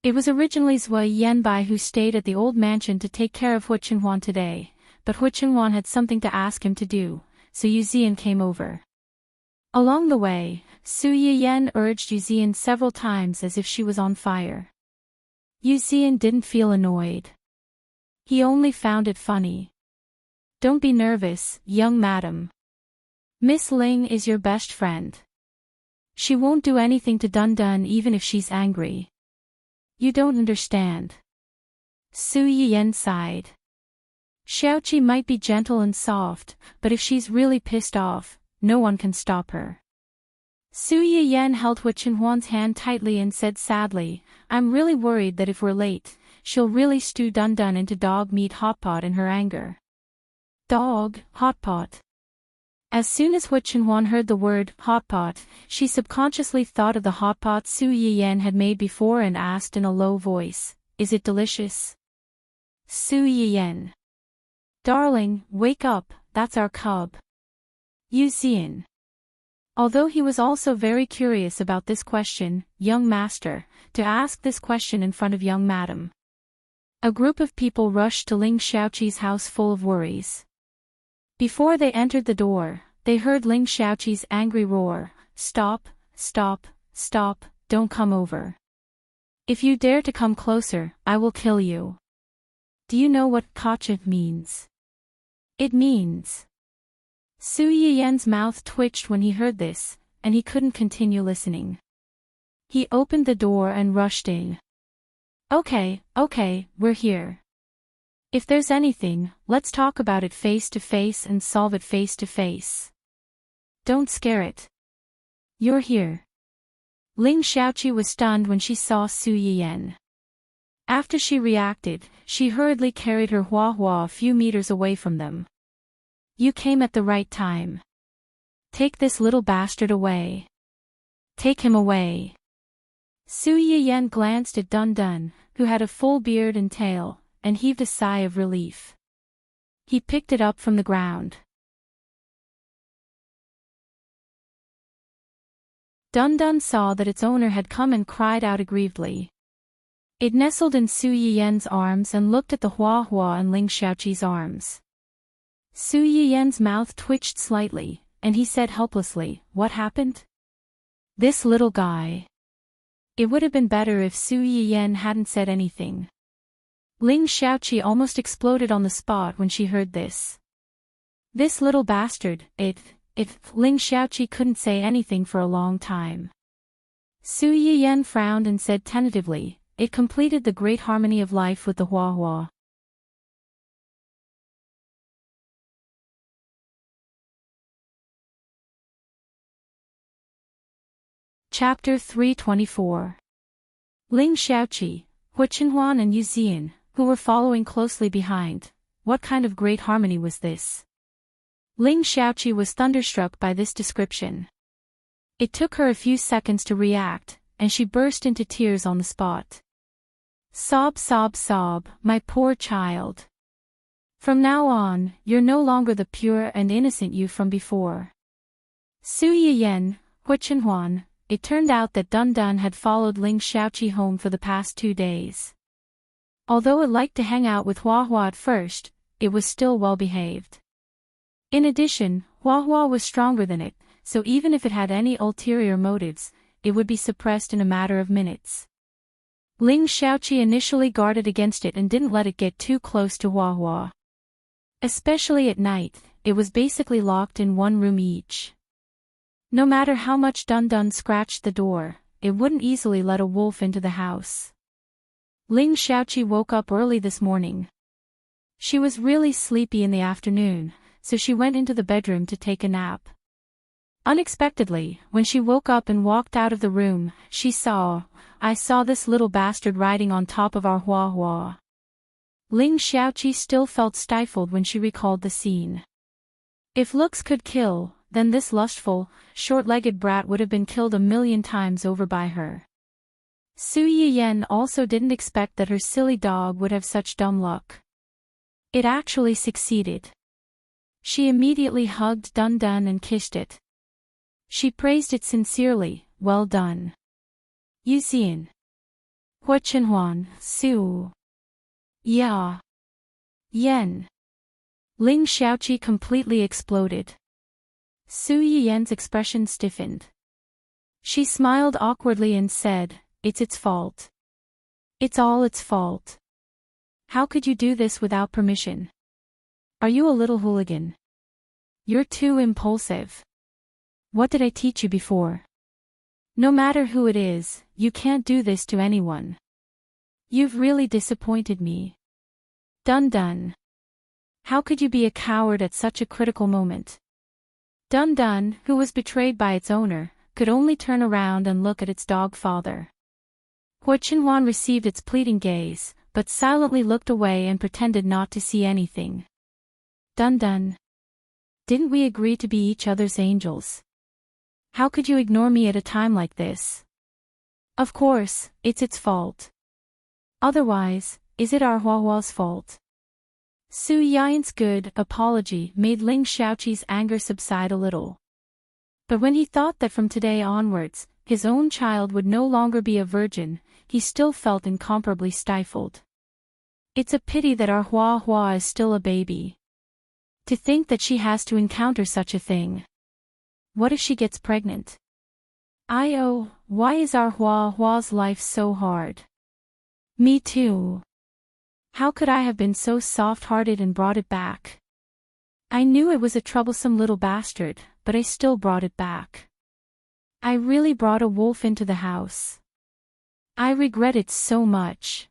It was originally Zhou Yanbai who stayed at the old mansion to take care of Hu Qinhuan today, but Hu Qinhuan had something to ask him to do, so Yu Zian came over. Along the way, Su Yiyan urged Yu Zian several times as if she was on fire. Yu Zian didn't feel annoyed. He only found it funny. Don't be nervous, young madam. Miss Ling is your best friend. She won't do anything to Dun Dun even if she's angry. You don't understand. Su Yiyan sighed. Xiaoqi might be gentle and soft, but if she's really pissed off, no one can stop her. Su Yiyan held Hu Qinhuan's hand tightly and said sadly, I'm really worried that if we're late, she'll really stew Dun Dun into dog meat hot pot in her anger. Dog, hot pot. As soon as Hu Qinhuan heard the word hot pot, she subconsciously thought of the hot pot Su Yiyan had made before and asked in a low voice, is it delicious? Su Yiyan. Darling, wake up, that's our cub. Yu Zian. Although he was also very curious about this question, young master, to ask this question in front of young madam. A group of people rushed to Ling Xiaoqi's house full of worries. Before they entered the door, they heard Ling Xiaoqi's angry roar, stop, stop, stop, don't come over. If you dare to come closer, I will kill you. Do you know what kacha means? It means. Su Yiyan's mouth twitched when he heard this, and he couldn't continue listening. He opened the door and rushed in. Okay, we're here. If there's anything, let's talk about it face to face and solve it face to face. Don't scare it. You're here. Ling Xiaoqi was stunned when she saw Su Yiyan. After she reacted, she hurriedly carried her Hua Hua a few meters away from them. You came at the right time. Take this little bastard away. Take him away. Su Yiyan glanced at Dun Dun, who had a full beard and tail, and heaved a sigh of relief. He picked it up from the ground. Dun Dun saw that its owner had come and cried out aggrievedly. It nestled in Su Yiyan's arms and looked at the Hua Hua and Ling Xiaoqi's arms. Su Yiyan's mouth twitched slightly, and he said helplessly, what happened? This little guy. It would have been better if Su Yiyan hadn't said anything. Ling Xiaoqi almost exploded on the spot when she heard this. This little bastard, Ling Xiaoqi couldn't say anything for a long time. Su Yiyan frowned and said tentatively, it completed the great harmony of life with the Hua Hua. Chapter 324. Ling Xiaoqi, Hu Qinhuan and Yu Zian, who were following closely behind. What kind of great harmony was this? Ling Xiaoqi was thunderstruck by this description. It took her a few seconds to react, and she burst into tears on the spot. Sob, sob, sob, my poor child. From now on, you're no longer the pure and innocent you from before. Su Yiyan, Hu Qinhuan. It turned out that Dun Dun had followed Ling Xiaoqi home for the past 2 days. Although it liked to hang out with Hua Hua at first, it was still well behaved. In addition, Hua Hua was stronger than it, so even if it had any ulterior motives, it would be suppressed in a matter of minutes. Ling Xiaoqi initially guarded against it and didn't let it get too close to Hua Hua. Especially at night, it was basically locked in one room each. No matter how much Dun Dun scratched the door, it wouldn't easily let a wolf into the house. Ling Xiaoqi woke up early this morning. She was really sleepy in the afternoon, so she went into the bedroom to take a nap. Unexpectedly, when she woke up and walked out of the room, I saw this little bastard riding on top of our Hua Hua. Ling Xiaoqi still felt stifled when she recalled the scene. If looks could kill, then this lustful, short-legged brat would have been killed 1,000,000 times over by her. Su Yiyan also didn't expect that her silly dog would have such dumb luck. It actually succeeded. She immediately hugged Dun Dun and kissed it. She praised it sincerely, "Well done. Yuxian. Huachenhuan, Su. Ya. Yen." Ling Xiaoqi completely exploded. Su Yiyan's expression stiffened. She smiled awkwardly and said, "It's its fault. It's all its fault. How could you do this without permission? Are you a little hooligan? You're too impulsive. What did I teach you before? No matter who it is, you can't do this to anyone. You've really disappointed me. Dun Dun. How could you be a coward at such a critical moment?" Dun Dun, who was betrayed by its owner, could only turn around and look at its dog father. Hua Qinhuan received its pleading gaze, but silently looked away and pretended not to see anything. "Dun Dun. Didn't we agree to be each other's angels? How could you ignore me at a time like this? Of course, it's its fault. Otherwise, is it our Hua Hua's fault?" Su Yian's good apology made Ling Xiaoqi's anger subside a little. But when he thought that from today onwards, his own child would no longer be a virgin, he still felt incomparably stifled. It's a pity that our Hua Hua is still a baby. To think that she has to encounter such a thing. What if she gets pregnant? Why is our Hua Hua's life so hard? Me too. How could I have been so soft-hearted and brought it back? I knew it was a troublesome little bastard, but I still brought it back. I really brought a wolf into the house. I regret it so much.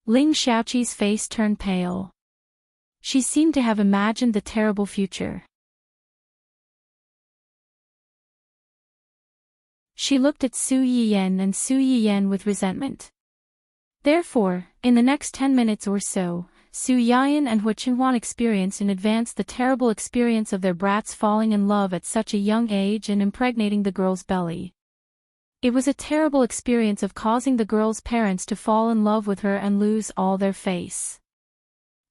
Ling Xiaoqi's face turned pale. She seemed to have imagined the terrible future. She looked at Su Yiyan and Su Yiyan with resentment. Therefore, in the next 10 minutes or so, Su Yiyan and Hua Qinhuan experienced in advance the terrible experience of their brats falling in love at such a young age and impregnating the girl's belly. It was a terrible experience of causing the girl's parents to fall in love with her and lose all their face.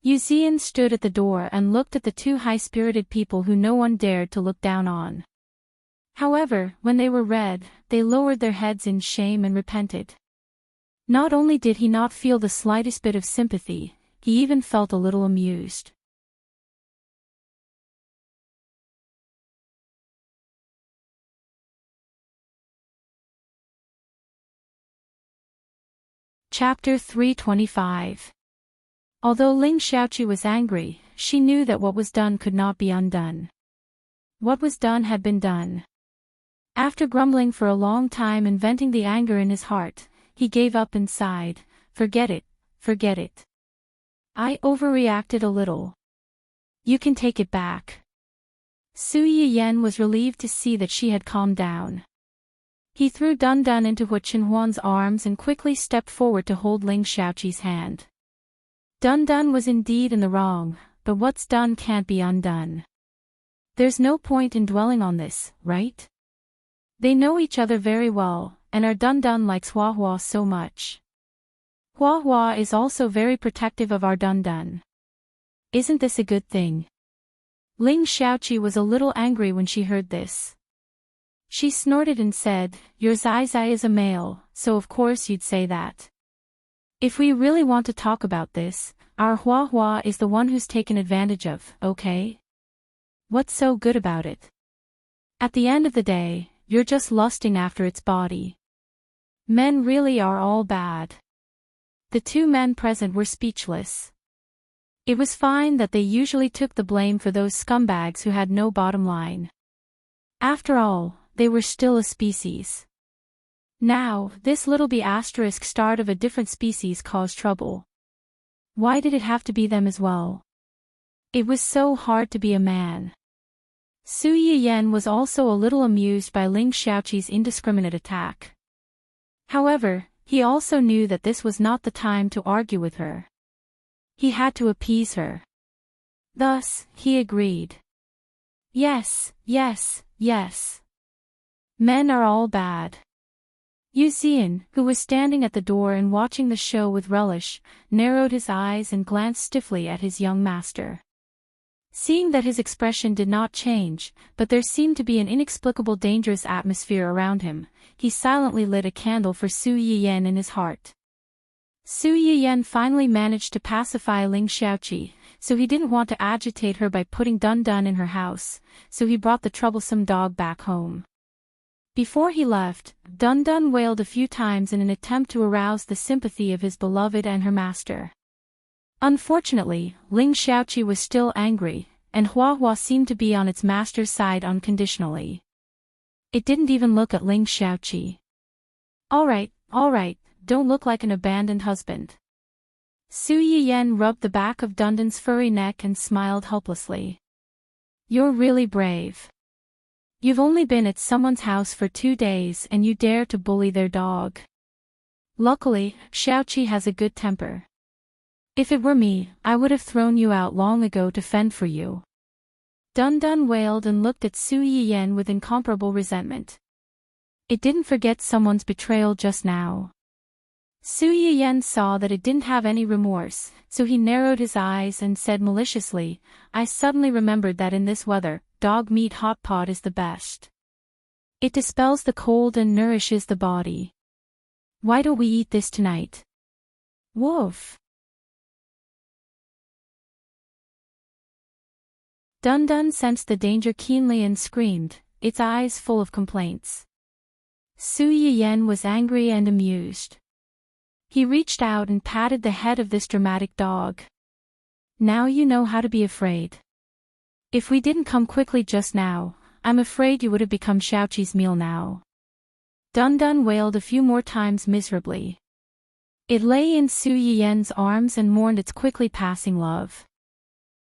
Yuxian stood at the door and looked at the two high-spirited people who no one dared to look down on. However, when they were read, they lowered their heads in shame and repented. Not only did he not feel the slightest bit of sympathy, he even felt a little amused. Chapter 325. Although Ling Xiaoqi was angry, she knew that what was done could not be undone. What was done had been done. After grumbling for a long time and venting the anger in his heart, he gave up and sighed, "Forget it, forget it. I overreacted a little. You can take it back." Su Yiyan was relieved to see that she had calmed down. He threw Dun Dun into Hua Qinhuan's arms and quickly stepped forward to hold Ling Xiaoqi's hand. Dun Dun was indeed in the wrong, but what's done can't be undone. There's no point in dwelling on this, right? They know each other very well, and our Dun Dun likes Hua Hua so much. Hua Hua is also very protective of our Dun Dun. Isn't this a good thing? Ling Xiaoqi was a little angry when she heard this. She snorted and said, "Your Zai Zai is a male, so of course you'd say that." If we really want to talk about this, our Hua Hua is the one who's taken advantage of, okay? What's so good about it? At the end of the day, you're just lusting after its body. Men really are all bad. The two men present were speechless. It was fine that they usually took the blame for those scumbags who had no bottom line. After all, they were still a species. Now, this little b** start of a different species caused trouble. Why did it have to be them as well? It was so hard to be a man. Su Yiyen was also a little amused by Ling Xiaoqi's indiscriminate attack. However, he also knew that this was not the time to argue with her. He had to appease her. Thus, he agreed. Yes, yes, yes. Men are all bad. Yu Xian, who was standing at the door and watching the show with relish, narrowed his eyes and glanced stiffly at his young master. Seeing that his expression did not change, but there seemed to be an inexplicable dangerous atmosphere around him, he silently lit a candle for Su Yiyen in his heart. Su Yiyen finally managed to pacify Ling Xiaoqi, so he didn't want to agitate her by putting Dun Dun in her house, so he brought the troublesome dog back home. Before he left, Dun Dun wailed a few times in an attempt to arouse the sympathy of his beloved and her master. Unfortunately, Ling Xiaoqi was still angry, and Hua Hua seemed to be on its master's side unconditionally. It didn't even look at Ling Xiaoqi. All right, don't look like an abandoned husband. Su Yiyen rubbed the back of Dun Dun's furry neck and smiled helplessly. You're really brave. You've only been at someone's house for 2 days and you dare to bully their dog. Luckily, Xiaoqi has a good temper. If it were me, I would have thrown you out long ago to fend for you. Dun Dun wailed and looked at Su Yiyen with incomparable resentment. It didn't forget someone's betrayal just now. Su Yiyen saw that it didn't have any remorse, so he narrowed his eyes and said maliciously, I suddenly remembered that in this weather, dog meat hot pot is the best. It dispels the cold and nourishes the body. Why don't we eat this tonight? Woof. Dun Dun sensed the danger keenly and screamed, its eyes full of complaints. Su Yiyen was angry and amused. He reached out and patted the head of this dramatic dog. Now you know how to be afraid. If we didn't come quickly just now, I'm afraid you would have become Xiaoqi's meal now. Dun Dun wailed a few more times miserably. It lay in Su Yiyen's arms and mourned its quickly passing love.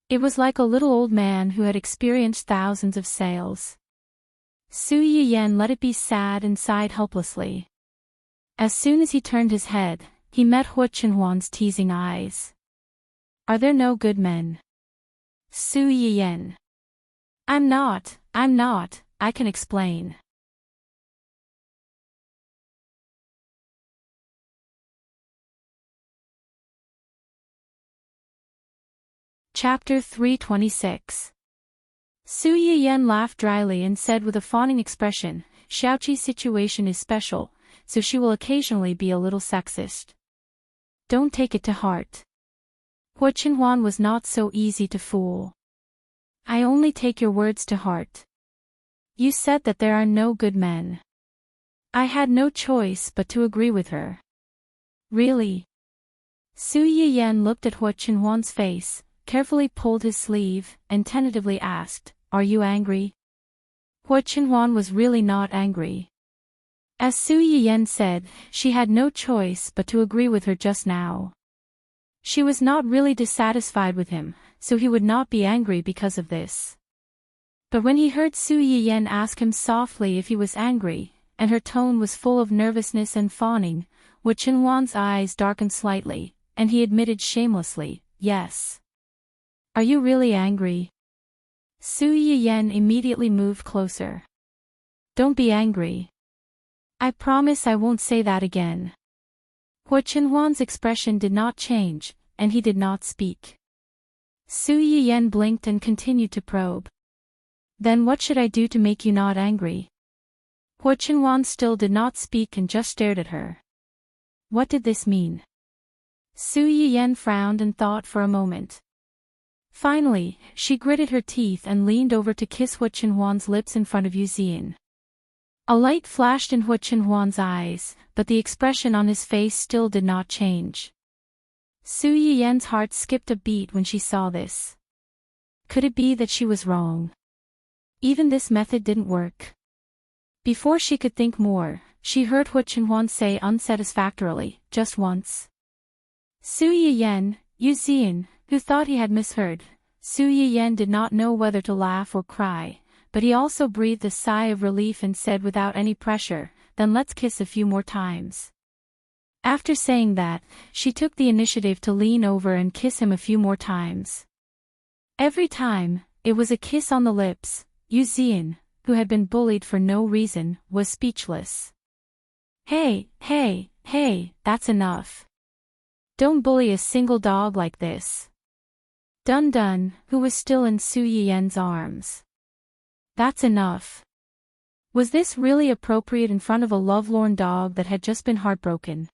It was like a little old man who had experienced thousands of sales. Su Yiyen let it be sad and sighed helplessly. As soon as he turned his head, he met Hu Chenhuan's teasing eyes. Are there no good men? Su Yiyen. I'm not, I can explain. Chapter 326. Su Yiyen laughed dryly and said with a fawning expression, Xiaoqi's situation is special, so she will occasionally be a little sexist. Don't take it to heart. Hu Chenhuan was not so easy to fool. I only take your words to heart. You said that there are no good men. I had no choice but to agree with her. Really? Su Yiyen looked at Hu Chenhuan's face, carefully pulled his sleeve, and tentatively asked, Are you angry? Hu Chenhuan was really not angry. As Su Yiyen said, she had no choice but to agree with her just now. She was not really dissatisfied with him, so he would not be angry because of this. But when he heard Su Yiyen ask him softly if he was angry, and her tone was full of nervousness and fawning, Hu Chenhuan's eyes darkened slightly, and he admitted shamelessly, Yes. Are you really angry? Su Yiyen immediately moved closer. Don't be angry. I promise I won't say that again. Hu Chenhuan's expression did not change, and he did not speak. Su Yiyen blinked and continued to probe. Then what should I do to make you not angry? Hu Chenhuan still did not speak and just stared at her. What did this mean? Su Yiyen frowned and thought for a moment. Finally, she gritted her teeth and leaned over to kiss Hua Qinhuan's lips in front of Yu Zian. A light flashed in Hua Qinhuan's eyes, but the expression on his face still did not change. Su Yiyen's heart skipped a beat when she saw this. Could it be that she was wrong? Even this method didn't work. Before she could think more, she heard Hua Qinhuan say unsatisfactorily, just once. Su Yiyen, Yu Zian, who thought he had misheard. Su Yiyen did not know whether to laugh or cry, but he also breathed a sigh of relief and said without any pressure, "Then let's kiss a few more times." After saying that, she took the initiative to lean over and kiss him a few more times. Every time, it was a kiss on the lips. Yu Zian, who had been bullied for no reason, was speechless. Hey, that's enough. Don't bully a single dog like this. Dun Dun, who was still in Su Yiyen's arms. That's enough. Was this really appropriate in front of a lovelorn dog that had just been heartbroken?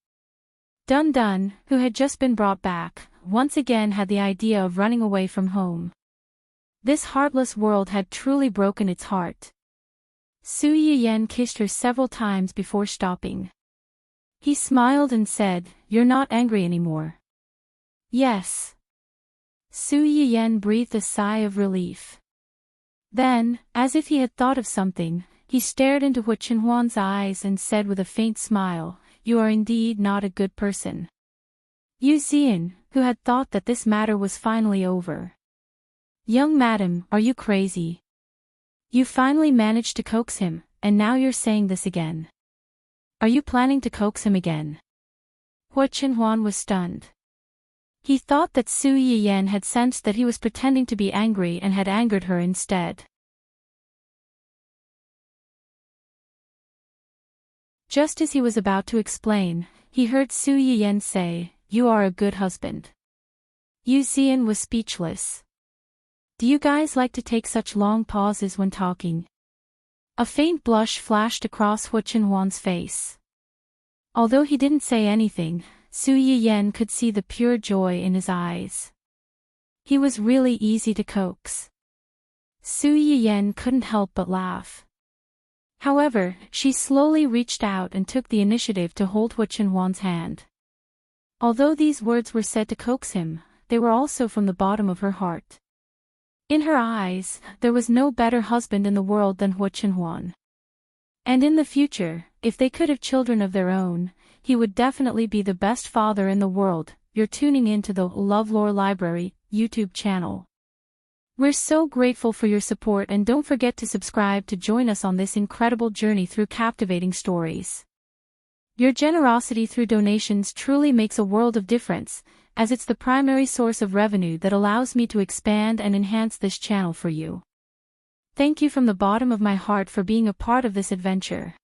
Dun Dun, who had just been brought back, once again had the idea of running away from home. This heartless world had truly broken its heart. Su Yiyen kissed her several times before stopping. He smiled and said, "You're not angry anymore." "Yes." Su Yiyen breathed a sigh of relief. Then, as if he had thought of something, he stared into Hua Qinhuan's eyes and said with a faint smile, "You are indeed not a good person." Yu Zian, who had thought that this matter was finally over. "Young madam, are you crazy? You finally managed to coax him, and now you're saying this again. Are you planning to coax him again?" Hua Qinhuan was stunned. He thought that Su Yiyen had sensed that he was pretending to be angry and had angered her instead. Just as he was about to explain, he heard Su Yiyen say, "You are a good husband." Yu Zian was speechless. Do you guys like to take such long pauses when talking? A faint blush flashed across Hua Qinhuan's face. Although he didn't say anything, Su Yiyen could see the pure joy in his eyes. He was really easy to coax. Su Yiyen couldn't help but laugh. However, she slowly reached out and took the initiative to hold Hua Qinhuan's hand. Although these words were said to coax him, they were also from the bottom of her heart. In her eyes, there was no better husband in the world than Hua Qinhuan. And in the future, if they could have children of their own, he would definitely be the best father in the world. You're tuning in to the LoveLore Library YouTube channel. We're so grateful for your support, and don't forget to subscribe to join us on this incredible journey through captivating stories. Your generosity through donations truly makes a world of difference, as it's the primary source of revenue that allows me to expand and enhance this channel for you. Thank you from the bottom of my heart for being a part of this adventure.